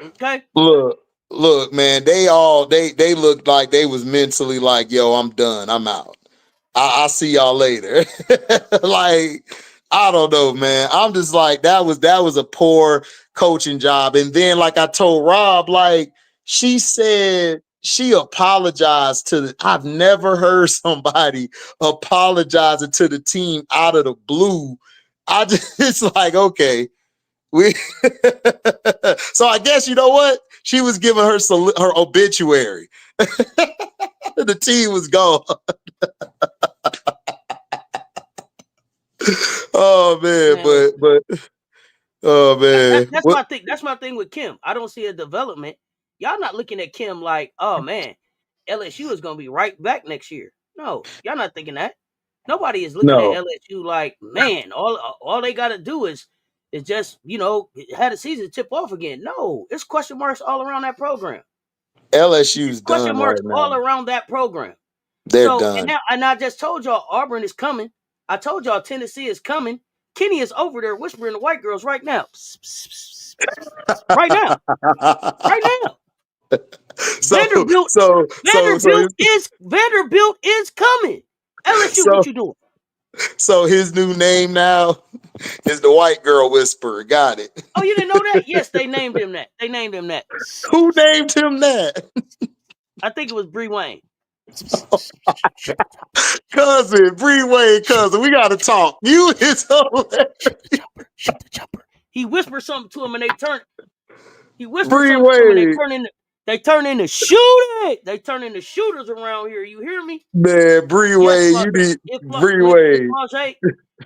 Okay. Look, man. They looked like they was mentally like, yo, I'm done. I'm out. I'll see y'all later. Like. I don't know, man. I'm just like, that was a poor coaching job. And then, like I told Rob, like she said, she apologized I've never heard somebody apologizing to the team out of the blue. It's like, okay, so I guess, you know what? She was giving her obituary. The team was gone. Oh man, but oh man, that's my thing. That's my thing with Kim. I don't see a development. Y'all not looking at Kim like, oh man, LSU is gonna be right back next year. No, y'all not thinking that. Nobody is looking at LSU like, man, all they gotta do is just, had a season tip off again. No, it's question marks all around that program. LSU's done question marks right all around that program. They're done. And I just told y'all Auburn is coming. I told y'all Tennessee is coming. Kenny is over there whispering to white girls right now. Right now. Right now. Vanderbilt is coming. LSU, what you doing? So his new name now is the white girl whisperer. Got it. Oh, you didn't know that? Yes, they named him that. Who named him that? I think it was Bree Wayne. Cousin, Bree Wayne, cousin, we gotta talk. You is hilarious. Shoot the jumper. He whispered something to him and they turn. He whispered Bree something Wayne. to him and they turn into shooting. They turn into shooters around here. You hear me? Man, Bree Wayne, you need Bree Wayne.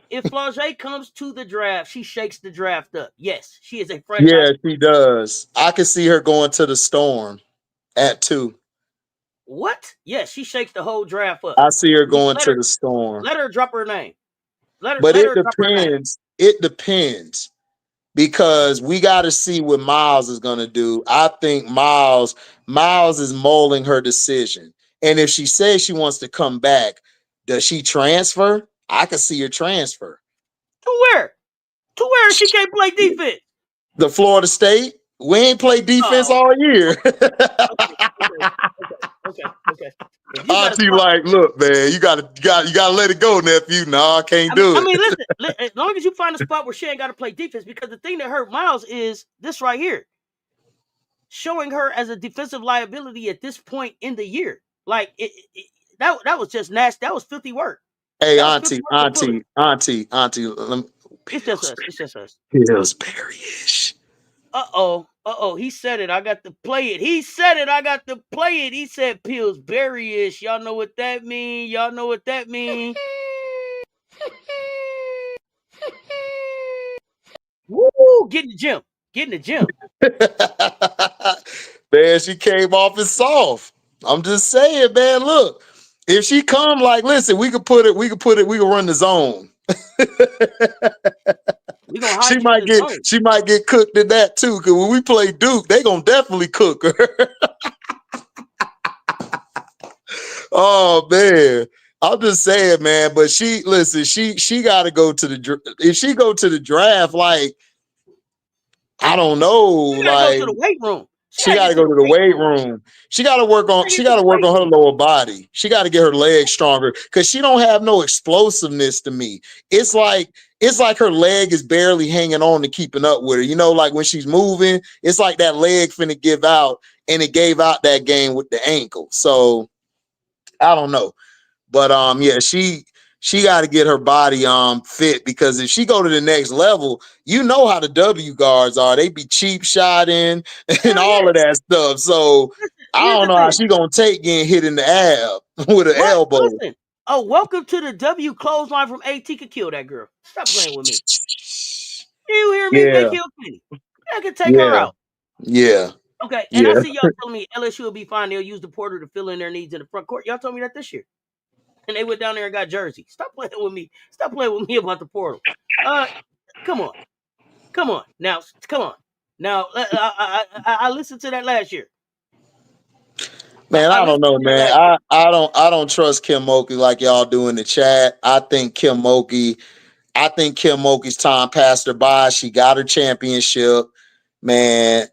if Flau'jae comes to the draft, she shakes the draft up. Yes, she is a franchise. Yeah, she does. I can see her going to the Storm at 2. What? Yes, she shakes the whole draft up. I see her going to the Storm. Let her drop her name. But it depends. It depends. Because we got to see what Miles is going to do. I think Miles is molding her decision. And if she says she wants to come back, does she transfer? I could see her transfer. To where? To where she can't play defense? The Florida State. We ain't played defense all year. Okay. Auntie, like, look, man, you gotta let it go, nephew. No, I can't do it. I mean, listen, as long as you find a spot where she ain't got to play defense, because the thing that hurt Miles is this right here, showing her as a defensive liability at this point in the year. Like that was just nasty. That was filthy work. Hey, Auntie. It's just us. Pillsbury-ish. Uh-oh. He said it. I got to play it. He said Pillsbury-ish. Y'all know what that mean? Woo! Get in the gym. Man, she came off as soft. I'm just saying, man. Look, if she come, like, listen, we could run the zone. She might get cooked in that too. Because when we play Duke, they gonna definitely cook her. Oh man, I'm just saying, man. But she got to go to the. If she go to the draft, like, I don't know, she gotta go to the weight room. She got to go to the weight room. She got to work on her lower body. She got to get her legs stronger because she don't have no explosiveness to me. It's like her leg is barely hanging on to keeping up with her. You know, like when she's moving, it's like that leg finna give out, and it gave out that game with the ankle. So I don't know. But yeah, she got to get her body fit, because if she go to the next level, you know how the W guards are. They be cheap shotting and all of that stuff. So I don't know how she gonna take getting hit in the ab with an elbow. Listen. Oh, welcome to the W clothesline from AT could kill that girl. Stop playing with me. You hear me? They kill Kenny. I can take her out. Yeah. Okay. And I see y'all telling me LSU will be fine. They'll use the porter to fill in their needs in the front court. Y'all told me that this year. And they went down there and got Jersey. Stop playing with me. Stop playing with me about the portal. Come on. Now, come on. Now, I listened to that last year. Man, I don't know, man. I don't trust Kim Mulkey like y'all do in the chat. I think Kim Mulkey's time passed her by. She got her championship. Man,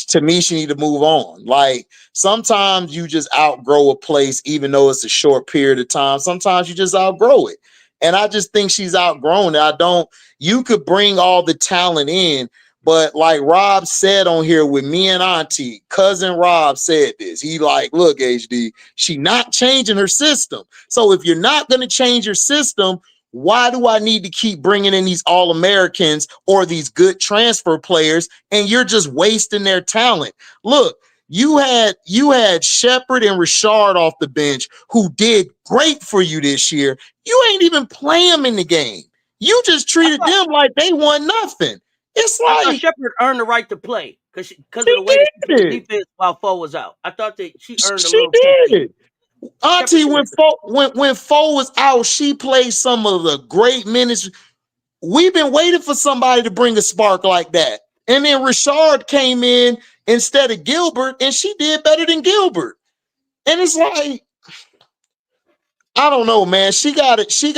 to me, she need to move on. Like, sometimes you just outgrow a place, even though it's a short period of time. Sometimes you just outgrow it. And I just think she's outgrown it. You could bring all the talent in, but like Rob said on here with me and Auntie, cousin Rob said this. He like, look, HD, she not changing her system. So if you're not going to change your system, why do I need to keep bringing in these All-Americans or these good transfer players, and you're just wasting their talent? Look, you had Shepard and Richard off the bench who did great for you this year. You ain't even play them in the game. You just treated them like they won nothing. It's like Shepard earned the right to play because of the way that she played defense while Foe was out. I thought that she earned a little. She did. Auntie, when Foe was out, she played some of the great minutes. We've been waiting for somebody to bring a spark like that. And then Richard came in instead of Gilbert, and she did better than Gilbert. And it's like, I don't know, man. She gotta change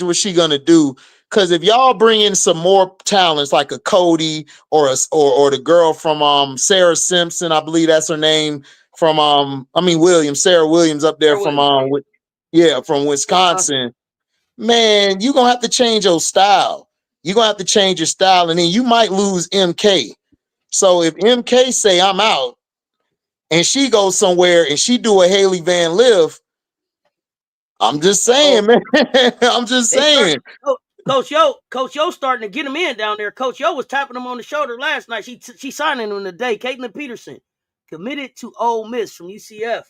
what she gonna do. Because if y'all bring in some more talents like a Cody or the girl from Sarah Simpson, I believe that's her name, from Sarah Williams up there from Wisconsin. Man, you're gonna have to change your style. You're gonna have to change your style, and then you might lose MK. So if MK say I'm out and she goes somewhere and she do a Haley Van Liff, I'm just saying, man. I'm just saying. Coach Yo starting to get him in down there. Coach Yo was tapping him on the shoulder last night. She signing him today. Caitlin Peterson committed to Ole Miss from UCF.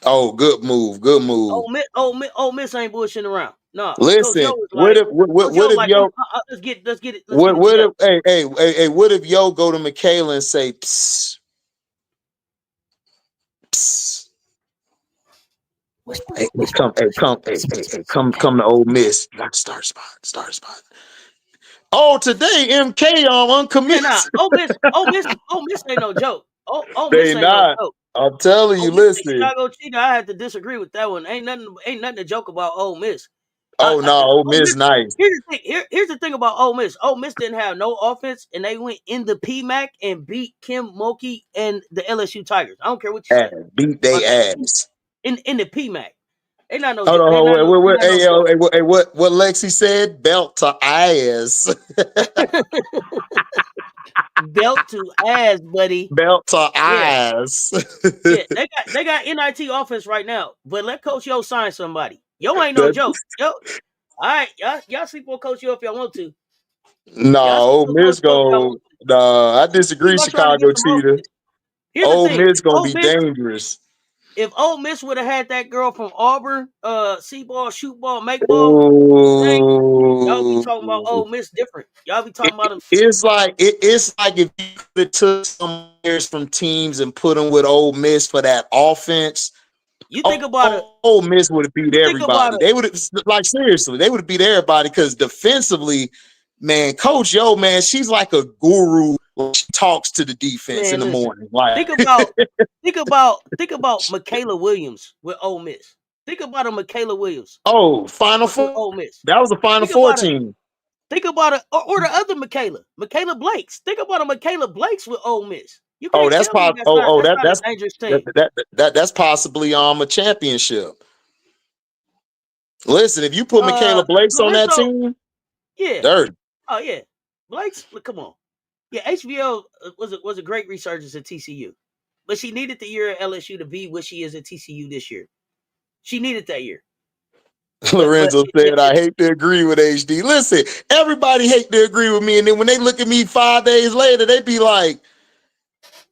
Oh, good move. Ole Miss ain't bullshitting around. No, Coach Yo Listen, was what like, if Coach Yo what was if like, yo let's get it what if together. hey, what if yo go to Michaela and say, psst, psst, Whisper, hey, whisper. come to Ole Miss. You got to start spot. Oh, today MK on Yeah, nah. uncommitted. Ole Miss ain't no joke. Ole Miss They ain't no not. joke. I'm telling Ole you, Miss and listen. Chicago Cheetah. I had to disagree with that one. Ain't nothing to joke about Ole Miss. Oh no, Ole Ole Miss Miss. nice. Here's the thing. Here's the thing about Ole Miss. Ole Miss didn't have no offense, and they went in the PMAC and beat Kim Mulkey and the LSU Tigers. I don't care what you say. Beat But they ass. in the PMAC, they not no. Hold on, They hold not on, no. They not no joke. what Lexi said? Belt to ass. Belt to ass, buddy. Belt to Yeah, ass. yeah. They got NIT offense right now, but let Coach Yo sign somebody. Yo ain't no That- joke. Yo, all right, y'all sleep on Coach Yo if y'all want to. no, Y'all sleep Ole on Coach Miss Yo if y'all go. want to. Nah, I Keep disagree. on trying to get Chicago some Cheetah. offense. Here's the Ole thing: Miss gonna be dangerous. if Ole Miss would have had that girl from Auburn, see ball, shoot ball, make ball, thing, y'all be Ooh. talking about Ole Miss different. Y'all be talking about them. It's like if you could have took some players from teams and put them with Ole Miss for that offense. You think about it. Ole Miss would have beat You think about everybody. it. They would have, like, seriously, they would have beat everybody because defensively, man, Coach Yo, man, she's like a guru. She talks to the defense in Man, the listen. morning. Like, Think about Michaela Williams with Ole Miss. Think about a Michaela Williams oh, Final with Four. Ole Miss. That was a Final Think Four about it. team. Think about it, or the other Michaela Blakes. Think about a Michaela Blakes with Ole Miss. You Oh, can't tell me that's not a dangerous team. that's possibly a championship. Listen, if you put Michaela Blakes on that Lorenzo, team, yeah. dirty. Oh yeah. Blakes, look, come on. Yeah, HVO was a great resurgence at TCU. But she needed the year at LSU to be what she is at TCU this year. She needed that year. But Lorenzo said, I hate to agree with HD. Listen, everybody hate to agree with me. And then when they look at me 5 days later, they be like,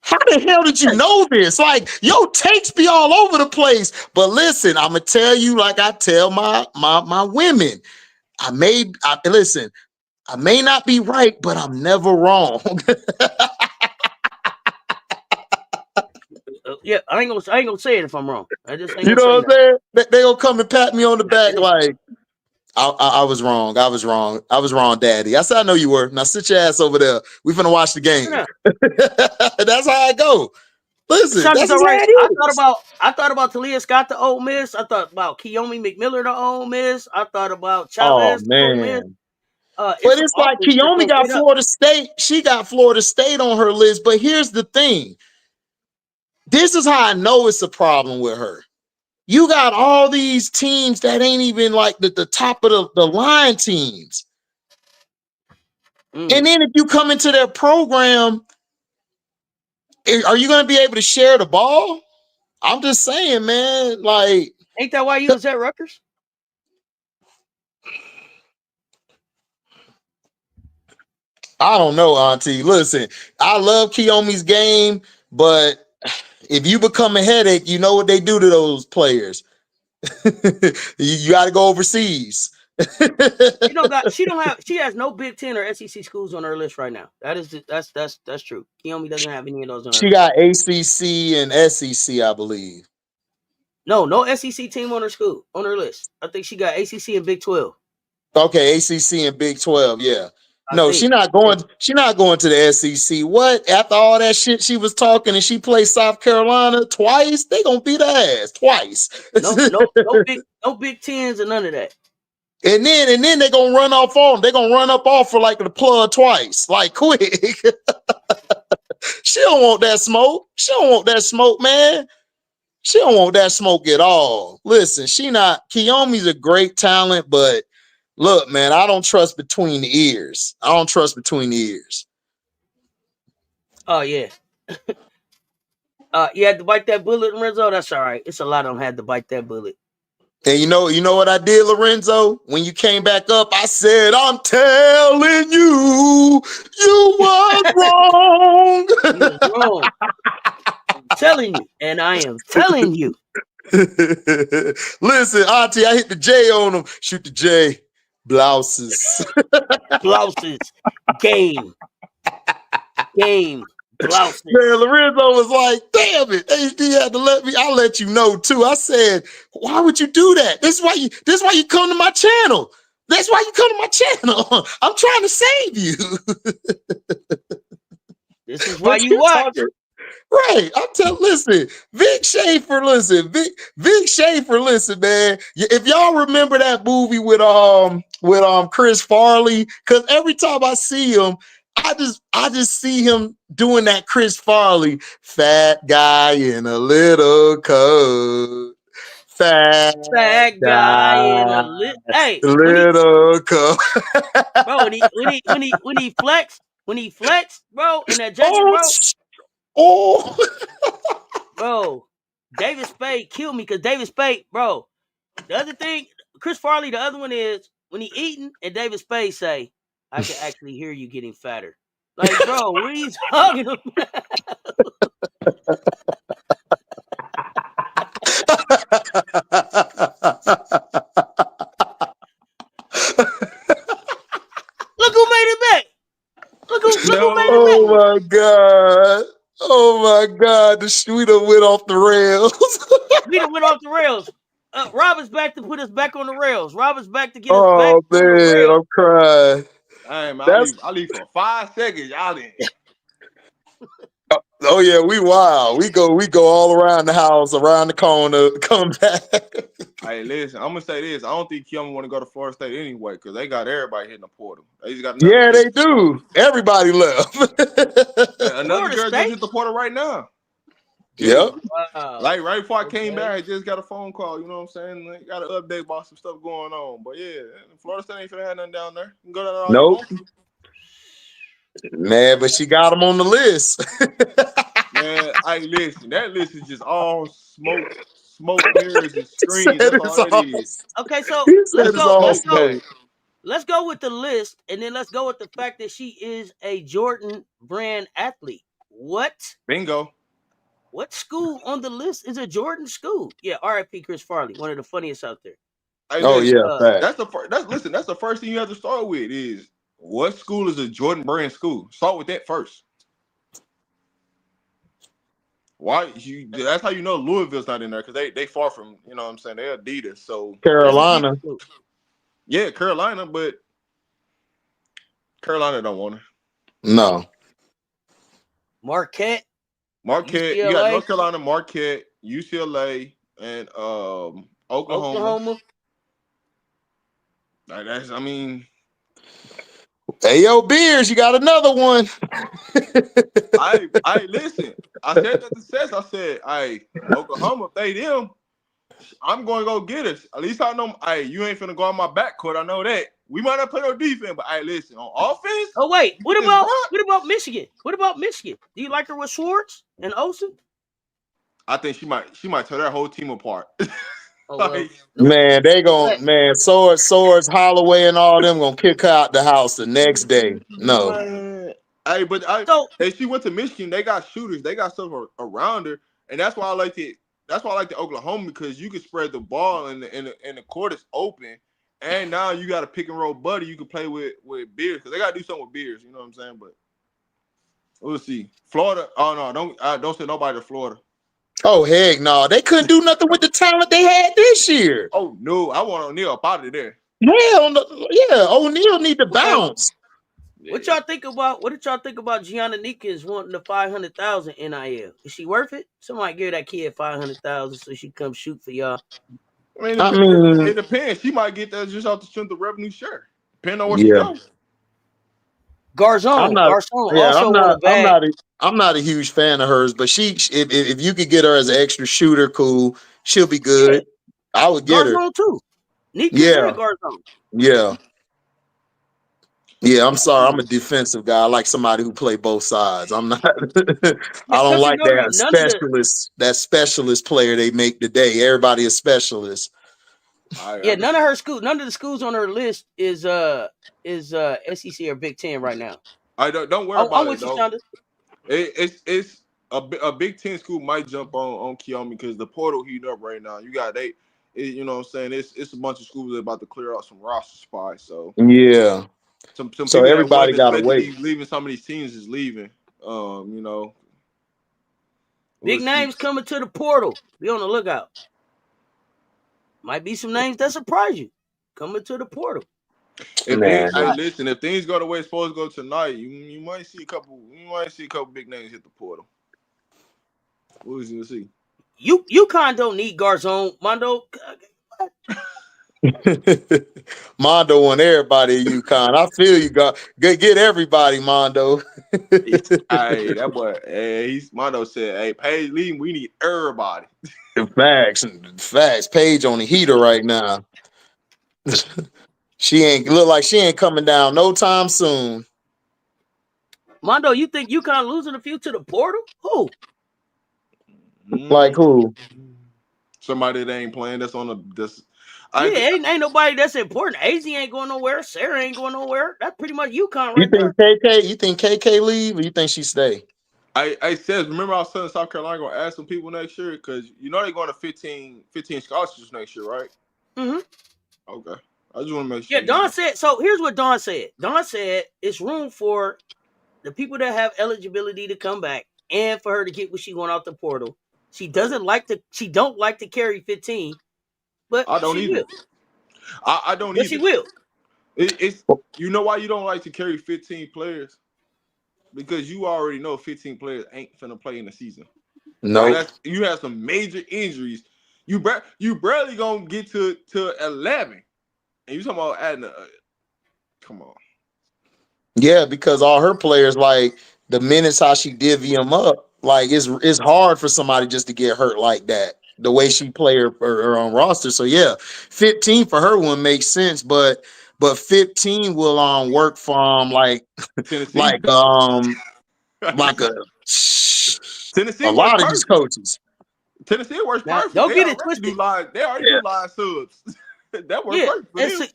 how the hell did you know this? Like, your takes be all over the place. But listen, I'm going to tell you like I tell my women. Listen, I may not be right, but I'm never wrong. yeah, I ain't gonna say it if I'm wrong. I just ain't You gonna know say what I'm that. saying? They gonna come and pat me on the back Listen, like, I was wrong. I was wrong, Daddy. I said, I know you were. Now sit your ass over there. We finna watch the game. no, That's how I go. Listen, Shonda's that's all just how right. it is. I thought about Talia Scott to Ole Miss. I thought about Kiyomi McMillan to Ole Miss. I thought about Oh Chavez to Ole Miss. man. It's But some it's like offense that Kiyomi go got straight up. Florida State. She got Florida State on her list. But here's the thing. This is how I know it's a problem with her. You got all these teams that ain't even like the top of the line teams. And then if you come into their program, are you going to be able to share the ball? I'm just saying, man. Like, Ain't that why you was at Rutgers? I don't know, Auntie. Listen, I love Kiyomi's game, but if you become a headache, you know what they do to those players. You got to go overseas. She has no Big Ten or SEC schools on her list right now. That's true. Kiyomi doesn't have any of those on her She list. got ACC and SEC, I believe. No SEC team on her list. I think she got ACC and Big 12. Okay, ACC and Big 12, yeah. I No, think. she not going to the SEC. What? After all that shit she was talking and she played South Carolina twice, they gonna beat her ass twice. No Big Tens and none of that. And then they gonna run off on. They gonna run up off for like the plug twice. Like quick. She don't want that smoke. She don't want that smoke, man. She don't want that smoke at all. Listen, Kiyomi's a great talent, but look, man, I don't trust between the ears. I don't trust between the ears. Oh yeah. You had to bite that bullet, Lorenzo. That's all right. It's a lot of them had to bite that bullet. And you know what I did, Lorenzo? When you came back up, I said, I'm telling you, you was wrong. You was wrong. I'm telling you, and I am telling you. Listen, Auntie, I hit the J on them. Shoot the J. Blouses. Blouses. Game. Blouses. Man, Lorenzo was like, damn it. HD had to let me. I'll let you know too. I said, why would you do that? This is why you come to my channel. That's why you come to my channel. I'm trying to save you. This is why you watch. Right. listen, Vic Schaefer, listen, man. If y'all remember that movie with Chris Farley, because every time I see him, I just see him doing that Chris Farley, fat guy in a little coat. Fat guy in a little coat. Bro, when he flexed, bro, in that Jason, bro. Oh, bro, David Spade killed me because David Spade, bro. The other thing, Chris Farley, the other one is when he eating and David Spade say, I can actually hear you getting fatter. Like, bro, what are you talking about? Look who made it back. Look who made it back. Oh my God. The Sweeter went off the rails. Sweeter went off the rails. Robert's back to put us back on the rails. Robert's back to get us back on the rails. I'm crying. Hey, man, I leave for 5 seconds. Y'all in. Oh yeah, we wild. We go all around the house, around the corner, come back. Hey, listen, I'm gonna say this. I don't think Kim want to go to Florida State anyway, because they got everybody hitting the portal. They just got they do. Everybody left. Another girl just hit the portal right now. Yep. Wow. Like right before I came back, I just got a phone call. You know what I'm saying? Like, got an update about some stuff going on. But yeah, Florida State ain't finna have nothing down there. You can go down there all you want. Man, but she got them on the list. Man, listen. That list is just all smoke mirrors and screens. That's all it is. Okay, so let's go with the list, and then let's go with the fact that she is a Jordan brand athlete. What? Bingo. What school on the list is a Jordan school? Yeah, R.I.P. Chris Farley, one of the funniest out there. That's the first thing you have to start with is what school is a Jordan brand school? Start with that first. Why that's how you know Louisville's not in there, because they far from, you know what I'm saying, they're Adidas. So Carolina. Yeah, Carolina, but Carolina don't want her. No. Marquette. UCLA. You got North Carolina, Marquette, UCLA, and Oklahoma. Hey, yo, Beers, you got another one. I listen. I said that to Seth. I said, Oklahoma, if they them, I'm going to go get us. At least I know, you ain't finna go on my backcourt. I know that. We might not play no defense, but listen, on offense. Oh wait, what about Michigan? What about Michigan? Do you like her with Schwartz and Olsen? I think she might tear that whole team apart. Man, they gonna Swords, Holloway, and all them gonna kick her out the house the next day. No. She went to Michigan. They got shooters. They got stuff around her, and that's why I like it. That's why I like the Oklahoma, because you can spread the ball and the court is open, and now you got a pick and roll buddy you can play with Beers, because they gotta do something with Beers. You know what I'm saying? But we'll see. Florida. Oh no, don't send nobody to Florida. Oh heck no, they couldn't do nothing with the talent they had this year. Oh no, I want O'Neal up out of there. Hell no, yeah, O'Neal need to bounce. What y'all think about? What did y'all think about Gianna Neekins wanting the $500,000 NIL? Is she worth it? Somebody give that kid $500,000 so she come shoot for y'all. I mean, it depends. She might get that just off the strength of revenue share, depending on where she goes. Garzon I'm not a huge fan of hers, but if you could get her as an extra shooter, cool, she'll be good. Yeah. I would get her too. Neekins and Garzon. Yeah. Yeah, I'm sorry. I'm a defensive guy. I like somebody who play both sides. I'm not. I don't like that specialist player they make today. Everybody is specialist. None of the schools on her list is SEC or Big Ten right now. Don't worry about it. Though. It's a Big Ten school might jump on Kiyomi because the portal heating up right now. You know what I'm saying? It's a bunch of schools that are about to clear out some roster spots. So yeah. some So people that everybody wasn't gotta expected to wait. be leaving. Some of these teams is leaving. We'll Big see. names coming to the portal. Be on the lookout. Might be some names that surprise you coming to the portal. If things go the way it's supposed to go tonight, you might see a couple. You might see a couple big names hit the portal. What was you see? UConn don't need Garzone, Mondo. Mondo want everybody at UConn. I feel you, God. Get everybody, Mondo. Hey, that boy. Mondo said, "Hey, Paige Lee, we need everybody." Facts. Paige on the heater right now. She ain't coming down no time soon. Mondo, you think UConn losing a few to the portal? Who? Like who? Somebody that ain't playing. That's on the. Ain't nobody that's important. AZ ain't going nowhere. Sarah ain't going nowhere. That's pretty much UConn right there. You think KK leave or you think she stay? I said, remember I was telling South Carolina gonna ask some people next year because they're going to 15 scholarships next year, right? Mm-hmm. Okay. I just want to make sure. Yeah, Dawn said. So here's what Dawn said. Dawn said it's room for the people that have eligibility to come back and for her to get what she want out the portal. She don't like to carry 15, but I don't either. will. I don't either. She will. It's you know why you don't like to carry 15 players? Because you already know 15 players ain't finna play in the season. No. Right? You have some major injuries. You barely gonna get to 11. And you talking about adding come on. Yeah, because all her players, like the minutes how she divvy them up, like it's hard for somebody just to get hurt like that. The way she play her on roster. So yeah, 15 for her one makes sense, but 15 will work from like Tennessee. like Tennessee a lot of these coaches. Tennessee works perfect. Don't get it twisted. They already do live subs. That works perfect for them.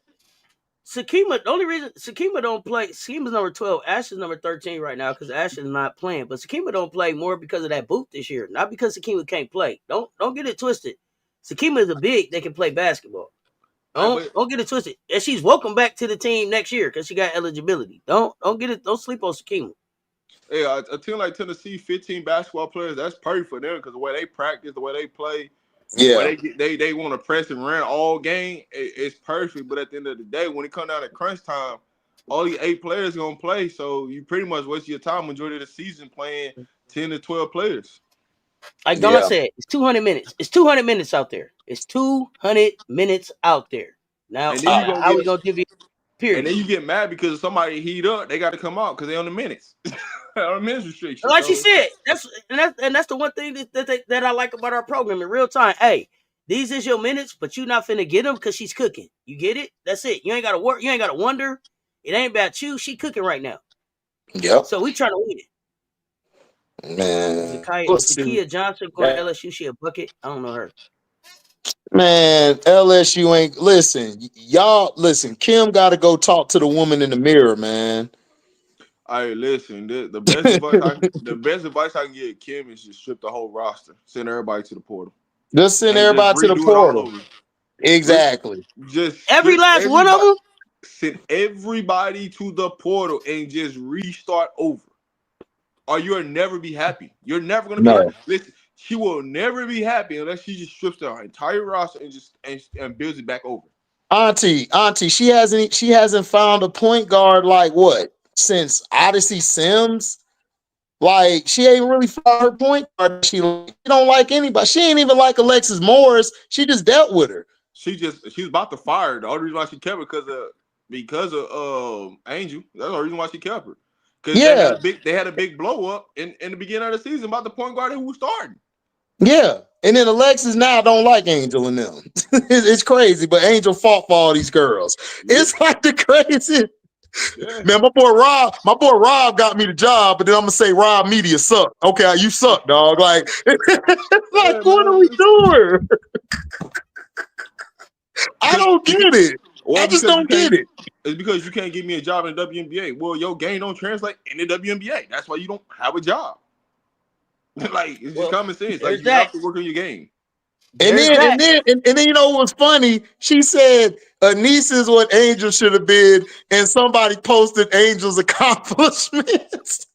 Sakima, the only reason Sakima don't play, Sakima's number 12, Ash is number 13 right now because Ash is not playing. But Sakima don't play more because of that boot this year, not because Sakima can't play. Don't get it twisted. Sakima is a big that can play basketball. Don't get it twisted. And she's welcome back to the team next year because she got eligibility. Don't sleep on Sakima. Yeah, a team like Tennessee, 15 basketball players, that's perfect for them because the way they practice, the way they play, yeah, they want to press and run all game. It's perfect. But at the end of the day, when it comes down to crunch time, all these 8 players gonna play. So you pretty much waste your time majority of the season playing 10 to 12 players. Like Don said, it's 200 minutes. It's 200 minutes out there. It's 200 minutes out there. Now, how we gonna give you? Period. And then you get mad because somebody heat up, they got to come out because they on the minutes. On the minutes restriction. Like she said, that's the one thing that I like about our program in real time. Hey, these is your minutes, but you not finna get them because she's cooking. You get it? That's it. You ain't gotta work. You ain't gotta wonder. It ain't about you. She cooking right now. Yep. So we trying to win it. Man, Zakiya Johnson going to LSU. She a bucket. I don't know her. Man, LSU ain't listen. Kim got to go talk to the woman in the mirror, man. Hey, listen. The best advice I can give Kim is just strip the whole roster, send everybody to the portal. Just send everybody to the portal. Exactly. Just every last one of them. Send everybody to the portal and just restart over, or you'll never be happy. You're never gonna be happy. Listen. She will never be happy unless she just strips her entire roster and builds it back over. Auntie, she hasn't found a point guard like what since Odyssey Sims. Like she ain't really found her point guard. She don't like anybody. She ain't even like Alexis Morris. She just dealt with her. She's about to fire her. The only reason why she kept her because of Angel. That's the reason why she kept her. Because they had a big blow up in the beginning of the season about the point guard who was starting. Yeah, and then Alexis now don't like Angel and them. It's crazy, but Angel fought for all these girls. It's like the crazy. Yeah. Man, my boy Rob got me the job, but then I'm gonna say Rob Media suck. Okay, you suck, dog. Like, what are we doing? I don't get it. Well, I just don't get it. It's because you can't give me a job in the WNBA. Well, your game don't translate in the WNBA. That's why you don't have a job. Like it's just common sense. Like there's you that. have to work on your game. And There's then, that. and then you know what's funny? She said a niece is what Angel should have been, and somebody posted Angel's accomplishments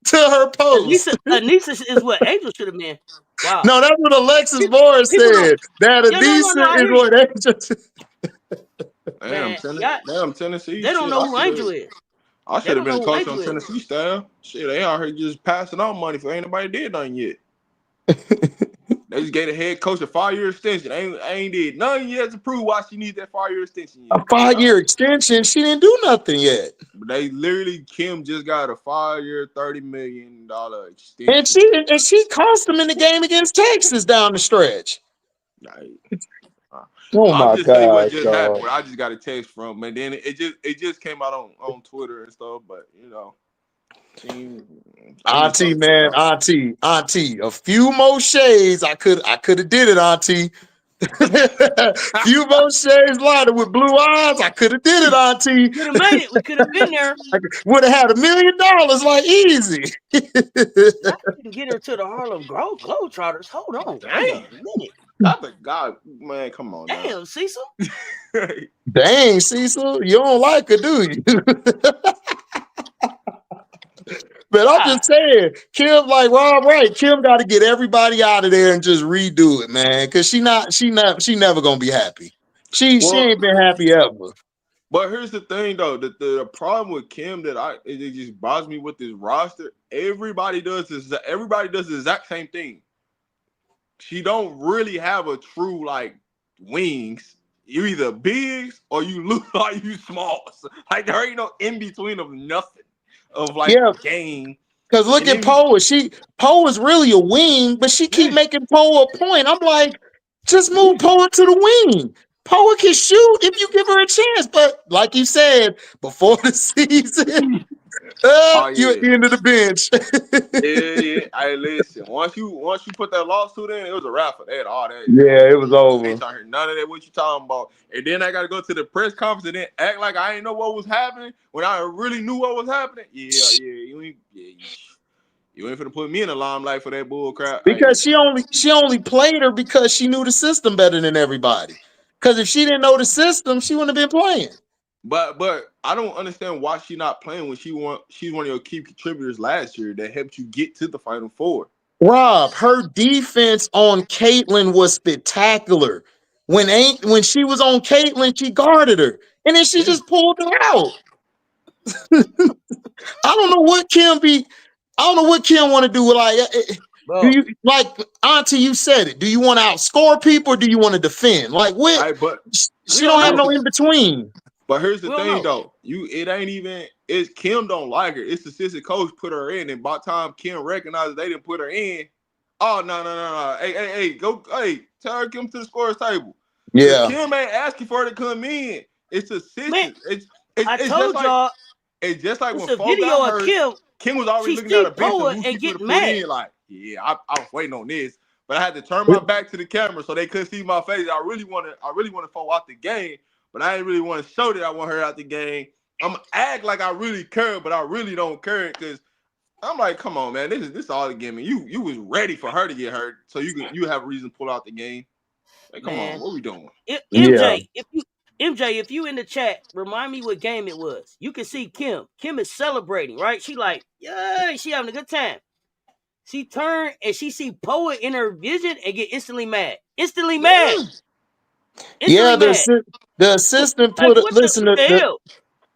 to her post. Anissa is what Angel should have been. Wow. No, that's what Alexis Morris People don't. said. That Yeah, no. Anissa I is hear what you. Angel. Damn, Tennessee. They don't know who Angel is. I should have been a know coach on Tennessee style. Shit, they out here just passing out money for ain't nobody did nothing yet. They just gave the head coach a 5-year extension. Ain't did nothing yet to prove why she needs that 5-year extension yet. A 5-year extension? She didn't do nothing yet. But they literally, Kim just got a 5-year, $30 million extension. And she cost them in the game against Texas down the stretch. Like, oh my God! What just happened. I just got a text from, and then it just came out on Twitter and stuff. But you know, Auntie, man, Auntie, a few more shades, I could have did it, Auntie. Few more shades lighter with blue eyes, I could have did it, Auntie. Could have made it. We could have been there. Would have had $1 million, like easy. I couldn't get her to the Harlem Globetrotters. Hold on, wait a minute. God, man, come on. Damn, now. Cecil. Dang, Cecil, you don't like her, do you? But I'm just saying, Kim, like Rob, right? Kim got to get everybody out of there and just redo it, man. Because she never gonna be happy. She ain't been happy ever. But here's the thing, though, the problem with Kim it just bothers me with this roster. Everybody does the exact same thing. She don't really have a true like wings. You either bigs or you look like you smalls. Like there ain't no in between of nothing. Of like game. Because look at Poe. Poe is really a wing, but she keep making Poe a point. I'm like, just move Poe to the wing. Poe can shoot if you give her a chance. But like you said, before the season, you're at the end of the bench. yeah. Hey, listen. Once you put that lawsuit in, it was a wrap for that. All that. Yeah, it was over. Ain't hear none of that. What you talking about? And then I got to go to the press conference and then act like I ain't know what was happening when I really knew what was happening. Yeah. You ain't finna put me in the limelight for that bull crap. Because she only played her because she knew the system better than everybody. Because if she didn't know the system, she wouldn't have been playing. But I don't understand why she's not playing when she's one of your key contributors last year that helped you get to the Final Four. Rob, her defense on Caitlin was spectacular. When she was on Caitlin, she guarded her, and then she just pulled her out. I don't know what Kim want to do with do you like Auntie? You said it. Do you want to outscore people or do you want to defend? Like what? She don't have no in between. But here's the thing, though. It's Kim don't like her. It's the assistant coach put her in, and by the time Kim recognizes they didn't put her in, oh no. Hey, go tell her Kim to the scorer's table. Yeah. Kim ain't asking for her to come in. It's assistant. I told y'all. It's just like when folks got her. Kim was already looking at a bench of who she could put in. Like, yeah, I was waiting on this, but I had to turn my back to the camera so they couldn't see my face. I really want to fall out the game, but I didn't really want to show that I want her out the game. I'm gonna act like I really care, but I really don't care because I'm like, come on, man, this is all the game. You was ready for her to get hurt, so you have a reason to pull out the game. Like, come on, what we doing? MJ, if you in the chat, remind me what game it was. You can see Kim. Kim is celebrating, right? She like, yay, she having a good time. She turned and she see Poet in her vision and get instantly mad. The assistant put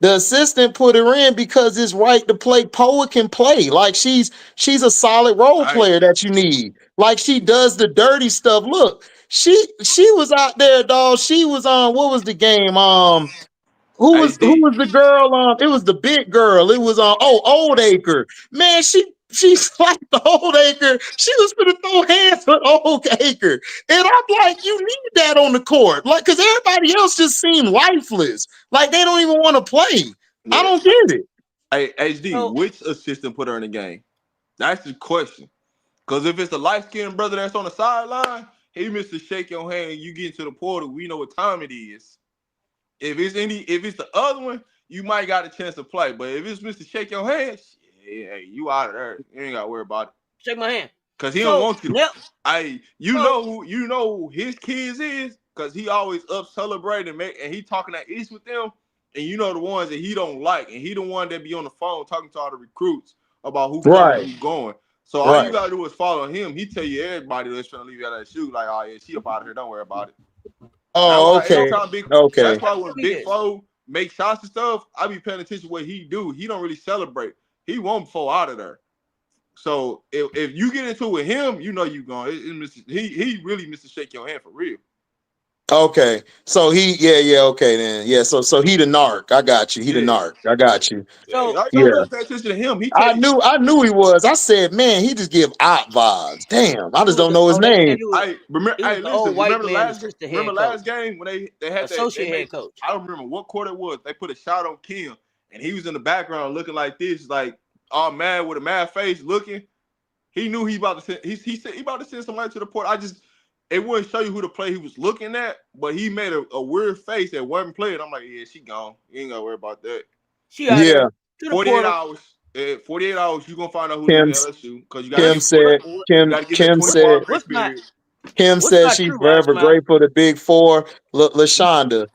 the assistant put her in because it's right to play. Poet can play. Like she's a solid role player that you need. Like she does the dirty stuff. Look. She was out there, dog. She was on what was the game? Who was the girl? It was the big girl. It was on Old Acre. Man, she slapped the Old Acre. She was gonna throw hands with Old Acre. And I'm like, you need that on the court. Like, because everybody else just seemed lifeless. Like they don't even want to play. Yeah. I don't get it. Hey, HD, which assistant put her in the game? That's the question. Because if it's the light-skinned brother that's on the sideline, he missed to shake your hand. You get into the portal. We know what time it is. If it's the other one, you might got a chance to play. But if it's Mr. Shake your hand, hey, you out of there. You ain't gotta worry about it. Shake my hand. Cause he don't want you. Yep. You know who his kids is, cause he always up celebrating and he talking at east with them, and you know the ones that he don't like, and he the one that be on the phone talking to all the recruits about who coming, who going. So all you gotta do is follow him. He tell you everybody that's trying to leave you out of that shoe, like, oh yeah, she up out of here, don't worry about it. Oh, okay. That's why when Big Flo make shots and stuff, I be paying attention to what he do. He don't really celebrate. He won't fall out of there. So if you get into it with him, you know you going. He really missed to shake your hand for real. Okay, so okay then, so he the narc. I got you. He the narc. I got you. So don't pay attention to him. I knew he was. I said, man, he just give op vibes. Damn, I just don't know his name. Remember last game when they had associate head coach. I don't remember what quarter it was. They put a shot on Kim, and he was in the background looking like this, like all mad with a mad face, looking. He knew he about to send. He said he about to send somebody to the port. It wouldn't show you who the play he was looking at, but he made a weird face at one play, and I'm like, yeah, she gone. You ain't gotta worry about that. She out there. 48 hours. 48 hours, you gonna find out who's in LSU because you got Kim said she's forever grateful to Big Four. LaShonda,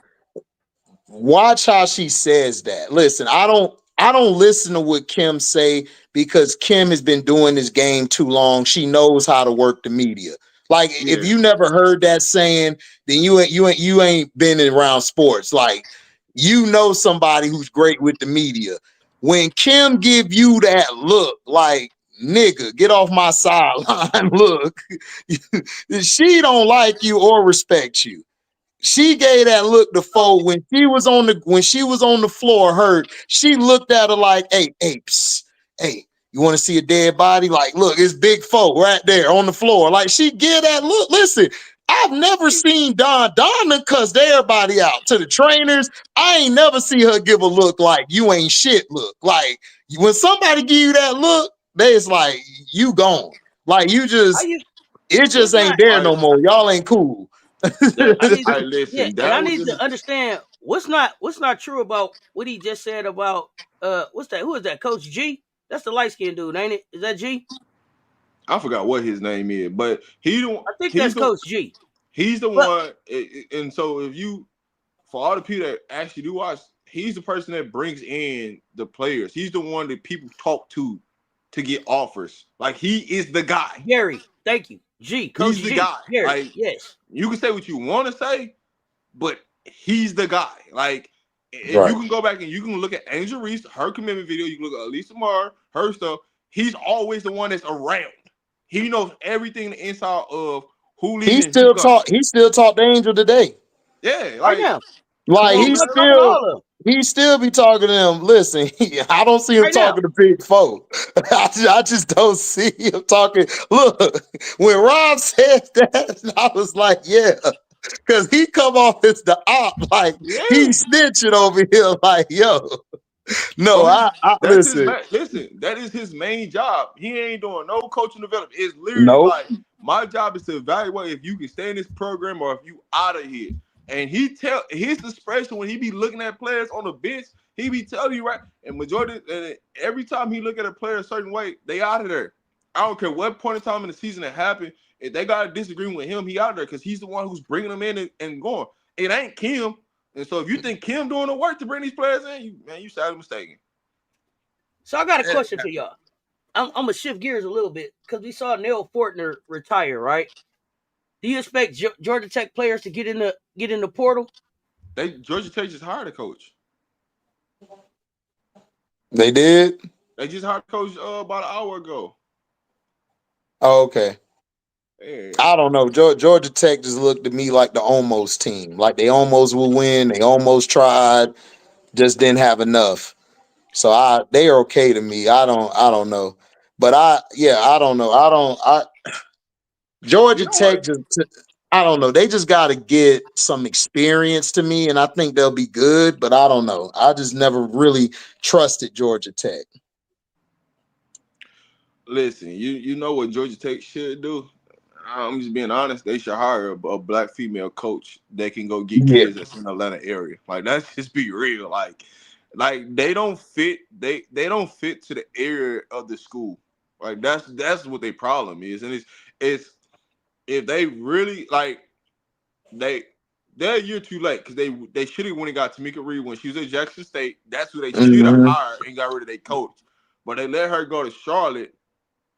watch how she says that. Listen, I don't listen to what Kim say because Kim has been doing this game too long. She knows how to work the media. Like, if you never heard that saying, then you ain't been around sports. Like, you know somebody who's great with the media. When Kim give you that look, like, nigga, get off my sideline, look, she don't like you or respect you. She gave that look to Fo when she was on the floor hurt. She looked at her like, hey, you want to see a dead body? Like, look, it's Big Fo right there on the floor. Like, she get that look. Listen, I've never seen Donna cuss everybody out to the trainers. I ain't never see her give a look like you ain't shit look. Like, when somebody give you that look, it's like, you gone. Like, it just ain't there no more. Y'all ain't cool. I need to understand what's not true about what he just said about what's that? Who is that? Coach G? That's the light skinned dude, ain't it? Is that G? I forgot what his name is, but I think that's Coach G. He's the one, and so for all the people that actually do watch, he's the person that brings in the players. He's the one that people talk to get offers. Like, he is the guy. Gary, thank you. G, Coach he's the G. guy. Gary, like, yes. You can say what you want to say, but he's the guy. Like, if you can go back and you can look at Angel Reese, her commitment video, you can look at Elisa Marr, her stuff. He's always the one that's around. He knows everything the inside of who leaving. He still talk to Angel today. Yeah, like, he still be talking to them. Listen, I don't see him talking to Big Four. I just don't see him talking. Look, when Rob said that, I was like, yeah, because he come off as the op, like he's snitching over here, like, yo. No, listen. That is his main job. He ain't doing no coaching development. It's literally like, my job is to evaluate if you can stay in this program or if you out of here. And his expression when he be looking at players on the bench, he be telling you right. And every time he look at a player a certain way, they out of there. I don't care what point in time in the season it happened. If they got a disagreement with him, he out there because he's the one who's bringing them in and going. It ain't Kim. And so if you think Kim doing the work to bring these players in, you sadly mistaken. So I got a question for y'all. I'm gonna shift gears a little bit because we saw Neil Fortner retire, right? Do you expect Georgia Tech players to get in the portal? Georgia Tech just hired a coach. They did? They just hired a coach about an hour ago. Oh, okay. Yeah. I don't know. Georgia Tech just looked at me like the almost team. Like they almost will win. They almost tried, just didn't have enough. So they are okay to me. I don't know. But I don't know. Georgia Tech I don't know. They just got to get some experience to me, and I think they'll be good, but I don't know. I just never really trusted Georgia Tech. Listen, you know what Georgia Tech should do? I'm just being honest. They should hire a black female coach that can go get kids that's in the Atlanta area. Like, let's just be real. Like, Like they don't fit. They don't fit to the area of the school. Like that's what their problem is, and it's if they really like they're a year too late because they should have when they got Tamika Reed when she was at Jackson State. That's who they should have hired and got rid of their coach, but they let her go to Charlotte,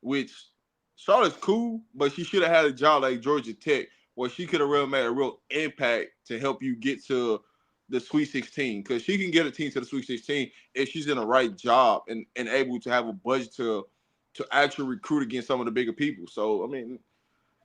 which Charlotte's cool, but she should have had a job like Georgia Tech where she could have really made a real impact to help you get to the Sweet 16 because she can get a team to the Sweet 16 if she's in the right job and able to have a budget to actually recruit against some of the bigger people. So I mean,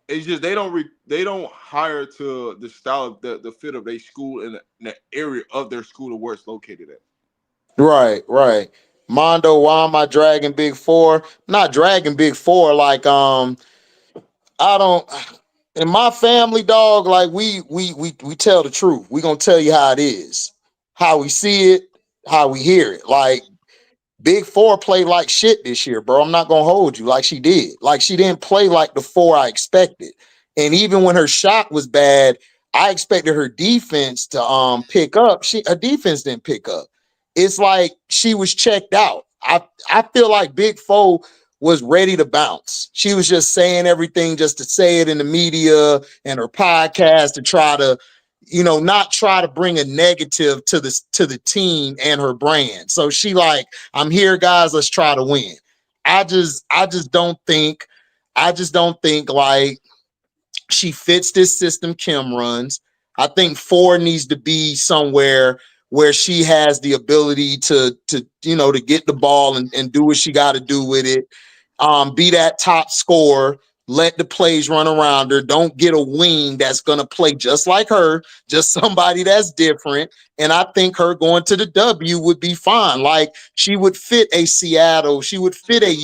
it's just they don't hire to the style of the fit of their school and the area of their school where it's located at. Right. Mondo, why am I dragging Big Four? Not dragging Big Four like I don't in my family, dog, like we tell the truth. We gonna tell you how it is, how we see it, how we hear it. Like Big Four played like shit this year, bro. I'm not gonna hold you like she did. Like she didn't play like the four I expected. And even when her shot was bad, I expected her defense to pick up. Her defense didn't pick up. It's like she was checked out. I feel like Big Four was ready to bounce. She was just saying everything just to say it in the media and her podcast to try to not try to bring a negative to the team and her brand. So she like, I'm here, guys. Let's try to win. I just don't think like she fits this system Kim runs. I think Four needs to be somewhere where she has the ability to get the ball and do what she got to do with it. Be that top scorer. Let the plays run around her. Don't get a wing that's going to play just like her, just somebody that's different. And I think her going to the W would be fine. Like she would fit a Seattle. She would fit a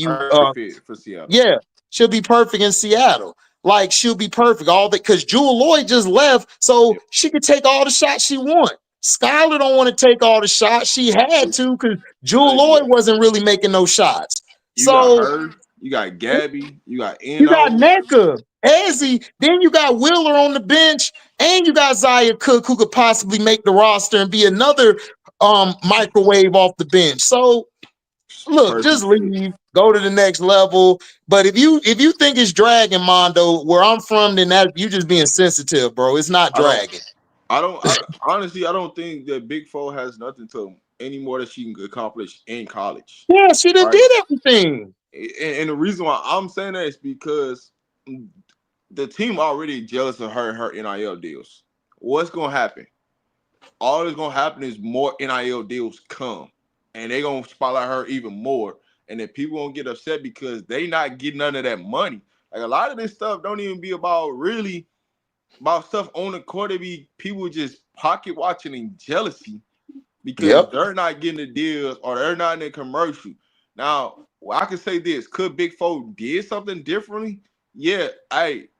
fit for Seattle. Yeah, she'll be perfect in Seattle. Like she'll be perfect. All that because Jewel Lloyd just left, so she could take all the shots she want. Skylar don't want to take all the shots. She had to because Jewel Lloyd wasn't really making no shots. You got her. You got Gabby, you got Eno. You got Nneka, Ezzy, then you got Wheeler on the bench, and you got Zaya Cook who could possibly make the roster and be another microwave off the bench. So look, just leave, go to the next level. But if you think it's dragging, Mondo, where I'm from, then that you just being sensitive, bro. It's not dragging. I don't honestly I don't think that Big Four has nothing to any more that she can accomplish in college. Yeah, she done did everything. And the reason why I'm saying that is because the team already jealous of her NIL deals. What's gonna happen? All that's gonna happen is more NIL deals come, and they're gonna spotlight her even more. And then people gonna get upset because they not getting none of that money. Like a lot of this stuff don't even be about stuff on the court. It be people just pocket watching and jealousy because they're not getting the deals or they're not in the commercial. Now, I can say this: could Big Four did something differently? Yeah, it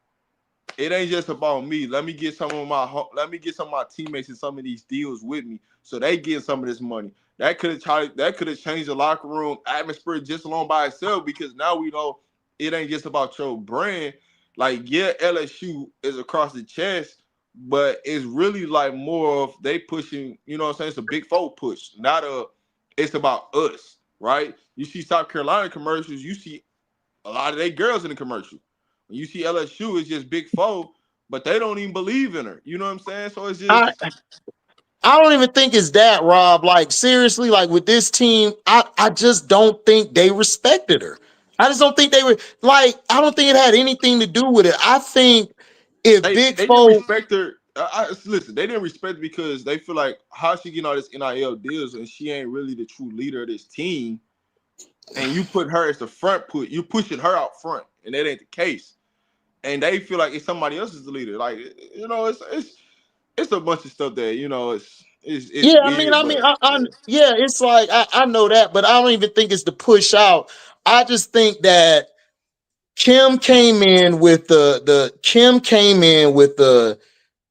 ain't just about me. Let me get some of my teammates in some of these deals with me, so they get some of this money. That could have changed the locker room atmosphere just alone by itself because now we know it ain't just about your brand. Like, yeah, LSU is across the chest, but it's really like more of they pushing. You know what I'm saying? It's a Big Four push, it's about us. Right? You see South Carolina commercials, you see a lot of they girls in the commercial. When you see LSU, it's just Big Four, but they don't even believe in her. You know what I'm saying? So it's just I don't even think it's that, Rob. Like seriously, like with this team, I just don't think they respected her. I just don't think they were like. I don't think it had anything to do with it. I think if they Four didn't respect her. Listen, they didn't respect her because they feel like how she getting all this NIL deals and she ain't really the true leader of this team. And you put her as the front you pushing her out front, and that ain't the case. And they feel like it's somebody else is the leader. Like it's a bunch of stuff that it's yeah. weird, It's like I know that, but I don't even think it's the push out. I just think that Kim came in with the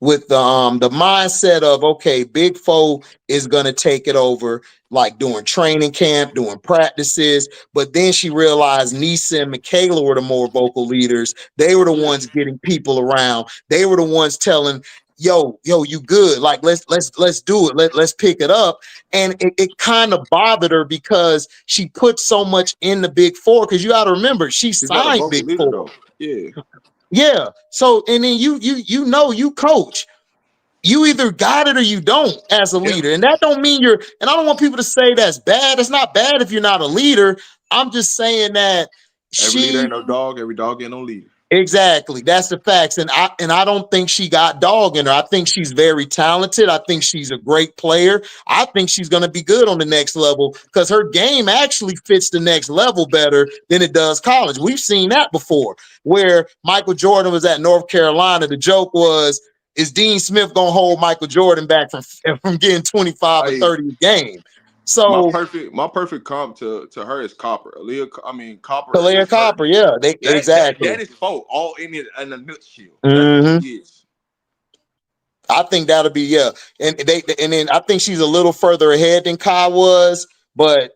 mindset of, okay, Big Four is going to take it over, like doing training camp, doing practices. But then she realized Nisa and Michaela were the more vocal leaders. They were the ones getting people around. They were the ones telling yo, you good. Like, let's do it. Let's pick it up. And it kind of bothered her because she put so much in the Big Four. Because you got to remember, she signed Big Four. Though. Yeah. Yeah. So, and then you coach. You either got it or you don't as a leader. And that don't mean and I don't want people to say that's bad. It's not bad if you're not a leader. I'm just saying that every leader ain't no dog, every dog ain't no leader. Exactly. That's the facts. And I don't think she got dog in her. I think she's very talented. I think she's a great player. I think she's going to be good on the next level because her game actually fits the next level better than it does college. We've seen that before where Michael Jordan was at North Carolina. The joke was, is Dean Smith going to hold Michael Jordan back from getting 25 or 30 a game? So my perfect comp to her is Copper. Copper. Aaliyah Copper, yeah. Exactly. That is fault all in a nutshell. Mm-hmm. I think that'll be, yeah. And then I think she's a little further ahead than Kai was, but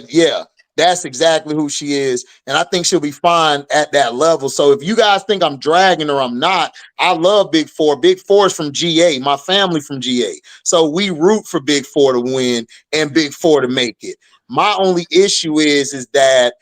yeah. That's exactly who she is. And I think she'll be fine at that level. So if you guys think I'm dragging her, I'm not. I love Big Four. Big Four is from GA, my family from GA. So we root for Big Four to win and Big Four to make it. My only issue is that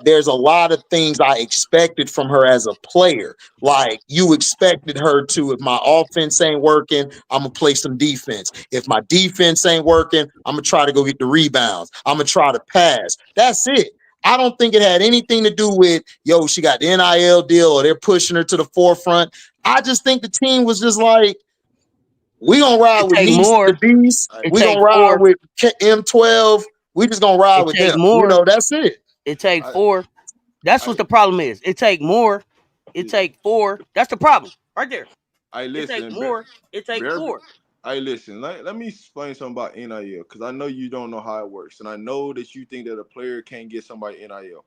there's a lot of things I expected from her as a player. Like you expected her to, if my offense ain't working, I'm going to play some defense. If my defense ain't working, I'm going to try to go get the rebounds. I'm going to try to pass. That's it. I don't think it had anything to do with, she got the NIL deal or they're pushing her to the forefront. I just think the team was just like, we going to ride with Niece the Beast. We going to ride with M12. We just going to ride with them. That's it. It take four. That's what the problem is. It take more. It take four. That's the problem right there. It take more. It take four. Listen. Let me explain something about NIL because I know you don't know how it works, and I know that you think that a player can't get somebody NIL.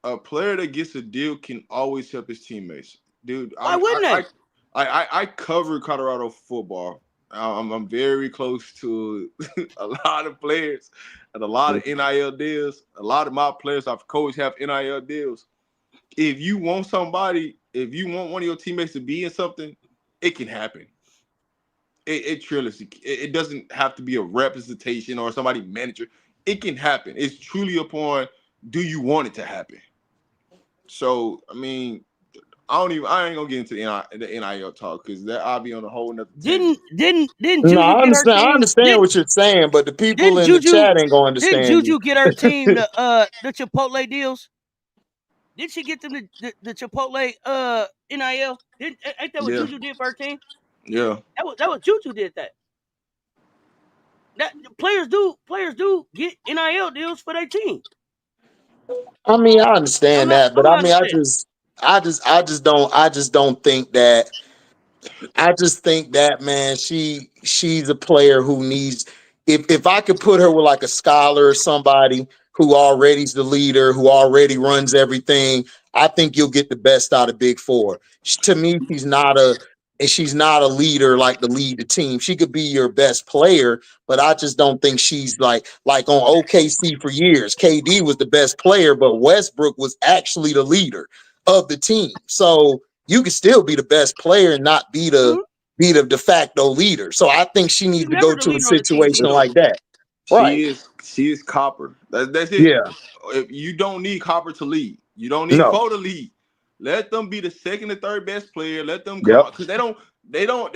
A player that gets a deal can always help his teammates, dude. Why wouldn't they? I cover Colorado football. I'm very close to a lot of players and a lot of NIL deals. A lot of my players I've coached have NIL deals. If you want one of your teammates to be in something, it can happen. It truly, it doesn't have to be a representation or somebody manager. It can happen. It's truly upon, do you want it to happen? So, I ain't gonna get into the NIL talk because that I'll be on a whole nother. Didn't Juju I understand what you're saying, but the people in the chat ain't gonna understand. Didn't Juju get her team the Chipotle deals? Did she get them the Chipotle NIL? Ain't that what Juju did for her team? Yeah, that was Juju did that. That players do get NIL deals for their team. I understand that, but I just don't think that. I just think that, man, she's a player who needs. If I could put her with like a scholar or somebody who already is the leader, who already runs everything, I think you'll get the best out of Big Four. To me, she's not a leader like to lead the team. She could be your best player, but I just don't think she's like on OKC for years. KD was the best player, but Westbrook was actually the leader of the team. So you can still be the best player and not be the de facto leader. So I think she needs to go to a situation like that. She is Copper. That's it. Yeah. You don't need Copper to lead. You don't need Foe to lead. Let them be the second and third best player. Let them come because they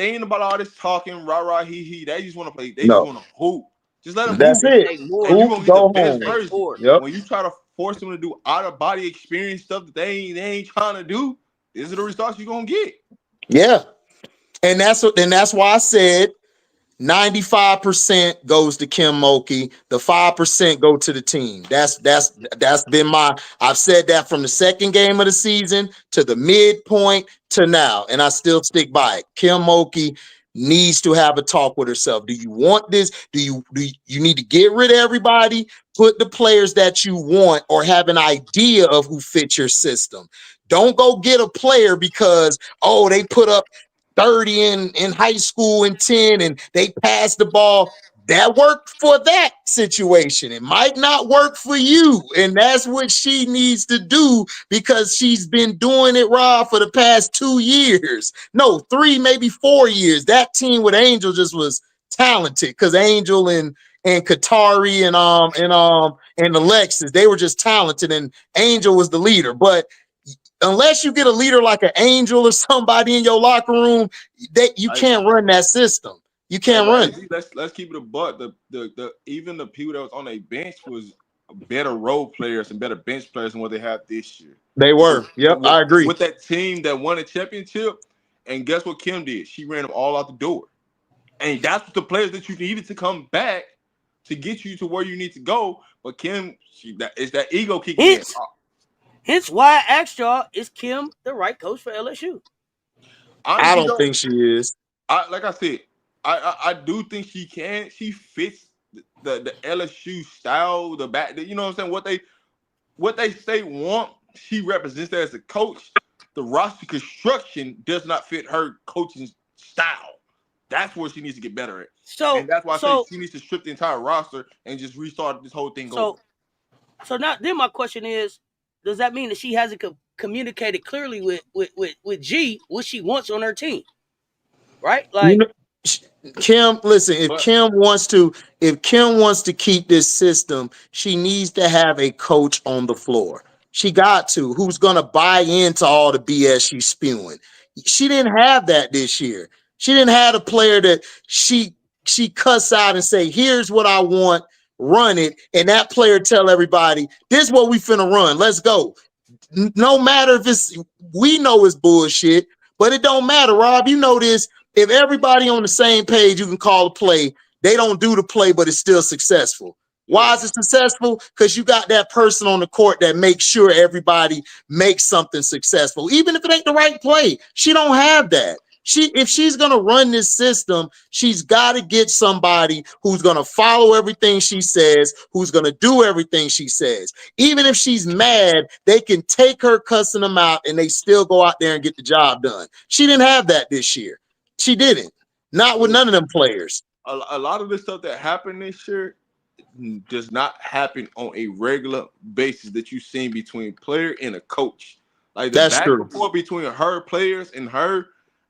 ain't about all this talking, rah, he. They just want to play. They just want to hoop. Just let them That's hoop. it. And you're going to get the best version. When you try to force them to do out-of-body experience stuff that they ain't trying to do, these are the results you're going to get. Yeah. And that's why I said 95% goes to Kim Mulkey. The 5% go to the team. That's been I've said that from the second game of the season to the midpoint to now, and I still stick by it. Kim Mulkey needs to have a talk with herself. Do you want this? Do you need to get rid of everybody? Put the players that you want or have an idea of who fits your system. Don't go get a player because, they put up 30 in high school and 10 and they pass the ball. that worked for that situation. It might not work for you. And that's what she needs to do because she's been doing it, Rob, for the past 2 years. No, 3, maybe 4 years. That team with Angel just was talented because Angel and Katari and Alexis, they were just talented, and Angel was the leader. But unless you get a leader like an Angel or somebody in your locker room, you can't run that system. You can't run it. Let's keep it a buck. The even the people that was on a bench was better role players and better bench players than what they have this year. They were. Yep, I agree. With that team that won a championship, and guess what Kim did? She ran them all out the door. And that's what the players that you needed to come back to get you to where you need to go. But Kim, it's that ego kicking in. Hence why I asked y'all, is Kim the right coach for LSU? I don't think she is. Like I said, I do think she can. She fits the LSU style, you know what I'm saying? What they say want, she represents that as a coach. The roster construction does not fit her coaching style. That's where she needs to get better at. And that's why I say she needs to strip the entire roster and just restart this whole thing over. So now then my question is, does that mean that she hasn't communicated clearly with G what she wants on her team? Right? Like, Kim, listen, if Kim wants to keep this system, she needs to have a coach on the floor. She got to, who's going to buy into all the BS she's spewing. She didn't have that this year. She didn't have a player that she cuss out and say, here's what I want, run it. And that player tell everybody, this is what we finna run. Let's go. No matter if we know it's bullshit, but it don't matter, Rob. You know this. If everybody on the same page, you can call a play. They don't do the play, but it's still successful. Why is it successful? Because you got that person on the court that makes sure everybody makes something successful, even if it ain't the right play. She don't have that. If she's gonna run this system, she's got to get somebody who's gonna follow everything she says, who's gonna do everything she says. Even if she's mad, they can take her cussing them out, and they still go out there and get the job done. She didn't have that this year. She didn't. Not with none of them players. A lot of the stuff that happened this year does not happen on a regular basis that you've seen between player and a coach. Like the back and forth between her players and her,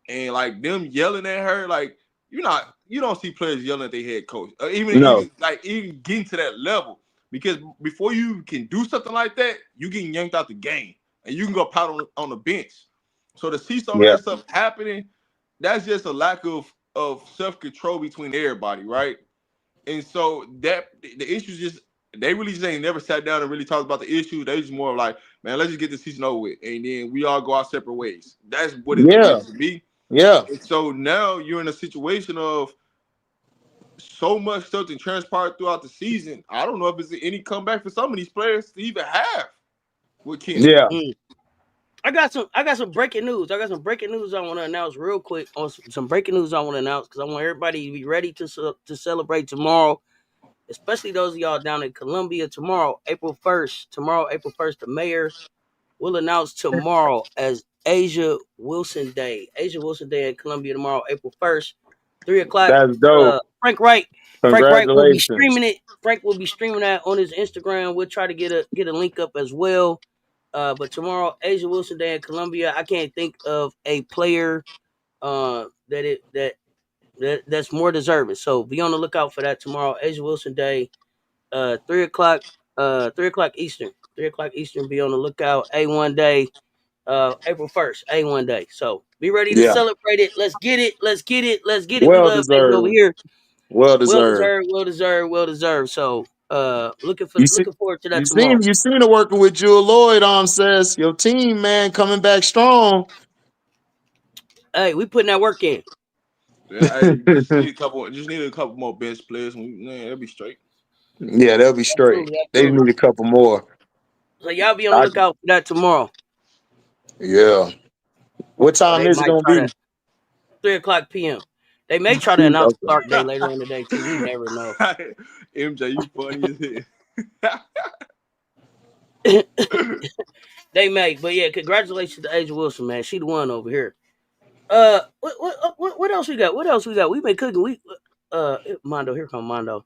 and like them yelling at her, like you don't see players yelling at their head coach, even getting to that level. Because before you can do something like that, you getting yanked out the game, and you can go pout on the bench. So to see some of that stuff happening, that's just a lack of self-control between everybody, right? And so that the issues just they really just ain't never sat down and really talked about the issue. They just more like, man, let's just get this season over with, and then we all go our separate ways. That's what it is to me. Yeah. And so now you're in a situation of so much stuff that transpired throughout the season. I don't know if there's any comeback for some of these players to even have with Kim. Yeah. I got some breaking news. I want to announce real quick on some breaking news I want to announce because I want everybody to be ready to celebrate tomorrow, especially those of y'all down in Columbia tomorrow, April 1st. Tomorrow, April 1st, the mayor will announce tomorrow as Asia Wilson Day. Asia Wilson Day in Columbia tomorrow, April 1st, 3 o'clock. That's dope. Frank Wright will be streaming it. Frank will be streaming that on his Instagram. We'll try to get a link up as well. But tomorrow, Asia Wilson Day in Columbia. I can't think of a player that's more deserving. So be on the lookout for that tomorrow. Asia Wilson Day, 3 o'clock Eastern. 3 o'clock Eastern. Be on the lookout. A1 Day, April 1st. A1 Day. So be ready to celebrate it. Let's get it. Let's get it. Let's get it. Well we love it over here. Well deserved. Well deserved. So looking forward to that tomorrow. You seen her working with Jewel Lloyd, says your team, man, coming back strong. Hey, we putting that work in. Yeah, just need a couple more bench players. They'll be straight. Yeah, they'll be straight. They need a couple more. So y'all be on the lookout for that tomorrow. Yeah. What time is it gonna be? 3 o'clock p.m. They may try to announce start day later in the day too. You never know. MJ, you funny as hell. They may, but yeah, congratulations to Asia Wilson, man. She the one over here. What else we got? We've been cooking. Mondo, here come Mondo.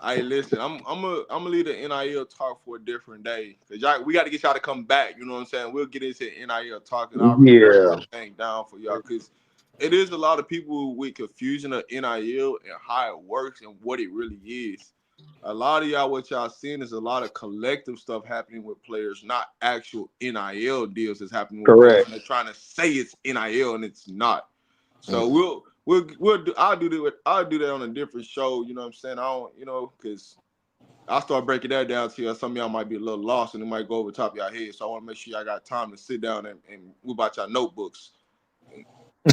Hey, listen, I'm gonna leave the NIL talk for a different day because we got to get y'all to come back. You know what I'm saying? We'll get into NIL talk and I'll really break everything down for y'all because it is a lot of people with confusion of NIL and how it works and what it really is. A lot of y'all, what y'all seeing is a lot of collective stuff happening with players, not actual NIL deals that's happening with players. And they're trying to say it's NIL and it's not. So I'll do that on a different show. You know what I'm saying? I don't, because I'll start breaking that down to you. Some of y'all might be a little lost and it might go over the top of y'all head. So I want to make sure y'all got time to sit down and whip out y'all notebooks.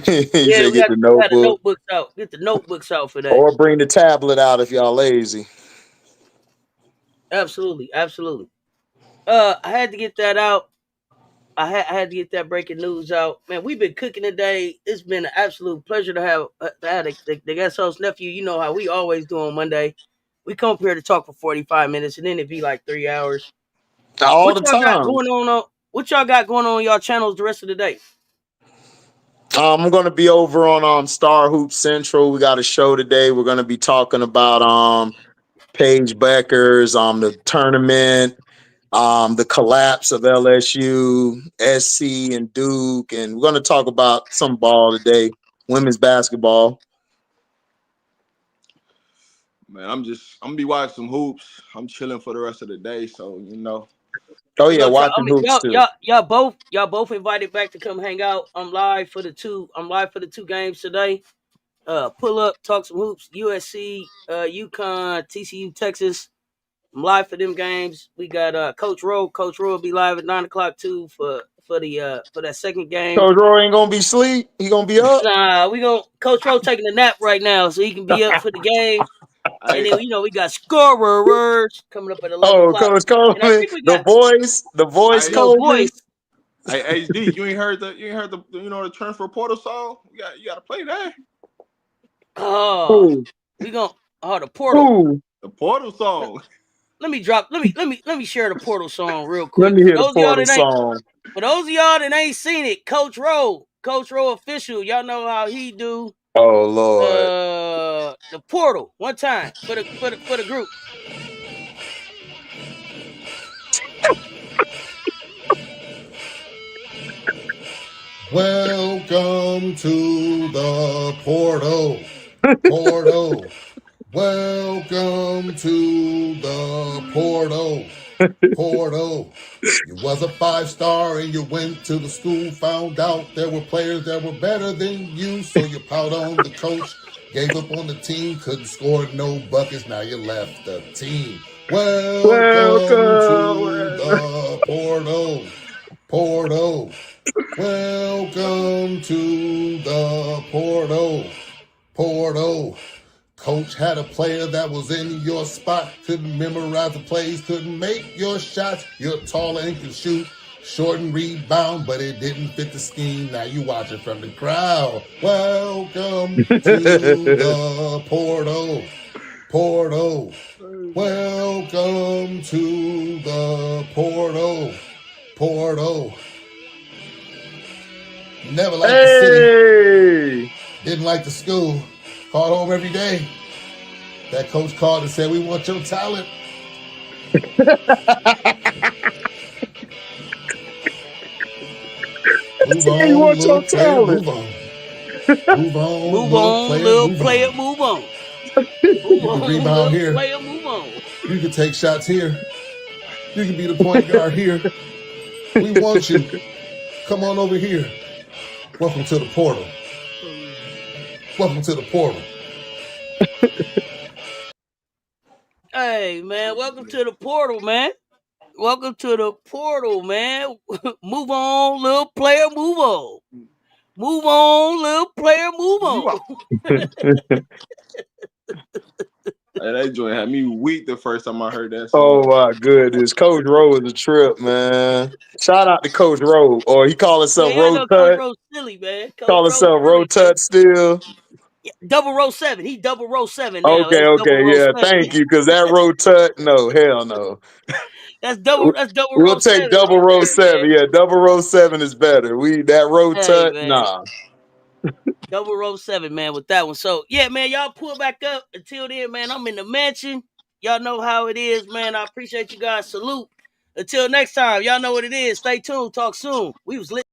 Yeah, we got the notebooks out. Get the notebooks out for that. Or bring the tablet out if y'all lazy. Absolutely. I had to get that out. I had to get that breaking news out. Man, we've been cooking today. It's been an absolute pleasure to have the guest host nephew. You know how we always do on Monday. We come up here to talk for 45 minutes, and then it'd be like 3 hours. All the time. What y'all got going on y'all channels the rest of the day? I'm going to be over on Star Hoop Central. We got a show today. We're going to be talking about Paige Becker's the tournament, the collapse of LSU, SC, and Duke, and we're going to talk about some ball today, women's basketball. Man, I'm gonna be watching some hoops. I'm chilling for the rest of the day, so you know. Oh yeah, watching hoops too. Y'all both invited back to come hang out. I'm live for the two games today. Pull up, talk some hoops. USC, UConn, TCU, Texas. I'm live for them games. We got Coach Rowe. Coach Rowe will be live at 9:00 too for that second game. Coach Rowe ain't gonna be asleep. He gonna be up. Nah, Coach Rowe taking a nap right now, so he can be up for the game. And then we got scorers coming up at 11 o'clock. Coach Coleman, the voice, Coleman. Hey, HD, you ain't heard the transfer portal song? You gotta play that. Oh, the portal. The portal song. Let me share the portal song real quick. Let me hear the portal song. For those of y'all that ain't seen it, Coach Rowe official, y'all know how he do. Oh Lord. The portal one time for the group. Welcome to the portal. Portal. Welcome to the portal. Portal. You was a 5-star and you went to the school, found out there were players that were better than you, so you piled on the coach, gave up on the team, couldn't score no buckets, now you left the team. Welcome to the portal. Portal. Welcome to the portal. Portal. Coach had a player that was in your spot, couldn't memorize the plays, couldn't make your shots. You're tall and can shoot, short and rebound, but it didn't fit the scheme. Now you watch it from the crowd. Welcome to the portal. Portal. Welcome to the portal. Portal. Never liked the city. Didn't like the school. Called home every day. That coach called and said, "We want your talent." Move on, little player, move on. Move on, little player, move on. You can rebound here. Player, move on. You can take shots here. You can be the point guard here. We want you. Come on over here. Welcome to the portal. Welcome to the portal. Hey, man, welcome to the portal, man. Welcome to the portal, man. Move on, little player, move on. Move on, little player, move on. Hey, that joint had me weak the first time I heard that song. Oh my goodness, Coach Rowe is a trip, man. Shout out to Coach Rowe, or he call himself Rowe Tut. Coach Rowe's silly, man. Call himself Rowe Tut still. Yeah, double row 7. He double row 7 now. Okay, yeah. Thank you, because that Rowe Tut, no, hell no. That's double we'll row 7. Take double row 7. Yeah, double row 7 is better. That Rowe Tut, man. nah. 007, man, with that one. So, yeah, man, y'all pull back up. Until then, man, I'm in the mansion. Y'all know how it is, man. I appreciate you guys. Salute. Until next time, y'all know what it is. Stay tuned. Talk soon. We was lit.